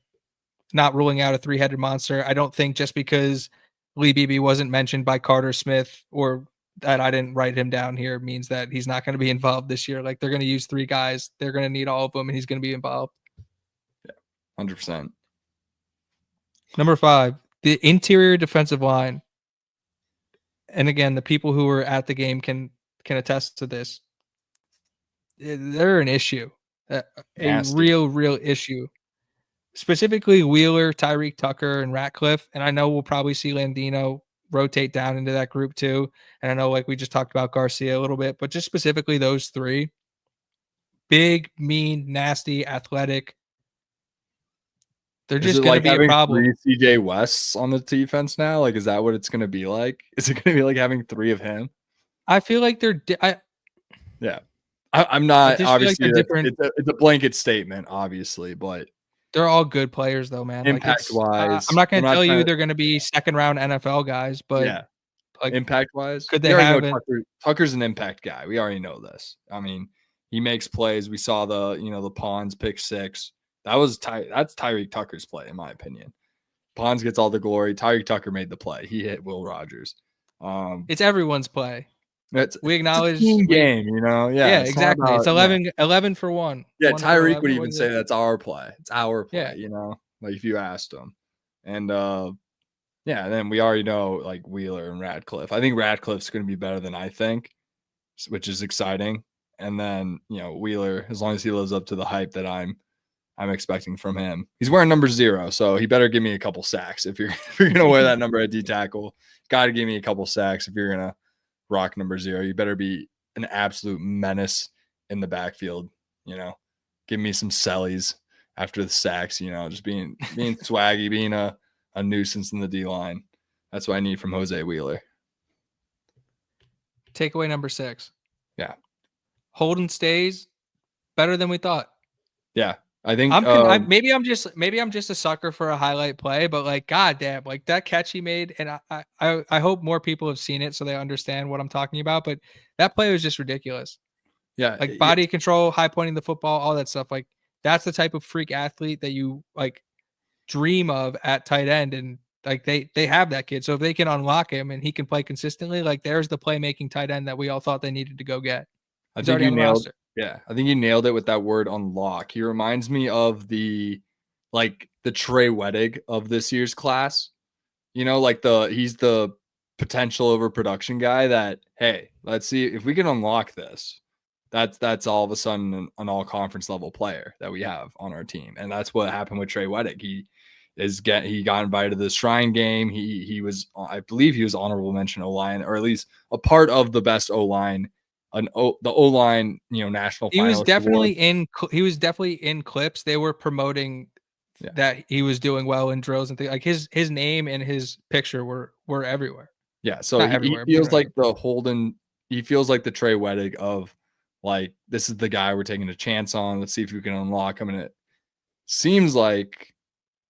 not ruling out a three-headed monster. I don't think just because Lee Beebe wasn't mentioned by Carter Smith or that I didn't write him down here means that he's not going to be involved this year. Like, they're going to use three guys. They're going to need all of them, and he's going to be involved. Yeah, 100%. Number 5, the interior defensive line. And again, the people who were at the game can attest to this. They're an issue, a real issue. Specifically, Wheeler, Tyreek Tucker, and Ratcliffe. And I know we'll probably see Landino rotate down into that group too. And I know, like we just talked about Garcia a little bit, but just specifically those three. Big, mean, nasty, athletic. They're just going to be a problem. Three CJ Wests on the defense now? Like, is that what it's going to be like? Is it going to be like having three of him? I feel like they're yeah. I'm not, obviously, like it's a blanket statement, obviously, but they're all good players, though, man. Impact-wise, I'm not going to tell you they're going to be second-round NFL guys, but yeah, like, impact-wise, could they have Tucker's an impact guy. We already know this. I mean, he makes plays. We saw the Pons pick 6. That's Tyreek Tucker's play, in my opinion. Pons gets all the glory. Tyreek Tucker made the play. He hit Will Rogers. It's everyone's play. We acknowledge it's a team game, Yeah, exactly. It's 11 for 1. Yeah, Tyreek would even say that's our play. It's our play, like if you asked him. And and then we already know like Wheeler and Radcliffe. I think Radcliffe's going to be better than I think, which is exciting. And then, Wheeler, as long as he lives up to the hype that I'm expecting from him. He's wearing number 0, so he better give me a couple sacks. If you're gonna wear that number at D tackle, gotta give me a couple sacks. If you're gonna rock number 0, you better be an absolute menace in the backfield. Give me some sellies after the sacks. Just being swaggy, being a nuisance in the D line. That's what I need from Jose Wheeler. Takeaway number 6. Yeah. Holden stays better than we thought. Yeah. I think maybe I'm just a sucker for a highlight play, but like, goddamn, like that catch he made, and I hope more people have seen it so they understand what I'm talking about. But that play was just ridiculous. Yeah, like body control, high pointing the football, all that stuff. Like that's the type of freak athlete that you like dream of at tight end, and like they have that kid. So if they can unlock him and he can play consistently, like there's the playmaking tight end that we all thought they needed to go get. I think you nailed. Yeah, I think you nailed it with that word unlock. He reminds me of the Trey Wedig of this year's class. He's the potential over production guy that, hey, let's see if we can unlock this. That's all of a sudden an all conference level player that we have on our team. And that's what happened with Trey Wedig. He got invited to the Shrine game. He was, I believe he was honorable mention O-line, or at least a part of the best O-line. The O-line, national. He was definitely in clips. They were promoting that he was doing well in drills and things. Like his name and his picture were everywhere. Yeah, so he feels like the Holden. He feels like the Trey Wedig of like, this is the guy we're taking a chance on. Let's see if we can unlock him. And it seems like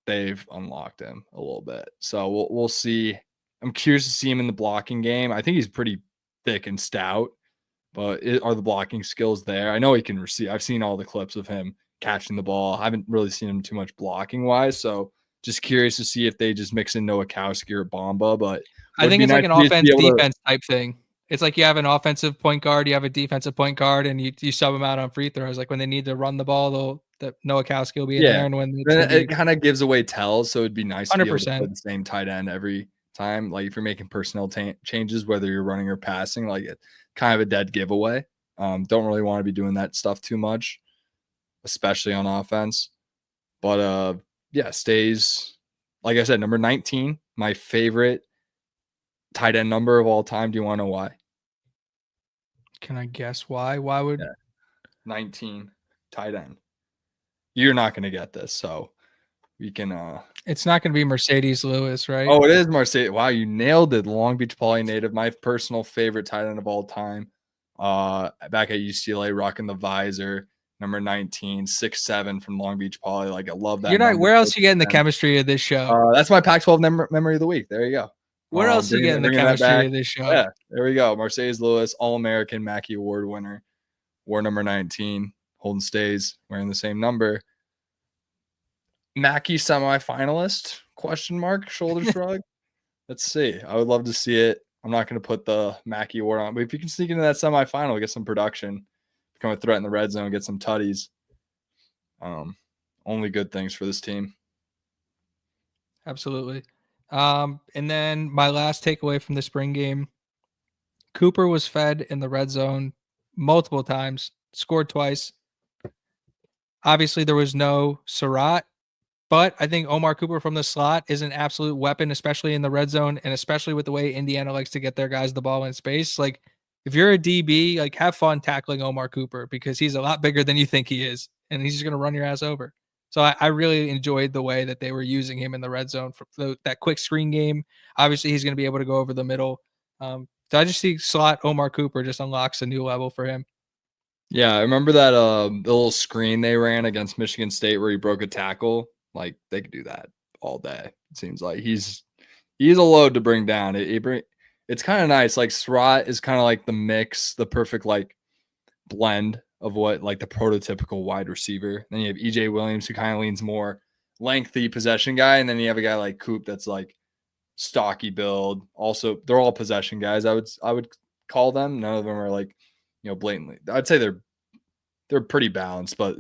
they've unlocked him a little bit. So we'll see. I'm curious to see him in the blocking game. I think he's pretty thick and stout. But are the blocking skills there? I know he can receive. I've seen all the clips of him catching the ball. I haven't really seen him too much blocking wise. So just curious to see if they just mix in Nowakowski or Bamba. But I think it's like an offense-defense type thing. It's like you have an offensive point guard, you have a defensive point guard, and you sub them out on free throws. Like when they need to run the ball, Nowakowski will be in there. And when it kind of gives away tells. So it'd be nice 100%. to be able to play the same tight end every time. Like if you're making personnel changes, whether you're running or passing, like it kind of a dead giveaway. Don't really want to be doing that stuff too much, especially on offense. But stays, like I said, number 19, my favorite tight end number of all time. Do you want to know why? Can I guess why? Why would 19 tight end? You're not going to get this, so we can it's not going to be Mercedes Lewis, right? Oh, it is Mercedes. Wow, you nailed it. Long Beach Poly native, my personal favorite tight end of all time. Back at UCLA, rocking the visor, number 19, 6'7" from Long Beach Poly. Like I love that. You're not. Where else you getting the chemistry of this show? That's my Pac-12 memory of the week. There you go. Where else you getting the chemistry of this show? Yeah, there we go. Mercedes Lewis, All-American Mackey Award winner, wore number 19. Holden stays wearing the same number. Mackey semifinalist? Question mark? Shoulder shrug. Let's see. I would love to see it. I'm not going to put the Mackey Award on, but if you can sneak into that semifinal, get some production, become a threat in the red zone, get some tutties. Only good things for this team. Absolutely. And then my last takeaway from the spring game, Cooper was fed in the red zone multiple times, scored twice. Obviously, there was no Surratt, but I think Omar Cooper from the slot is an absolute weapon, especially in the red zone, and especially with the way Indiana likes to get their guys the ball in space. Like, if you're a DB, like, have fun tackling Omar Cooper because he's a lot bigger than you think he is, and he's just going to run your ass over. So I really enjoyed the way that they were using him in the red zone for that quick screen game. Obviously, he's going to be able to go over the middle. So I just see slot Omar Cooper just unlocks a new level for him. Yeah, I remember that the little screen they ran against Michigan State where he broke a tackle. Like, they could do that all day. It seems like he's a load to bring down. It's kind of nice. Like, Surratt is kind of like the mix, the perfect like blend of what like the prototypical wide receiver. Then you have EJ Williams, who kind of leans more lengthy possession guy, and then you have a guy like Coop that's like stocky build. Also, they're all possession guys. I would call them. None of them are like, blatantly. I'd say they're pretty balanced, but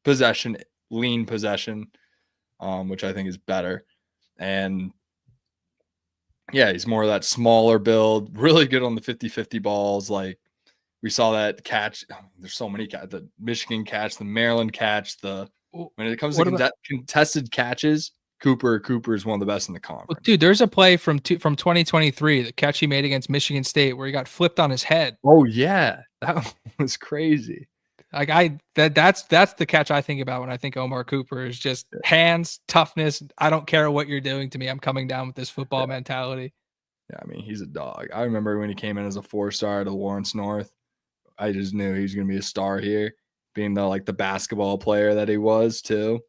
possession, lean possession, which I think is better. And yeah, he's more of that smaller build, really good on the 50-50 balls. Like, We saw that catch. There's so many catch. The Michigan catch, the Maryland catch. When it comes to contested catches, Cooper is one of the best in the conference. Well, dude, there's a play from 2023, the catch he made against Michigan State where he got flipped on his head. Oh yeah, that was crazy. Like that's the catch I think about when I think Omar Cooper is just hands, toughness. I don't care what you're doing to me. I'm coming down with this football mentality. Yeah, I mean, he's a dog. I remember when he came in as a 4-star to Lawrence North. I just knew he was going to be a star here, being the basketball player that he was too.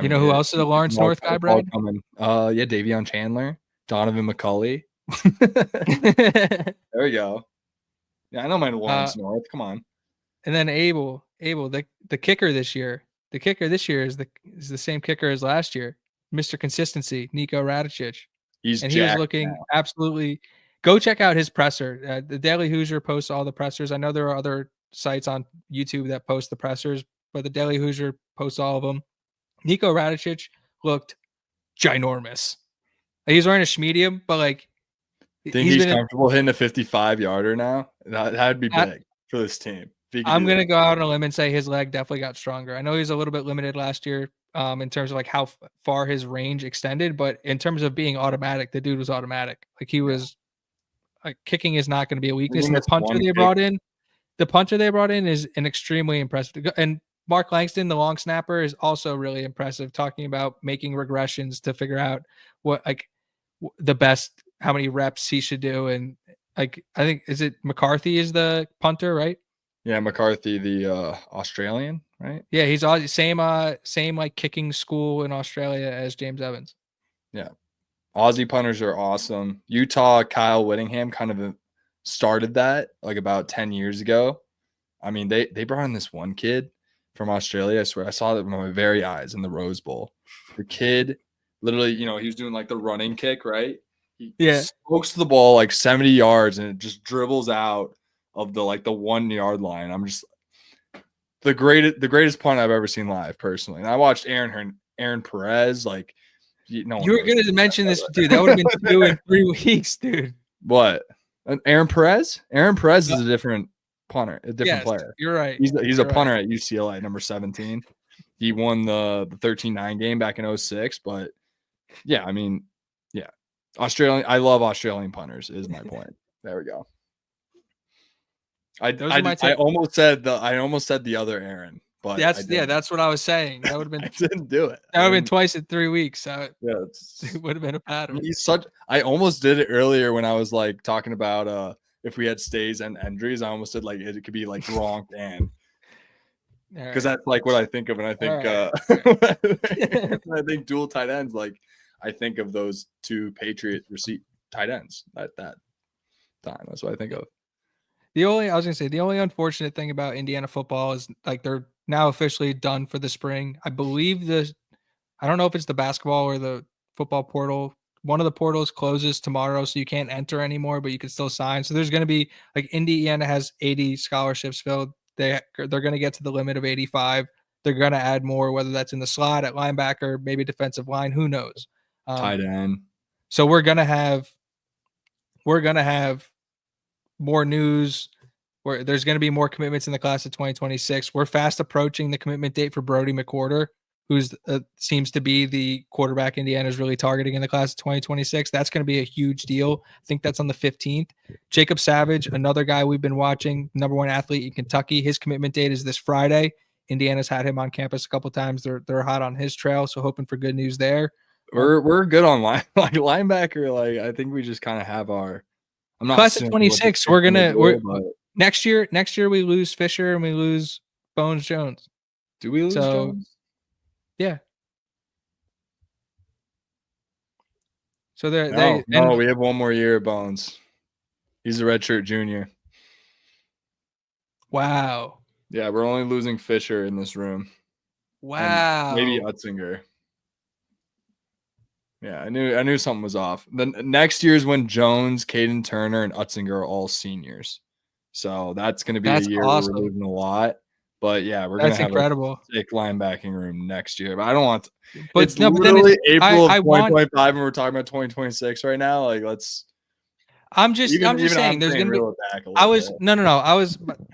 You know who else is a Lawrence North guy, Brad? Yeah, Davion Chandler, Donovan McCulley. There we go. Yeah, I know my Lawrence North. Come on. And then Abel, the kicker this year. The kicker this year is the same kicker as last year. Mr. Consistency, Nico Radicic. He was looking absolutely. Go check out his presser. The Daily Hoosier posts all the pressers. I know there are other sites on YouTube that post the pressers, but the Daily Hoosier posts all of them. Nico Radicic looked ginormous. He's wearing a schmedium, but like, think he's comfortable hitting a 55-yarder now. That'd be big for this team. I'm gonna go out on a limb and say his leg definitely got stronger. I know he's a little bit limited last year in terms of like how far his range extended, but in terms of being automatic, the dude was automatic. Like he was. Like kicking is not going to be a weakness. And the puncher they brought in is an extremely impressive. And Mark Langston, the long snapper, is also really impressive. Talking about making regressions to figure out what the best, how many reps he should do, and like I think is it McCarthy is the punter, right? Yeah, McCarthy, the Australian, right? Yeah, he's same like kicking school in Australia as James Evans. Yeah. Aussie punters are awesome. Utah, Kyle Whittingham kind of started that like about 10 years ago. I mean, they brought in this one kid from Australia. I swear I saw it with my very eyes in the Rose Bowl. The kid literally, he was doing like the running kick, right? He smokes the ball like 70 yards and it just dribbles out of the 1 yard line. I'm just the greatest punt I've ever seen live personally. And I watched Aaron Perez you were going to mention this, dude. That would have been 2 in 3 weeks, dude. What? Aaron Perez? Aaron Perez is a different punter, a different player. You're right. He's a punter at UCLA, number 17. He won the 13-9 game back in 2006. But yeah, I mean, yeah, I love Australian punters. Is my point. There we go. I almost said the other Aaron. But that's what I was saying. That would have been. I didn't do it. That would have been twice in 3 weeks. So it would have been a pattern. I almost did it earlier when I was talking about if we had stays and injuries. I almost said it could be Gronk and because that's what I think of, and I think when I think dual tight ends. I think of those 2 Patriot tight ends at that time. That's what I think of. The only unfortunate thing about Indiana football is they're now officially done for the spring. I believe I don't know if it's the basketball or the football portal. One of the portals closes tomorrow, so you can't enter anymore, but you can still sign. So there's going to be Indiana has 80 scholarships filled. They're going to get to the limit of 85. They're going to add more, whether that's in the slot at linebacker, maybe defensive line, who knows? Tight end. So we're going to have more news where there's going to be more commitments in the class of 2026. We're fast approaching the commitment date for Brody McWhorter, who's seems to be the quarterback Indiana is really targeting in the class of 2026. That's going to be a huge deal. I think that's on the 15th. Jacob Savage, another guy we've been watching, number 1 athlete in Kentucky. His commitment date is this Friday. Indiana's had him on campus a couple times. They're hot on his trail, so hoping for good news there. We're good on linebacker. I think we just kind of have our. I'm not class of 26. Next year we lose Fisher and we lose Bones Jones. Do we lose Jones? Yeah. So we have 1 more year of Bones. He's a redshirt junior. Wow. Yeah, we're only losing Fisher in this room. Wow. And maybe Utzinger. Yeah, I knew something was off. Then next year is when Jones, Caden Turner, and Utzinger are all seniors. So that's going to be a year awesome. where we're losing a lot. But yeah, we're going to have incredible. a sick linebacking room next year. But I don't want to. But it's literally April of 2025 and we're talking about 2026 right now. I'm just saying there's going to be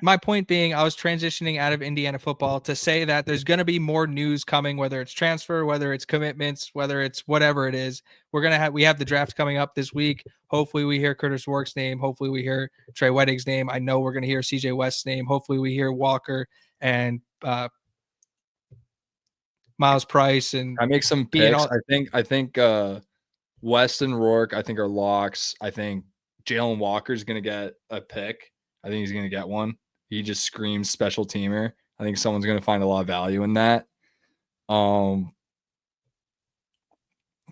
my point being I was transitioning out of Indiana football to say that there's going to be more news coming, whether it's transfer, whether it's commitments, whether it's whatever it is. We have the draft coming up this week. Hopefully we hear Curtis Work's name. Hopefully we hear Trey Wedding's name. I know we're going to hear CJ West's name. Hopefully we hear Walker and Miles Price. And I make some picks. I think West and Rourke, I think, are locks. I think Jalen Walker's going to get a pick. I think he's going to get one. He just screams special teamer. I think someone's going to find a lot of value in that.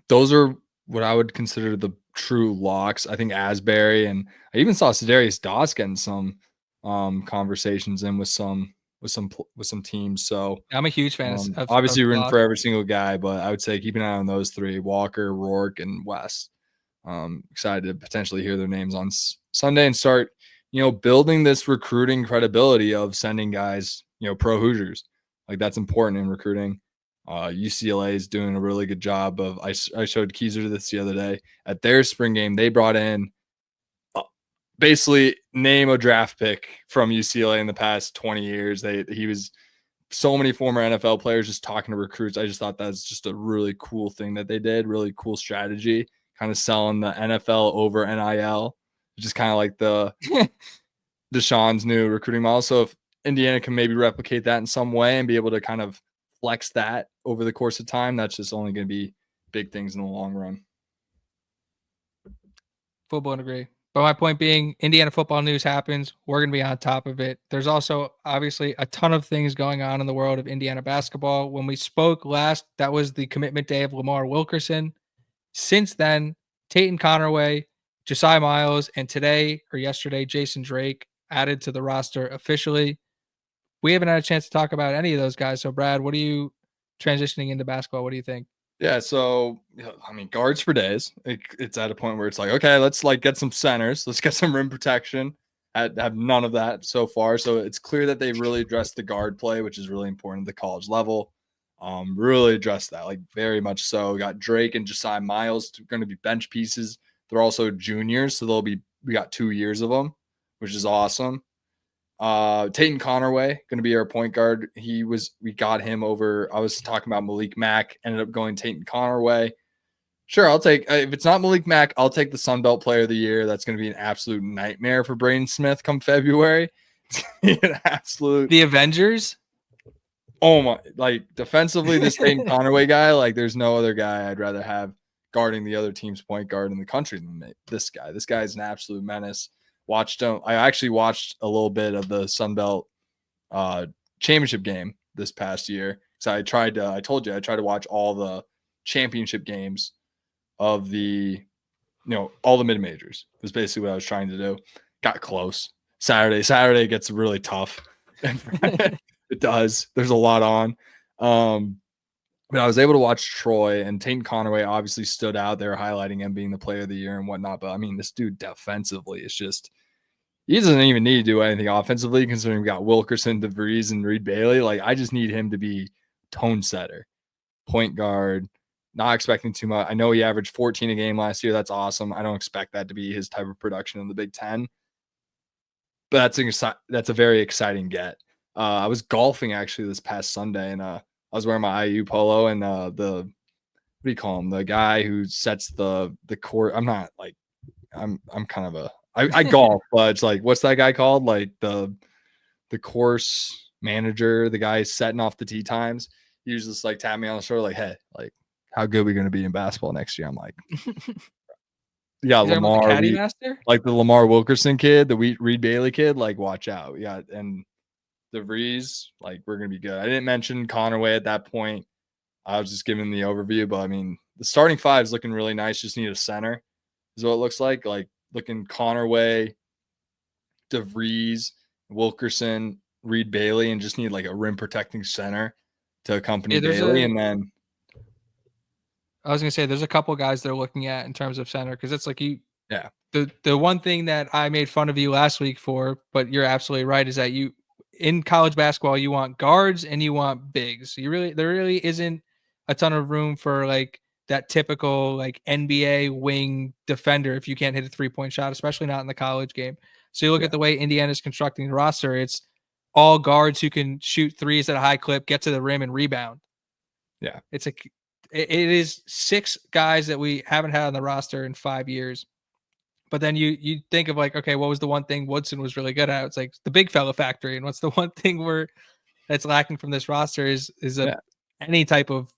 Those are what I would consider the true locks. I think Asbury, and I even saw Sedarius Doss getting some conversations in with some teams. So I'm a huge fan of obviously rooting for every single guy, but I would say keep an eye on those three: Walker, Rourke, and West. Excited to potentially hear their names on Sunday and start, building this recruiting credibility of sending guys, pro Hoosiers. Like, that's important in recruiting. UCLA is doing a really good job of. I showed Keezer this the other day at their spring game. They brought in basically name a draft pick from UCLA in the past 20 years. He was so many former NFL players just talking to recruits. I just thought that's just a really cool thing that they did. Really cool strategy, kind of selling the NFL over NIL, just kind of like the Deshaun's new recruiting model. So if Indiana can maybe replicate that in some way and be able to kind of flex that over the course of time, that's just only going to be big things in the long run. Full blown agree. But my point being, Indiana football news happens. We're going to be on top of it. There's also obviously a ton of things going on in the world of Indiana basketball. When we spoke last, that was the commitment day of Lamar Wilkerson. Since then, Tayton Connerway, Josiah Miles, and today or yesterday, Jason Drake added to the roster officially. We haven't had a chance to talk about any of those guys. So, Brad, what are you transitioning into basketball? What do you think? Yeah, so I mean, guards for days. It's at a point where it's like, okay, let's get some centers. Let's get some rim protection. I have none of that so far. So it's clear that they really addressed the guard play, which is really important at the college level. Really addressed that, like, very much so. We got Drake and Josiah Miles going to be bench pieces. They're also juniors, so we got 2 years of them, which is awesome. Tayton Connerway going to be our point guard. We got him over. I was talking about Malik Mack, ended up going Tayton Connerway. Sure, I'll take, if it's not Malik Mack, I'll take the Sun Belt Player of the Year. That's going to be an absolute nightmare for Braden Smith come February. An absolute. The Avengers. Oh my! Like, defensively, this Tayton Connerway guy, like, there's no other guy I'd rather have guarding the other team's point guard in the country than this guy. This guy is an absolute menace. I actually watched a little bit of the Sun Belt championship game this past year. So I tried to watch all the championship games of the, all the mid majors. Was basically what I was trying to do. Got close. Saturday gets really tough. It does. There's a lot on. But I was able to watch Troy, and Tayton Connerway obviously stood out. They were highlighting him being the player of the year and whatnot. But I mean, this dude defensively is just, he doesn't even need to do anything offensively, considering we got Wilkerson, DeVries, and Reed Bailey. Like, I just need him to be tone setter, point guard, not expecting too much. I know he averaged 14 a game last year. That's awesome. I don't expect that to be his type of production in the Big Ten. But that's a very exciting get. I was golfing actually this past Sunday, and I was wearing my IU polo, and what do you call him? The guy who sets the court. I'm not like, I'm kind of a, I golf, but it's like, what's that guy called? Like the course manager, the guy setting off the tee times. He was just like tapping me on the shoulder, like, hey, like, how good are we going to be in basketball next year? I'm like, yeah, Lamar, like the Lamar Wilkerson kid, the Reed Bailey kid, like, watch out. Yeah, and DeVries, like, we're going to be good. I didn't mention Connerway at that point. I was just giving the overview, but I mean, the starting five is looking really nice. Just need a center is what it looks like. Like, looking Connerway, DeVries, Wilkerson, Reed Bailey, and just need like a rim protecting center to accompany Bailey. And then I was going to say, there's a couple guys they're looking at in terms of center, because it's like the one thing that I made fun of you last week for, but you're absolutely right, is that you, in college basketball, you want guards and you want bigs. There really isn't a ton of room for like that typical like NBA wing defender if you can't hit a 3-point shot, especially not in the college game. So you look at the way Indiana's constructing the roster, it's all guards who can shoot threes at a high clip, get to the rim, and rebound. Yeah. It is 6 guys that we haven't had on the roster in 5 years. But then you think of like, okay, what was the one thing Woodson was really good at? It's like the big fella factory. And what's the one thing that's lacking from this roster is any type of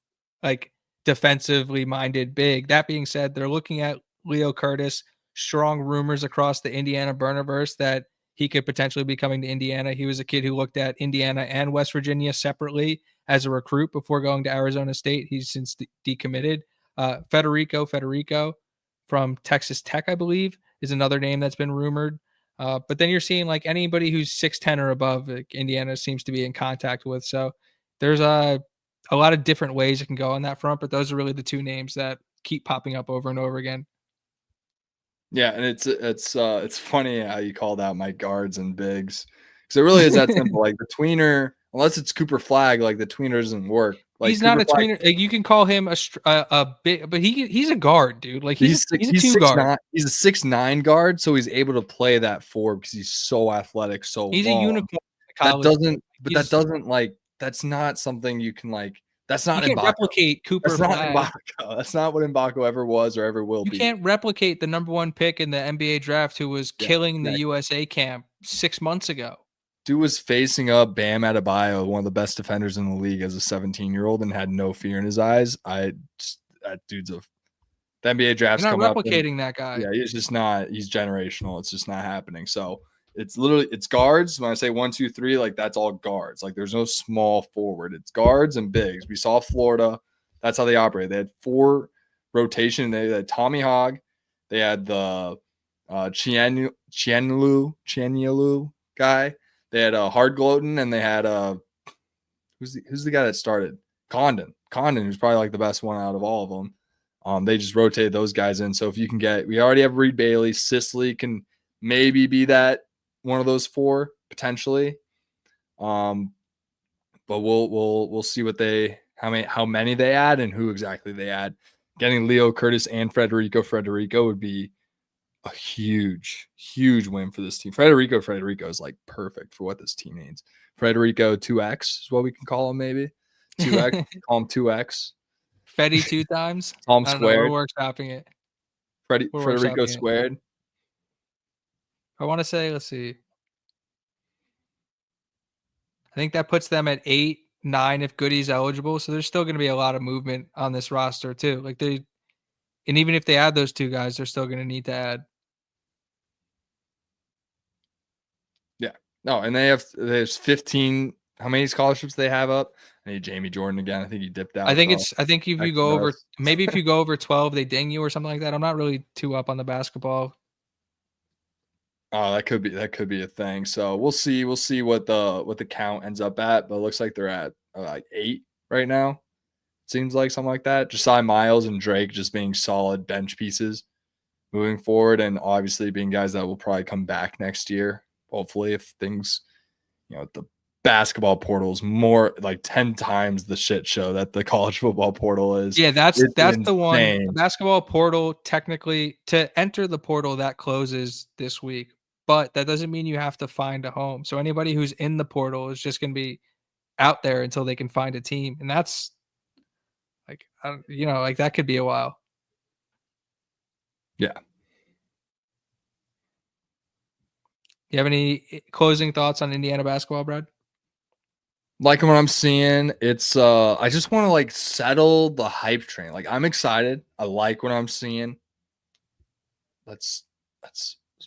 like defensively minded big. That being said, they're looking at Leo Curtis. Strong rumors across the Indiana Burnerverse that he could potentially be coming to Indiana. He was a kid who looked at Indiana and West Virginia separately as a recruit before going to Arizona State. He's since decommitted. Federico from Texas Tech, I believe, is another name that's been rumored. But then you're seeing like anybody who's 6'10" or above, like Indiana seems to be in contact with. So there's a lot of different ways it can go on that front, but those are really the 2 names that keep popping up over and over again. Yeah, and it's funny how you called out my guards and bigs, because it really is that simple. Like the tweener, unless it's Cooper Flagg, like the tweener doesn't work. Like he's not a tweener. Like, you can call him a big, but he's a guard, dude. Like he's a 2 guard. He's a 6'9" guard, so he's able to play that 4 because he's so athletic, so he's long. A unicorn. That doesn't like that's not something you can like. That's not you can't replicate Cooper Flagg. That's not what Mbako ever was or ever will be. You can't replicate the number 1 pick in the NBA draft who was killing the USA camp 6 months ago. Dude was facing up Bam Adebayo, one of the best defenders in the league as a 17-year-old, and had no fear in his eyes. The NBA draft's You're coming not replicating that guy. Yeah, he's just not. He's generational. It's just not happening. So it's guards. When I say 1, 2, 3, like that's all guards. Like there's no small forward. It's guards and bigs. We saw Florida. That's how they operate. They had 4 rotation. They had Tommy Hogg. They had the Chianlu guy. They had Hard Gloatin, and they had who's the guy that started? Condon, who's probably like the best one out of all of them. They just rotated those guys in. So if you can we already have Reed Bailey. Sisley can maybe be that one of those 4 potentially. But we'll see how many they add and who exactly they add. Getting Leo Curtis and Federico would be a huge win for this team. Federico is like perfect for what this team needs. Federico 2X is what we can call him, maybe 2X. Call him 2X. Fetty 2 times. Call him squared. We're workshopping it. Federico squared. I want to say, let's see. I think that puts them at 8, 9 if Goody's eligible. So there's still going to be a lot of movement on this roster too. And even if they add those 2 guys, they're still going to need to add. Yeah. No, and there's 15. How many scholarships they have up? I need Jamie Jordan again. I think he dipped out. I think if you go over, maybe if you go over 12, they ding you or something like that. I'm not really too up on the basketball. Oh, that could be a thing. So we'll see what the count ends up at, but it looks like they're at like 8 right now. Seems like something like that. Josiah Miles and Drake just being solid bench pieces moving forward, and obviously being guys that will probably come back next year. Hopefully, if things, the basketball portal is more like 10 times the shit show that the college football portal is. Yeah, that's the one. The basketball portal, technically, to enter the portal, that closes this week, but that doesn't mean you have to find a home. So anybody who's in the portal is just going to be out there until they can find a team, and that's like, like that could be a while. Yeah. You have any closing thoughts on Indiana basketball, Brad? Liking what I'm seeing. It's I just want to like settle the hype train. Like I'm excited. I like what I'm seeing. Let's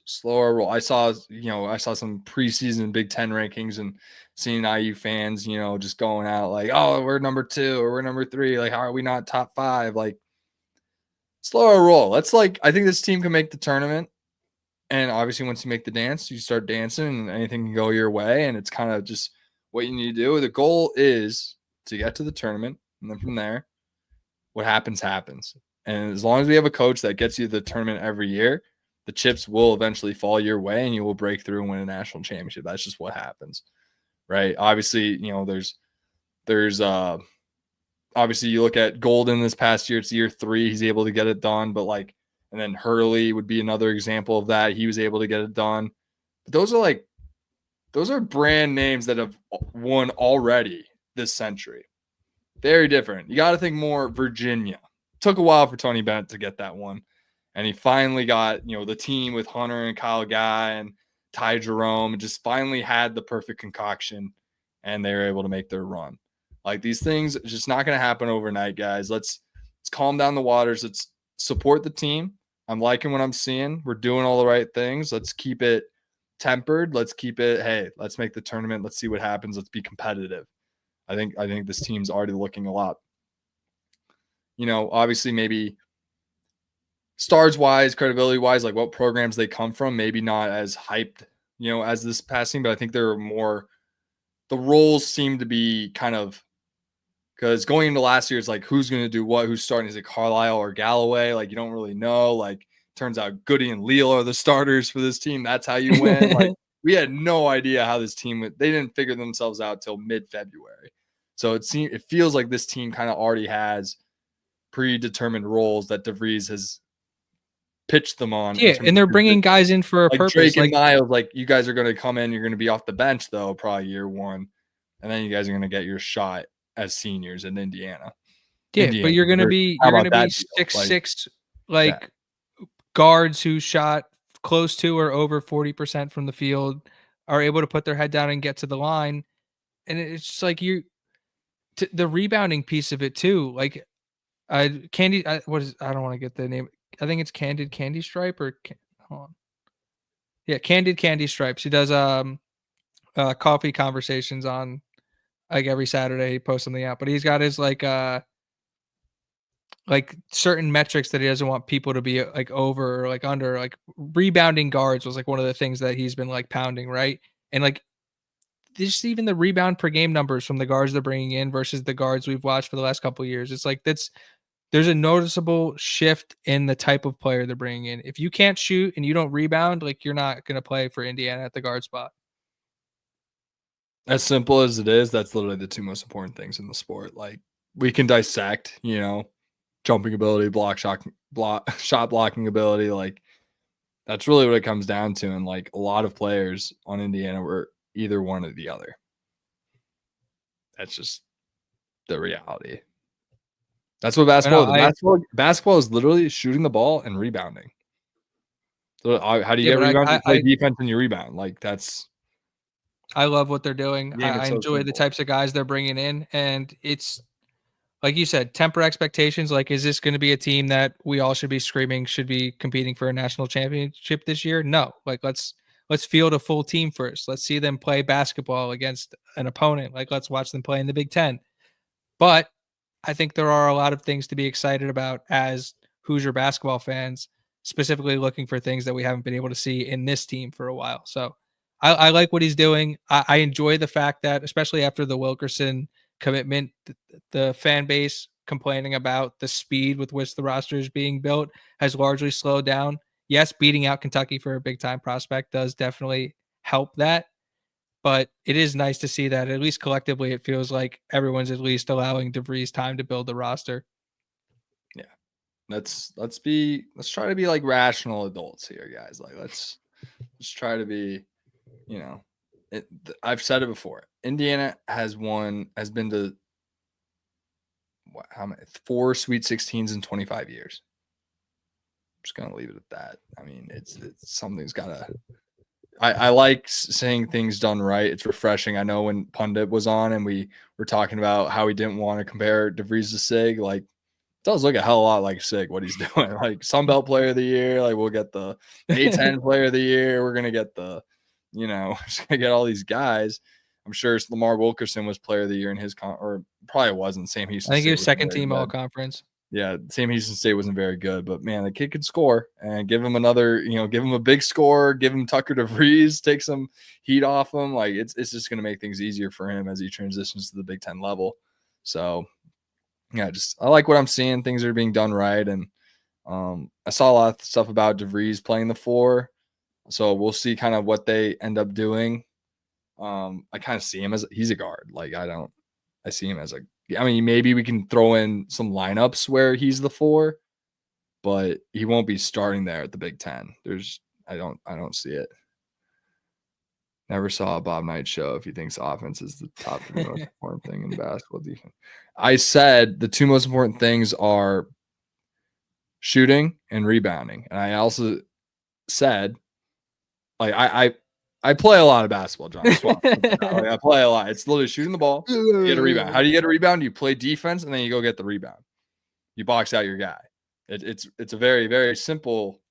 slower roll. I saw some preseason Big Ten rankings and seeing IU fans, just going out like, oh, we're number 2 or we're number 3. Like, how are we not top 5? Like, slower roll. I think this team can make the tournament. And obviously, once you make the dance, you start dancing and anything can go your way. And it's kind of just what you need to do. The goal is to get to the tournament. And then from there, what happens, happens. And as long as we have a coach that gets you to the tournament every year, the chips will eventually fall your way and you will break through and win a national championship. That's just what happens, right? Obviously, there's obviously you look at Golden this past year, it's year 3, he's able to get it done, but like, and then Hurley would be another example of that. He was able to get it done. But those are brand names that have won already this century. Very different. You got to think more Virginia. Took a while for Tony Bennett to get that one. And he finally got, the team with Hunter and Kyle Guy and Ty Jerome, and just finally had the perfect concoction, and they were able to make their run. Like, these things are just not going to happen overnight, guys. Let's calm down the waters. Let's support the team. I'm liking what I'm seeing. We're doing all the right things. Let's keep it tempered. Let's keep it, hey, let's make the tournament. Let's see what happens. Let's be competitive. I think this team's already looking a lot, obviously maybe stars wise, credibility wise, like what programs they come from, maybe not as hyped, as this passing, but I think there are more, the roles seem to be kind of, because going into last year, it's like, who's going to do what, who's starting? Is it Carlisle or Galloway? Like, you don't really know. Like, turns out Goody and Leal are the starters for this team. That's how you win. Like, we had no idea how this team they didn't figure themselves out till mid-February. So it feels like this team kind of already has predetermined roles that DeVries has pitched them on. Yeah, and they're bringing guys in for a like purpose. Drake and Miles, like, you guys are going to come in, you're going to be off the bench though, probably year 1, and then you guys are going to get your shot as seniors in Indiana. Yeah, but you're going to be 6'6", like guards who shot close to or over 40% from the field, are able to put their head down and get to the line, and it's just like the rebounding piece of it too. Like, Candy, what is? I don't want to get the name. I think it's Candid Candy Stripe or hold on. Yeah, Candid Candy Stripes. He does coffee conversations on like every Saturday. He posts something out, but he's got his like certain metrics that he doesn't want people to be like over or like under. Like rebounding guards was like one of the things that he's been like pounding, right? And like just even the rebound per game numbers from the guards they're bringing in versus the guards we've watched for the last couple of years. It's like there's a noticeable shift in the type of player they're bringing in. If you can't shoot and you don't rebound, like, you're not going to play for Indiana at the guard spot. As simple as it is, that's literally the 2 most important things in the sport. Like, we can dissect, jumping ability, shot blocking ability. Like, that's really what it comes down to. And like, a lot of players on Indiana were either one or the other. That's just the reality. That's what basketball is. Basketball is literally shooting the ball and rebounding. So how do you get rebound? You play defense and you rebound. Like, that's. I love what they're doing. I enjoy the types of guys they're bringing in, and it's like you said, temper expectations. Like, is this going to be a team that we all should be screaming should be competing for a national championship this year? No. Like, let's field a full team first. Let's see them play basketball against an opponent. Like, let's watch them play in the Big Ten. But I think there are a lot of things to be excited about as Hoosier basketball fans, specifically looking for things that we haven't been able to see in this team for a while. So I like what he's doing. I enjoy the fact that, especially after the Wilkerson commitment, the fan base complaining about the speed with which the roster is being built has largely slowed down. Yes, beating out Kentucky for a big-time prospect does definitely help that. But it is nice to see that at least collectively, it feels like everyone's at least allowing DeVries time to build the roster. Yeah, let's try to be like rational adults here, guys. Like, let's try to be, I've said it before. Indiana has been to how many 4 Sweet 16s in 25 years. I'm just gonna leave it at that. I mean, it's something's gotta. I like saying things done right. It's refreshing. I know when Pundit was on and we were talking about how he didn't want to compare DeVries to Sig, like, it does look a hell of a lot like Sig, what he's doing. Like, Sunbelt Player of the Year, like, we'll get the A10 Player of the Year. We're going to get just going to get all these guys. I'm sure Lamar Wilkerson was Player of the Year in his or probably wasn't. Sam Houston. I think he was second team all conference. Yeah, Sam Houston State wasn't very good, but man, the kid could score, and give him another, give him a big score, give him Tucker DeVries, take some heat off him. Like, it's just going to make things easier for him as he transitions to the Big Ten level. So, yeah, I like what I'm seeing. Things are being done right, and I saw a lot of stuff about DeVries playing the 4, so we'll see kind of what they end up doing. I kind of see him as he's a guard. Like, I see him as I mean, maybe we can throw in some lineups where he's the 4, but he won't be starting there at the Big Ten. I don't see it. Never saw a Bob Knight show if he thinks offense is the top most important thing in basketball defense. I said the 2 most important things are shooting and rebounding. And I also said, like, I play a lot of basketball, John. I play a lot. It's literally shooting the ball, you get a rebound. How do you get a rebound? You play defense, and then you go get the rebound. You box out your guy. It's a very, very simple,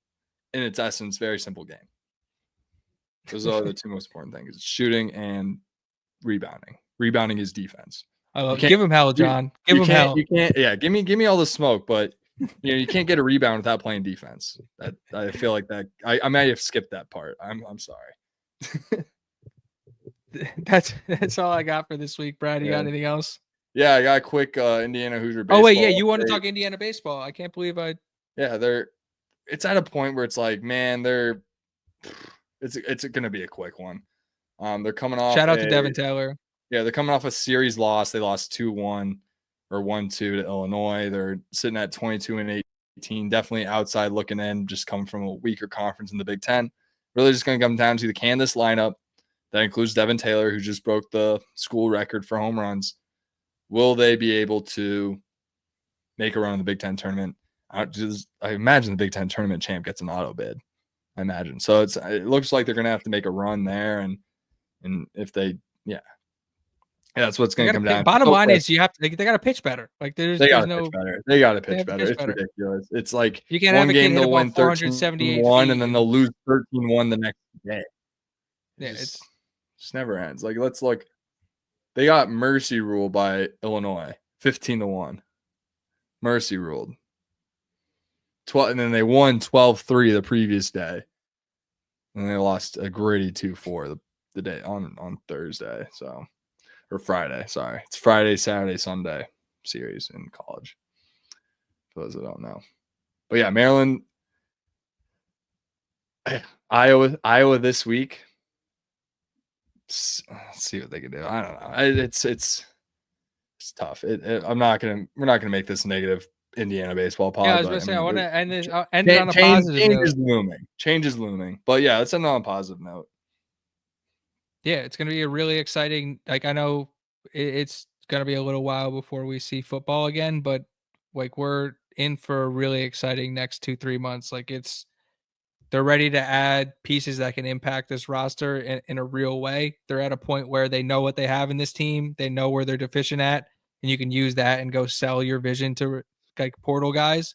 in its essence, very simple game. Those are the 2 most important things: shooting and rebounding. Rebounding is defense. Give him hell, John. Give him hell. You can't. Yeah, give me all the smoke, but you can't get a rebound without playing defense. I feel like that. I might have skipped that part. I'm sorry. That's all I got for this week, Brad. You got anything else? Yeah, I got a quick Indiana Hoosier baseball. Oh wait, yeah, you want to talk Indiana baseball? I can't believe I. Yeah, it's at a point where it's like, man, it's going to be a quick one. They're coming off. Shout out to Devin Taylor. Yeah, they're coming off a series loss. They lost 2-1 or 1-2 to Illinois. They're sitting at 22-18. Definitely outside looking in, just coming from a weaker conference in the Big Ten. Really just going to come down to can this lineup that includes Devin Taylor, who just broke the school record for home runs. Will they be able to make a run in the Big Ten tournament? I imagine the Big Ten tournament champ gets an auto bid. I imagine. So it looks like they're going to have to make a run there, and if they, that's what's going to come down. Bottom line is they got to pitch better. Like they got to pitch better. They got to pitch better. It's ridiculous. It's like you can't have a game they'll win 13-1 and then they'll lose 13-1 the next day. It just never ends. Like let's look. They got mercy ruled by Illinois, 15-1. Mercy ruled. 12, and then they won 12-3 the previous day, and they lost a gritty 2-4 the day on Thursday. So, or Friday. Sorry, it's Friday, Saturday, Sunday series in college. For those that don't know, but yeah, Maryland, Iowa this week. Let's see what they can do. I don't know. It's tough. We're not gonna make this negative Indiana baseball pod. Yeah, I was gonna say I want to end it on a positive note. Change is looming. But yeah, let's end on a positive note. Yeah, it's gonna be a really exciting. Like I know it's gonna be a little while before we see football again, but like we're in for a really exciting next 2-3 months. Like they're ready to add pieces that can impact this roster in a real way. They're at a point where they know what they have in this team. They know where they're deficient at, and you can use that and go sell your vision to like portal guys.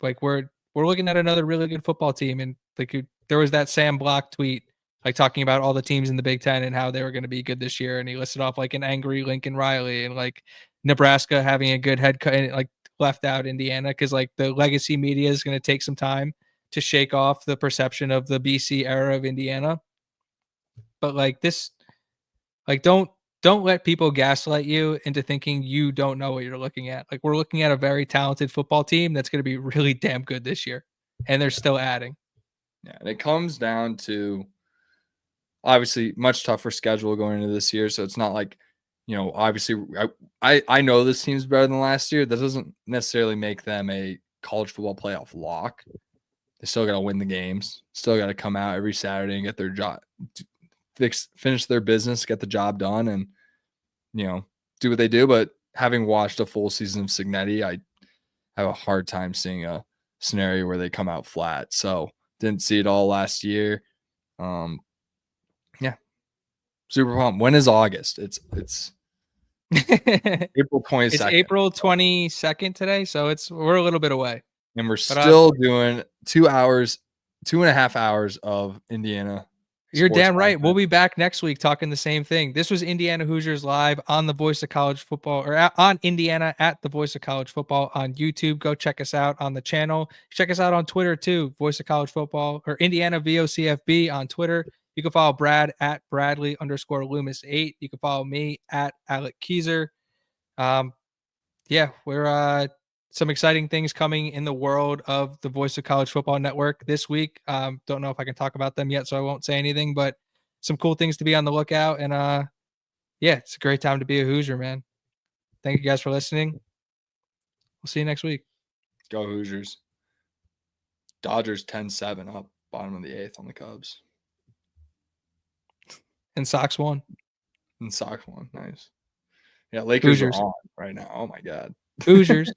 Like we're looking at another really good football team, and like there was that Sam Block tweet like talking about all the teams in the Big Ten and how they were going to be good this year, and he listed off like an angry Lincoln Riley and like Nebraska having a good head coach, and like left out Indiana because like the legacy media is going to take some time to shake off the perception of the BC era of Indiana. But like this, like don't let people gaslight you into thinking you don't know what you're looking at. Like we're looking at a very talented football team that's going to be really damn good this year, and they're still adding. Yeah, and it comes down to obviously much tougher schedule going into this year. So it's not like, obviously I know this team's better than last year. That doesn't necessarily make them a college football playoff lock. They still got to win the games. Still got to come out every Saturday and get their job, finish their business, get the job done, and do what they do. But having watched a full season of Signetti, I have a hard time seeing a scenario where they come out flat. So didn't see it all last year. Yeah, super pumped. When is August? It's April 22nd. It's April 22nd today, so we're a little bit away. And we're still doing 2.5 hours of Indiana. You're damn right. We'll be back next week talking the same thing. This was Indiana Hoosiers Live on the Voice of College Football, or on Indiana at the Voice of College Football on YouTube. Go check us out on the channel. Check us out on Twitter too, Voice of College Football, or Indiana VOCFB on Twitter. You can follow Brad at Bradley_Loomis8. You can follow me at Alec Keezer. Yeah, we're some exciting things coming in the world of the Voice of College Football Network this week. Don't know if I can talk about them yet, so I won't say anything, but some cool things to be on the lookout. And yeah, it's a great time to be a Hoosier, man. Thank you guys for listening. We'll see you next week. Go Hoosiers. Dodgers 10-7 up, bottom of the 8th on the Cubs. And Sox won. And Sox won. Nice. Yeah, Lakers Hoosiers are on right now. Oh my God. Hoosiers.